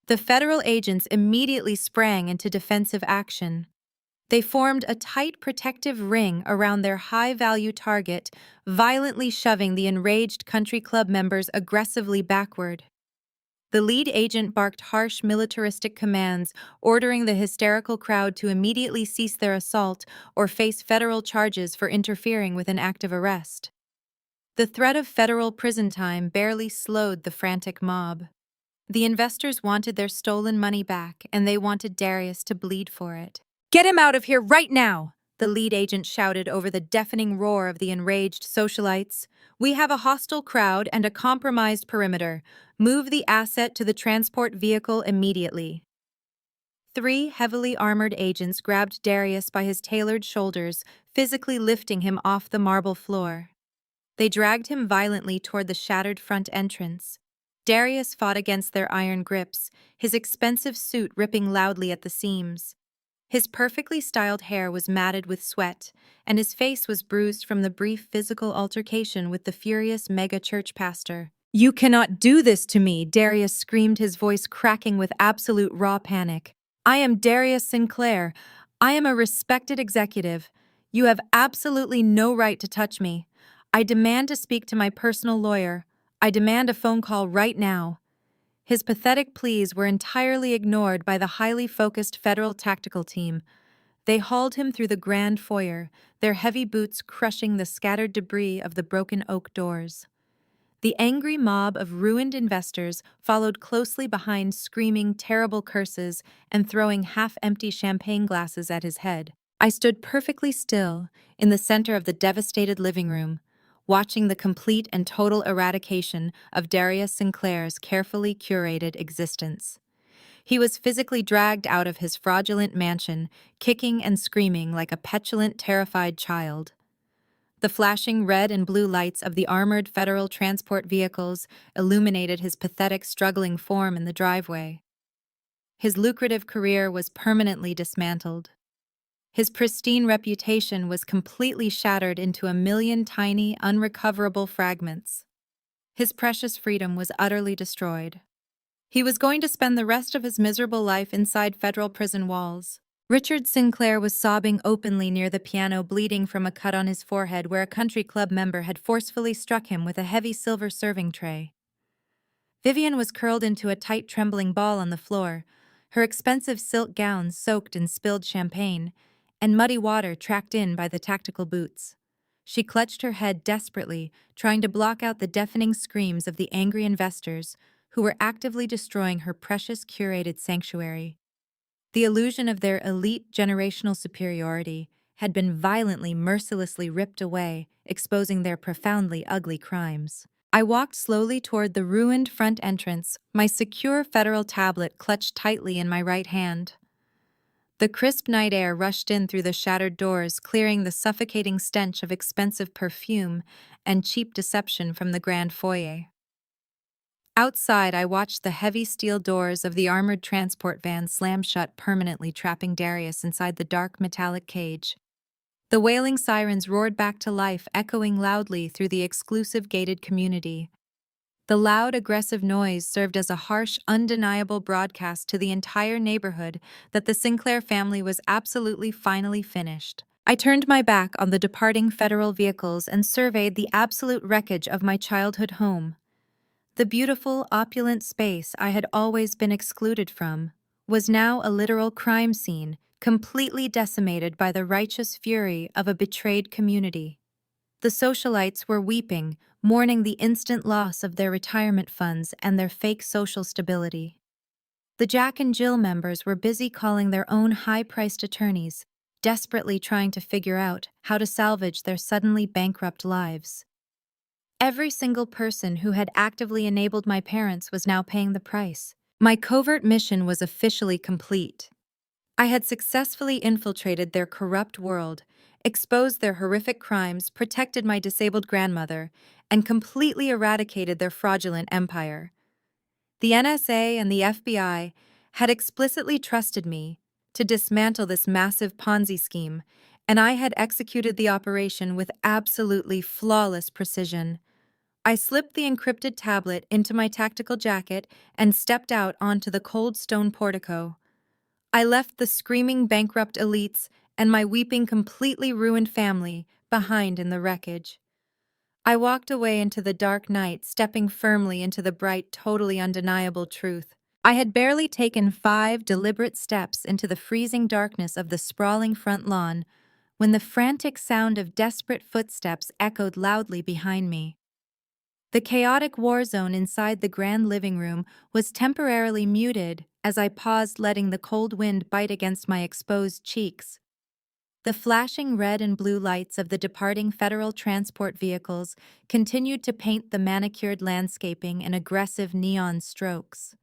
The federal agents immediately sprang into defensive action. They formed a tight protective ring around their high-value target, violently shoving the enraged country club members aggressively backward. The lead agent barked harsh militaristic commands, ordering the hysterical crowd to immediately cease their assault or face federal charges for interfering with an active arrest. The threat of federal prison time barely slowed the frantic mob. The investors wanted their stolen money back, and they wanted Darius to bleed for it. "Get him out of here right now!" the lead agent shouted over the deafening roar of the enraged socialites. "We have a hostile crowd and a compromised perimeter. Move the asset to the transport vehicle immediately." Three heavily armored agents grabbed Darius by his tailored shoulders, physically lifting him off the marble floor. They dragged him violently toward the shattered front entrance. Darius fought against their iron grips, his expensive suit ripping loudly at the seams. His perfectly styled hair was matted with sweat, and his face was bruised from the brief physical altercation with the furious mega-church pastor. "You cannot do this to me," Darius screamed, his voice cracking with absolute raw panic. "I am Darius Sinclair. I am a respected executive. You have absolutely no right to touch me. I demand to speak to my personal lawyer. I demand a phone call right now." His pathetic pleas were entirely ignored by the highly focused federal tactical team. They hauled him through the grand foyer, their heavy boots crushing the scattered debris of the broken oak doors. The angry mob of ruined investors followed closely behind, screaming terrible curses and throwing half-empty champagne glasses at his head. I stood perfectly still in the center of the devastated living room, watching the complete and total eradication of Darius Sinclair's carefully curated existence. He was physically dragged out of his fraudulent mansion, kicking and screaming like a petulant, terrified child. The flashing red and blue lights of the armored federal transport vehicles illuminated his pathetic, struggling form in the driveway. His lucrative career was permanently dismantled. His pristine reputation was completely shattered into a million tiny, unrecoverable fragments. His precious freedom was utterly destroyed. He was going to spend the rest of his miserable life inside federal prison walls. Richard Sinclair was sobbing openly near the piano, bleeding from a cut on his forehead where a country club member had forcefully struck him with a heavy silver serving tray. Vivian was curled into a tight, trembling ball on the floor, her expensive silk gown soaked in spilled champagne, and muddy water tracked in by the tactical boots. She clutched her head desperately, trying to block out the deafening screams of the angry investors who were actively destroying her precious curated sanctuary. The illusion of their elite generational superiority had been violently, mercilessly ripped away, exposing their profoundly ugly crimes. I walked slowly toward the ruined front entrance, my secure federal tablet clutched tightly in my right hand. The crisp night air rushed in through the shattered doors, clearing the suffocating stench of expensive perfume and cheap deception from the grand foyer. Outside, I watched the heavy steel doors of the armored transport van slam shut, permanently trapping Darius inside the dark metallic cage. The wailing sirens roared back to life, echoing loudly through the exclusive gated community. The loud, aggressive noise served as a harsh, undeniable broadcast to the entire neighborhood that the Sinclair family was absolutely finally finished. I turned my back on the departing federal vehicles and surveyed the absolute wreckage of my childhood home. The beautiful, opulent space I had always been excluded from was now a literal crime scene, completely decimated by the righteous fury of a betrayed community. The socialites were weeping, mourning the instant loss of their retirement funds and their fake social stability. The Jack and Jill members were busy calling their own high-priced attorneys, desperately trying to figure out how to salvage their suddenly bankrupt lives. Every single person who had actively enabled my parents was now paying the price. My covert mission was officially complete. I had successfully infiltrated their corrupt world, exposed their horrific crimes, protected my disabled grandmother, and completely eradicated their fraudulent empire. The NSA and the FBI had explicitly trusted me to dismantle this massive Ponzi scheme, and I had executed the operation with absolutely flawless precision. I slipped the encrypted tablet into my tactical jacket and stepped out onto the cold stone portico. I left the screaming bankrupt elites and my weeping, completely ruined family behind in the wreckage. I walked away into the dark night, stepping firmly into the bright, totally undeniable truth. I had barely taken 5 deliberate steps into the freezing darkness of the sprawling front lawn when the frantic sound of desperate footsteps echoed loudly behind me. The chaotic war zone inside the grand living room was temporarily muted as I paused, letting the cold wind bite against my exposed cheeks. The flashing red and blue lights of the departing federal transport vehicles continued to paint the manicured landscaping in aggressive neon strokes.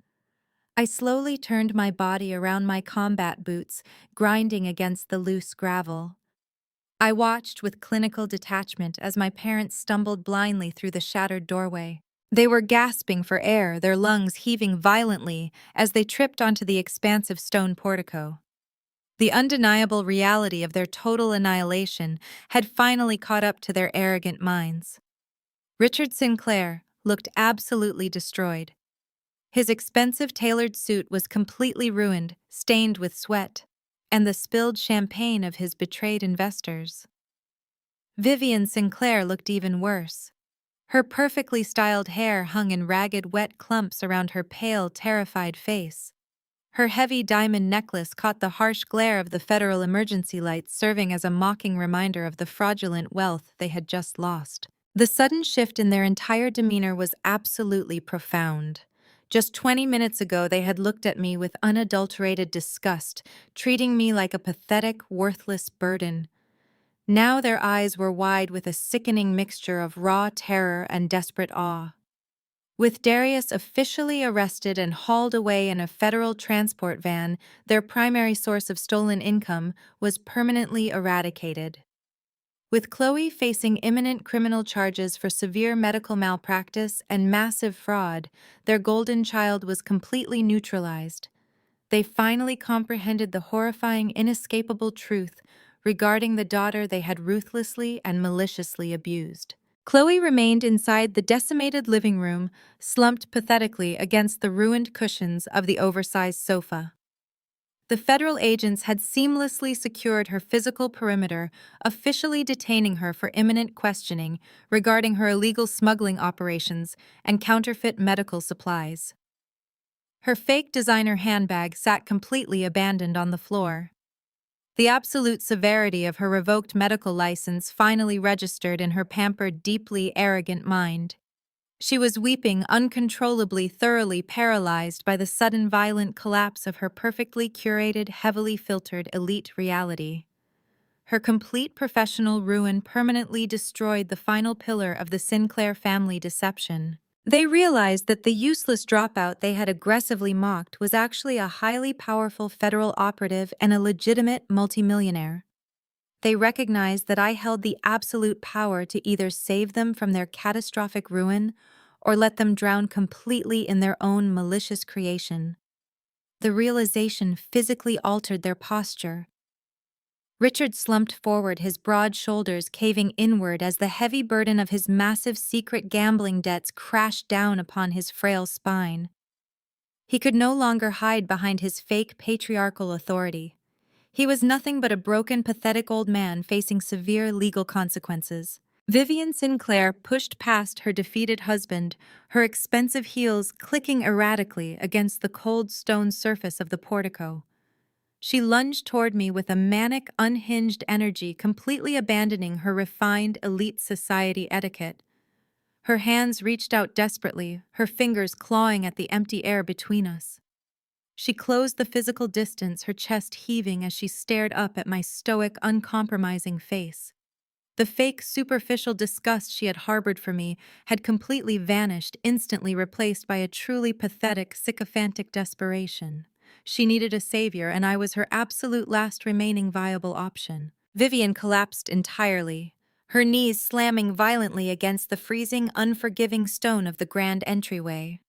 I slowly turned my body around my combat boots, grinding against the loose gravel. I watched with clinical detachment as my parents stumbled blindly through the shattered doorway. They were gasping for air, their lungs heaving violently as they tripped onto the expansive stone portico. The undeniable reality of their total annihilation had finally caught up to their arrogant minds. Richard Sinclair looked absolutely destroyed. His expensive tailored suit was completely ruined, stained with sweat, and the spilled champagne of his betrayed investors. Vivian Sinclair looked even worse. Her perfectly styled hair hung in ragged, wet clumps around her pale, terrified face. Her heavy diamond necklace caught the harsh glare of the federal emergency lights, serving as a mocking reminder of the fraudulent wealth they had just lost. The sudden shift in their entire demeanor was absolutely profound. Just 20 minutes ago, they had looked at me with unadulterated disgust, treating me like a pathetic, worthless burden. Now their eyes were wide with a sickening mixture of raw terror and desperate awe. With Darius officially arrested and hauled away in a federal transport van, their primary source of stolen income was permanently eradicated. With Chloe facing imminent criminal charges for severe medical malpractice and massive fraud, their golden child was completely neutralized. They finally comprehended the horrifying, inescapable truth regarding the daughter they had ruthlessly and maliciously abused. Chloe remained inside the decimated living room, slumped pathetically against the ruined cushions of the oversized sofa. The federal agents had seamlessly secured her physical perimeter, officially detaining her for imminent questioning regarding her illegal smuggling operations and counterfeit medical supplies. Her fake designer handbag sat completely abandoned on the floor. The absolute severity of her revoked medical license finally registered in her pampered, deeply arrogant mind. She was weeping uncontrollably, thoroughly paralyzed by the sudden violent collapse of her perfectly curated, heavily filtered elite reality. Her complete professional ruin permanently destroyed the final pillar of the Sinclair family deception. They realized that the useless dropout they had aggressively mocked was actually a highly powerful federal operative and a legitimate multimillionaire. They recognized that I held the absolute power to either save them from their catastrophic ruin or let them drown completely in their own malicious creation. The realization physically altered their posture. Richard slumped forward, his broad shoulders caving inward as the heavy burden of his massive secret gambling debts crashed down upon his frail spine. He could no longer hide behind his fake patriarchal authority. He was nothing but a broken, pathetic old man facing severe legal consequences. Vivian Sinclair pushed past her defeated husband, her expensive heels clicking erratically against the cold stone surface of the portico. She lunged toward me with a manic, unhinged energy, completely abandoning her refined, elite society etiquette. Her hands reached out desperately, her fingers clawing at the empty air between us. She closed the physical distance, her chest heaving as she stared up at my stoic, uncompromising face. The fake, superficial disgust she had harbored for me had completely vanished, instantly replaced by a truly pathetic, sycophantic desperation. She needed a savior, and I was her absolute last remaining viable option. Vivian collapsed entirely, her knees slamming violently against the freezing, unforgiving stone of the grand entryway.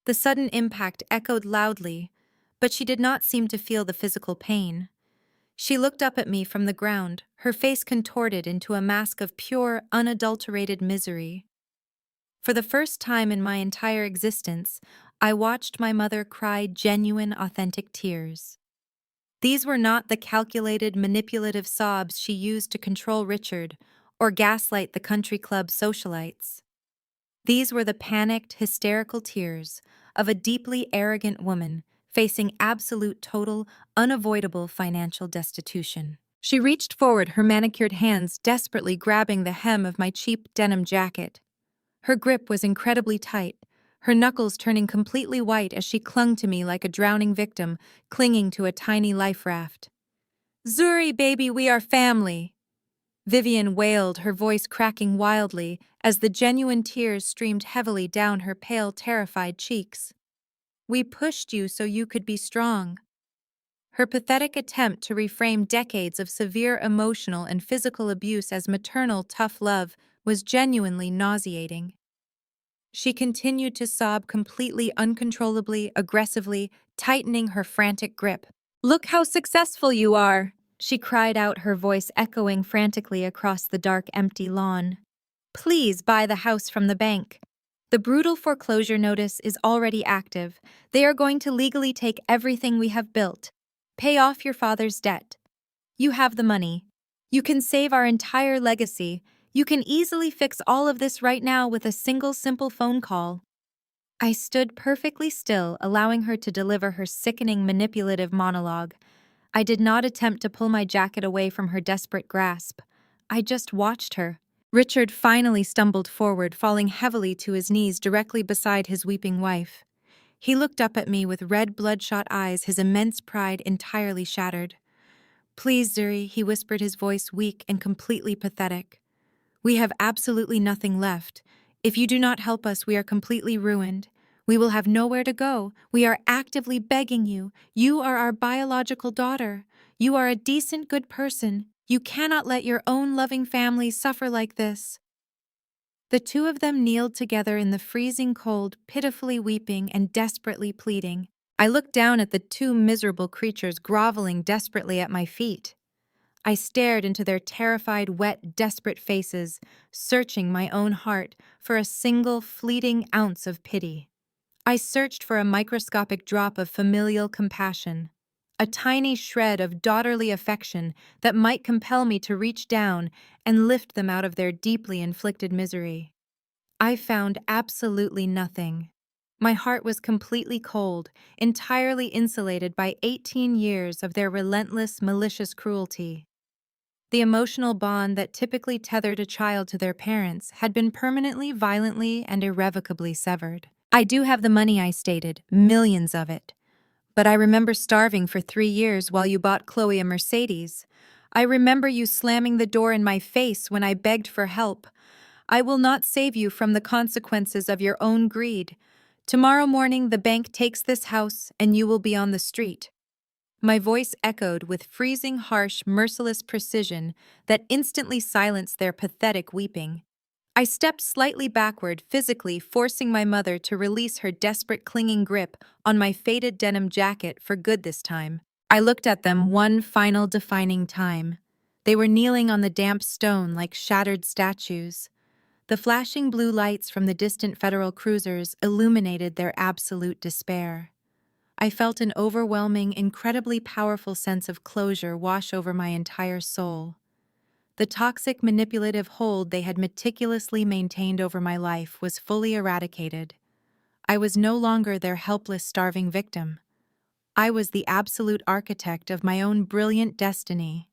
The sudden impact echoed loudly, but she did not seem to feel the physical pain. She looked up at me from the ground, her face contorted into a mask of pure, unadulterated misery. For the first time in my entire existence, I watched my mother cry genuine, authentic tears. These were not the calculated, manipulative sobs she used to control Richard or gaslight the country club socialites. These were the panicked, hysterical tears of a deeply arrogant woman facing absolute, total, unavoidable financial destitution. She reached forward, her manicured hands desperately grabbing the hem of my cheap denim jacket. Her grip was incredibly tight, her knuckles turning completely white as she clung to me like a drowning victim clinging to a tiny life raft. "Zuri, baby, we are family!" Vivian wailed, her voice cracking wildly as the genuine tears streamed heavily down her pale, terrified cheeks. "We pushed you so you could be strong." Her pathetic attempt to reframe decades of severe emotional and physical abuse as maternal tough love was genuinely nauseating. She continued to sob completely uncontrollably, aggressively, tightening her frantic grip. "Look how successful you are!" she cried out, her voice echoing frantically across the dark, empty lawn. "Please buy the house from the bank. The brutal foreclosure notice is already active. They are going to legally take everything we have built. Pay off your father's debt. You have the money. You can save our entire legacy. You can easily fix all of this right now with a single simple phone call." I stood perfectly still, allowing her to deliver her sickening, manipulative monologue. I did not attempt to pull my jacket away from her desperate grasp. I just watched her. Richard finally stumbled forward, falling heavily to his knees directly beside his weeping wife. He looked up at me with red, bloodshot eyes, his immense pride entirely shattered. "Please, Zuri," he whispered, his voice weak and completely pathetic. "We have absolutely nothing left. If you do not help us, we are completely ruined. We will have nowhere to go. We are actively begging you. You are our biological daughter. You are a decent, good person. You cannot let your own loving family suffer like this." The two of them kneeled together in the freezing cold, pitifully weeping and desperately pleading. I looked down at the two miserable creatures groveling desperately at my feet. I stared into their terrified, wet, desperate faces, searching my own heart for a single fleeting ounce of pity. I searched for a microscopic drop of familial compassion, a tiny shred of daughterly affection that might compel me to reach down and lift them out of their deeply inflicted misery. I found absolutely nothing. My heart was completely cold, entirely insulated by 18 years of their relentless, malicious cruelty. The emotional bond that typically tethered a child to their parents had been permanently, violently, and irrevocably severed. "I do have the money," I stated, "millions of it. But I remember starving for 3 years while you bought Chloe a Mercedes. I remember you slamming the door in my face when I begged for help. I will not save you from the consequences of your own greed. Tomorrow morning, the bank takes this house, and you will be on the street." My voice echoed with freezing, harsh, merciless precision that instantly silenced their pathetic weeping. I stepped slightly backward, physically forcing my mother to release her desperate, clinging grip on my faded denim jacket for good this time. I looked at them one final defining time. They were kneeling on the damp stone like shattered statues. The flashing blue lights from the distant federal cruisers illuminated their absolute despair. I felt an overwhelming, incredibly powerful sense of closure wash over my entire soul. The toxic, manipulative hold they had meticulously maintained over my life was fully eradicated. I was no longer their helpless, starving victim. I was the absolute architect of my own brilliant destiny.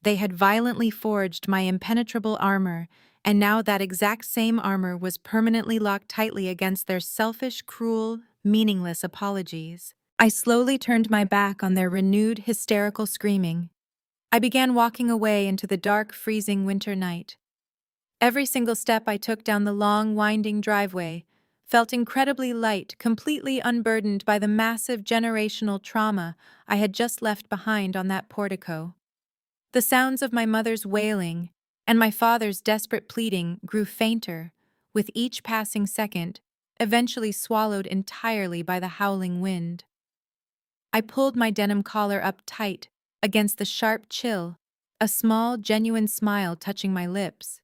They had violently forged my impenetrable armor, and now that exact same armor was permanently locked tightly against their selfish, cruel, meaningless apologies. I slowly turned my back on their renewed, hysterical screaming. I began walking away into the dark, freezing winter night. Every single step I took down the long, winding driveway felt incredibly light, completely unburdened by the massive generational trauma I had just left behind on that portico. The sounds of my mother's wailing and my father's desperate pleading grew fainter with each passing second, eventually swallowed entirely by the howling wind. I pulled my denim collar up tight against the sharp chill, a small, genuine smile touching my lips.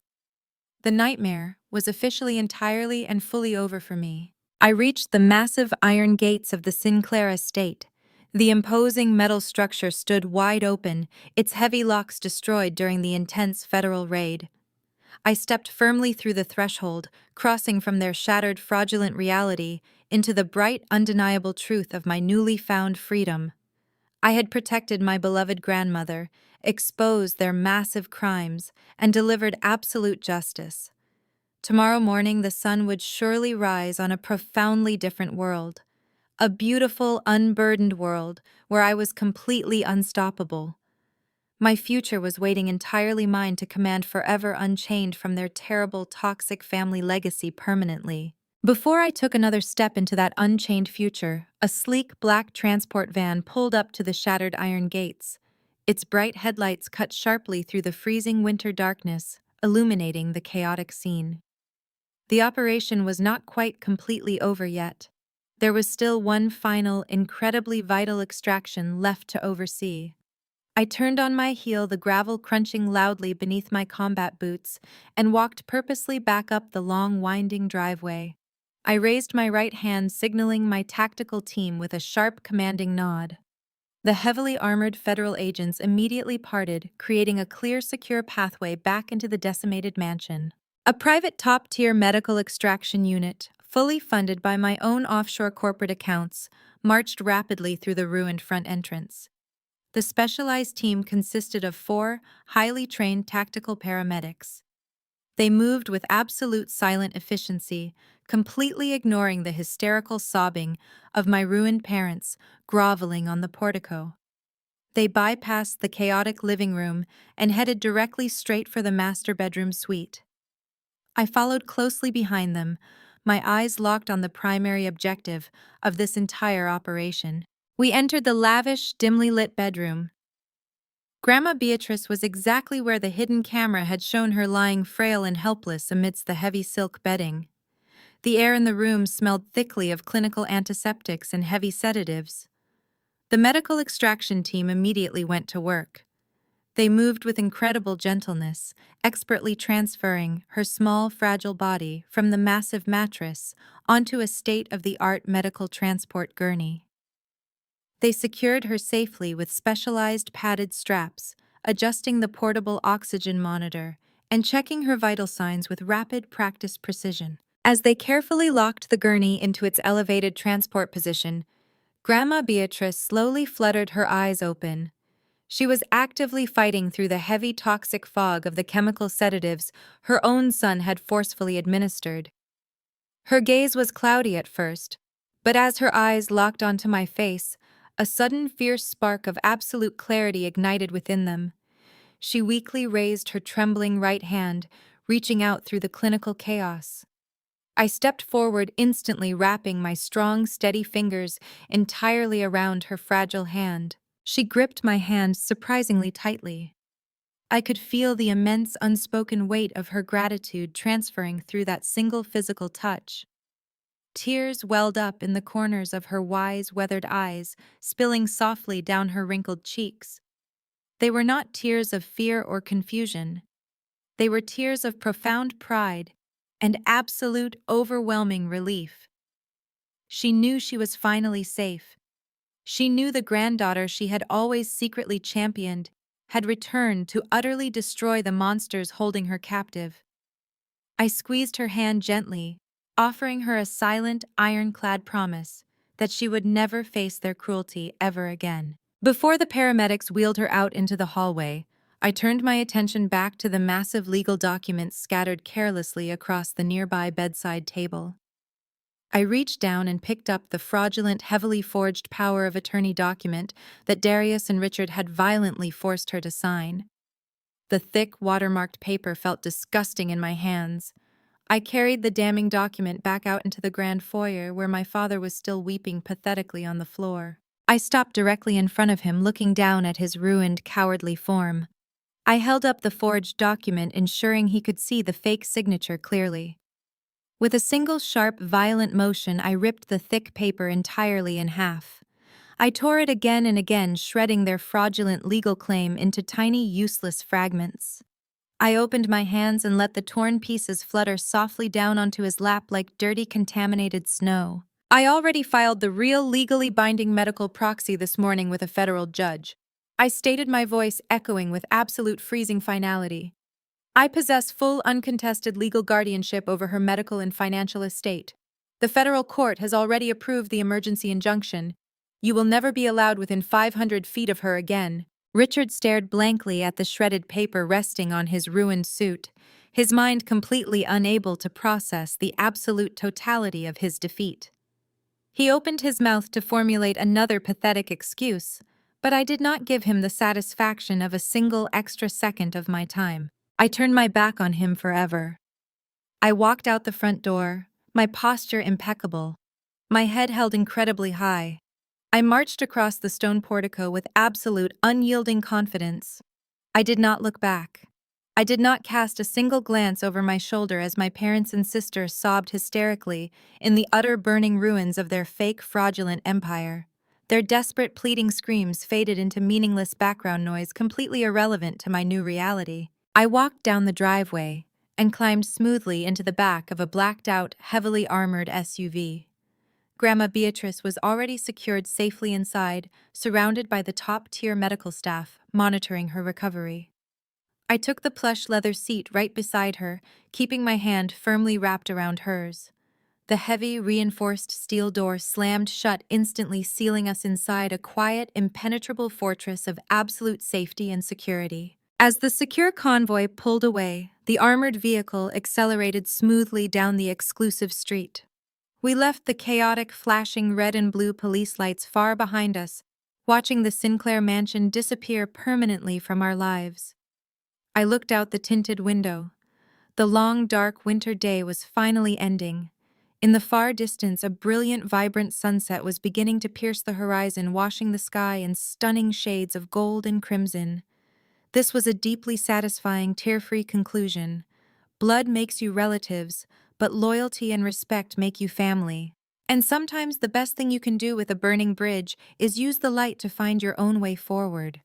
The nightmare was officially entirely and fully over for me. I reached the massive iron gates of the Sinclair estate. The imposing metal structure stood wide open, its heavy locks destroyed during the intense federal raid. I stepped firmly through the threshold, crossing from their shattered, fraudulent reality into the bright, undeniable truth of my newly found freedom. I had protected my beloved grandmother, exposed their massive crimes, and delivered absolute justice. Tomorrow morning, the sun would surely rise on a profoundly different world. A beautiful, unburdened world where I was completely unstoppable. My future was waiting entirely mine to command, forever unchained from their terrible, toxic family legacy permanently. Before I took another step into that unchained future, a sleek black transport van pulled up to the shattered iron gates. Its bright headlights cut sharply through the freezing winter darkness, illuminating the chaotic scene. The operation was not quite completely over yet. There was still one final, incredibly vital extraction left to oversee. I turned on my heel, the gravel crunching loudly beneath my combat boots, and walked purposely back up the long, winding driveway. I raised my right hand, signaling my tactical team with a sharp, commanding nod. The heavily armored federal agents immediately parted, creating a clear, secure pathway back into the decimated mansion. A private top-tier medical extraction unit, fully funded by my own offshore corporate accounts, marched rapidly through the ruined front entrance. The specialized team consisted of 4 highly trained tactical paramedics. They moved with absolute silent efficiency, completely ignoring the hysterical sobbing of my ruined parents groveling on the portico. They bypassed the chaotic living room and headed directly straight for the master bedroom suite. I followed closely behind them, my eyes locked on the primary objective of this entire operation. We entered the lavish, dimly lit bedroom. Grandma Beatrice was exactly where the hidden camera had shown her, lying frail and helpless amidst the heavy silk bedding. The air in the room smelled thickly of clinical antiseptics and heavy sedatives. The medical extraction team immediately went to work. They moved with incredible gentleness, expertly transferring her small, fragile body from the massive mattress onto a state-of-the-art medical transport gurney. They secured her safely with specialized padded straps, adjusting the portable oxygen monitor, and checking her vital signs with rapid, practiced precision. As they carefully locked the gurney into its elevated transport position, Grandma Beatrice slowly fluttered her eyes open. She was actively fighting through the heavy toxic fog of the chemical sedatives her own son had forcefully administered. Her gaze was cloudy at first, but as her eyes locked onto my face, a sudden fierce spark of absolute clarity ignited within them. She weakly raised her trembling right hand, reaching out through the clinical chaos. I stepped forward, instantly wrapping my strong, steady fingers entirely around her fragile hand. She gripped my hand surprisingly tightly. I could feel the immense unspoken weight of her gratitude transferring through that single physical touch. Tears welled up in the corners of her wise, weathered eyes, spilling softly down her wrinkled cheeks. They were not tears of fear or confusion. They were tears of profound pride and absolute, overwhelming relief. She knew she was finally safe. She knew the granddaughter she had always secretly championed had returned to utterly destroy the monsters holding her captive. I squeezed her hand gently, offering her a silent, ironclad promise that she would never face their cruelty ever again. Before the paramedics wheeled her out into the hallway, I turned my attention back to the massive legal documents scattered carelessly across the nearby bedside table. I reached down and picked up the fraudulent, heavily forged power of attorney document that Darius and Richard had violently forced her to sign. The thick, watermarked paper felt disgusting in my hands. I carried the damning document back out into the grand foyer where my father was still weeping pathetically on the floor. I stopped directly in front of him, looking down at his ruined, cowardly form. I held up the forged document, ensuring he could see the fake signature clearly. With a single sharp, violent motion, I ripped the thick paper entirely in half. I tore it again and again, shredding their fraudulent legal claim into tiny, useless fragments. I opened my hands and let the torn pieces flutter softly down onto his lap like dirty, contaminated snow. I already filed the real, legally binding medical proxy this morning with a federal judge. I stated, my voice echoing with absolute freezing finality. I possess full, uncontested legal guardianship over her medical and financial estate. The federal court has already approved the emergency injunction. You will never be allowed within 500 feet of her again. Richard stared blankly at the shredded paper resting on his ruined suit, his mind completely unable to process the absolute totality of his defeat. He opened his mouth to formulate another pathetic excuse, but I did not give him the satisfaction of a single extra second of my time. I turned my back on him forever. I walked out the front door, my posture impeccable, my head held incredibly high. I marched across the stone portico with absolute, unyielding confidence. I did not look back. I did not cast a single glance over my shoulder as my parents and sister sobbed hysterically in the utter burning ruins of their fake, fraudulent empire. Their desperate, pleading screams faded into meaningless background noise completely irrelevant to my new reality. I walked down the driveway and climbed smoothly into the back of a blacked-out, heavily armored SUV. Grandma Beatrice was already secured safely inside, surrounded by the top-tier medical staff, monitoring her recovery. I took the plush leather seat right beside her, keeping my hand firmly wrapped around hers. The heavy, reinforced steel door slammed shut, instantly sealing us inside a quiet, impenetrable fortress of absolute safety and security. As the secure convoy pulled away, the armored vehicle accelerated smoothly down the exclusive street. We left the chaotic, flashing red and blue police lights far behind us, watching the Sinclair mansion disappear permanently from our lives. I looked out the tinted window. The long, dark winter day was finally ending. In the far distance, a brilliant, vibrant sunset was beginning to pierce the horizon, washing the sky in stunning shades of gold and crimson. This was a deeply satisfying, tear-free conclusion. Blood makes you relatives, but loyalty and respect make you family. And sometimes the best thing you can do with a burning bridge is use the light to find your own way forward.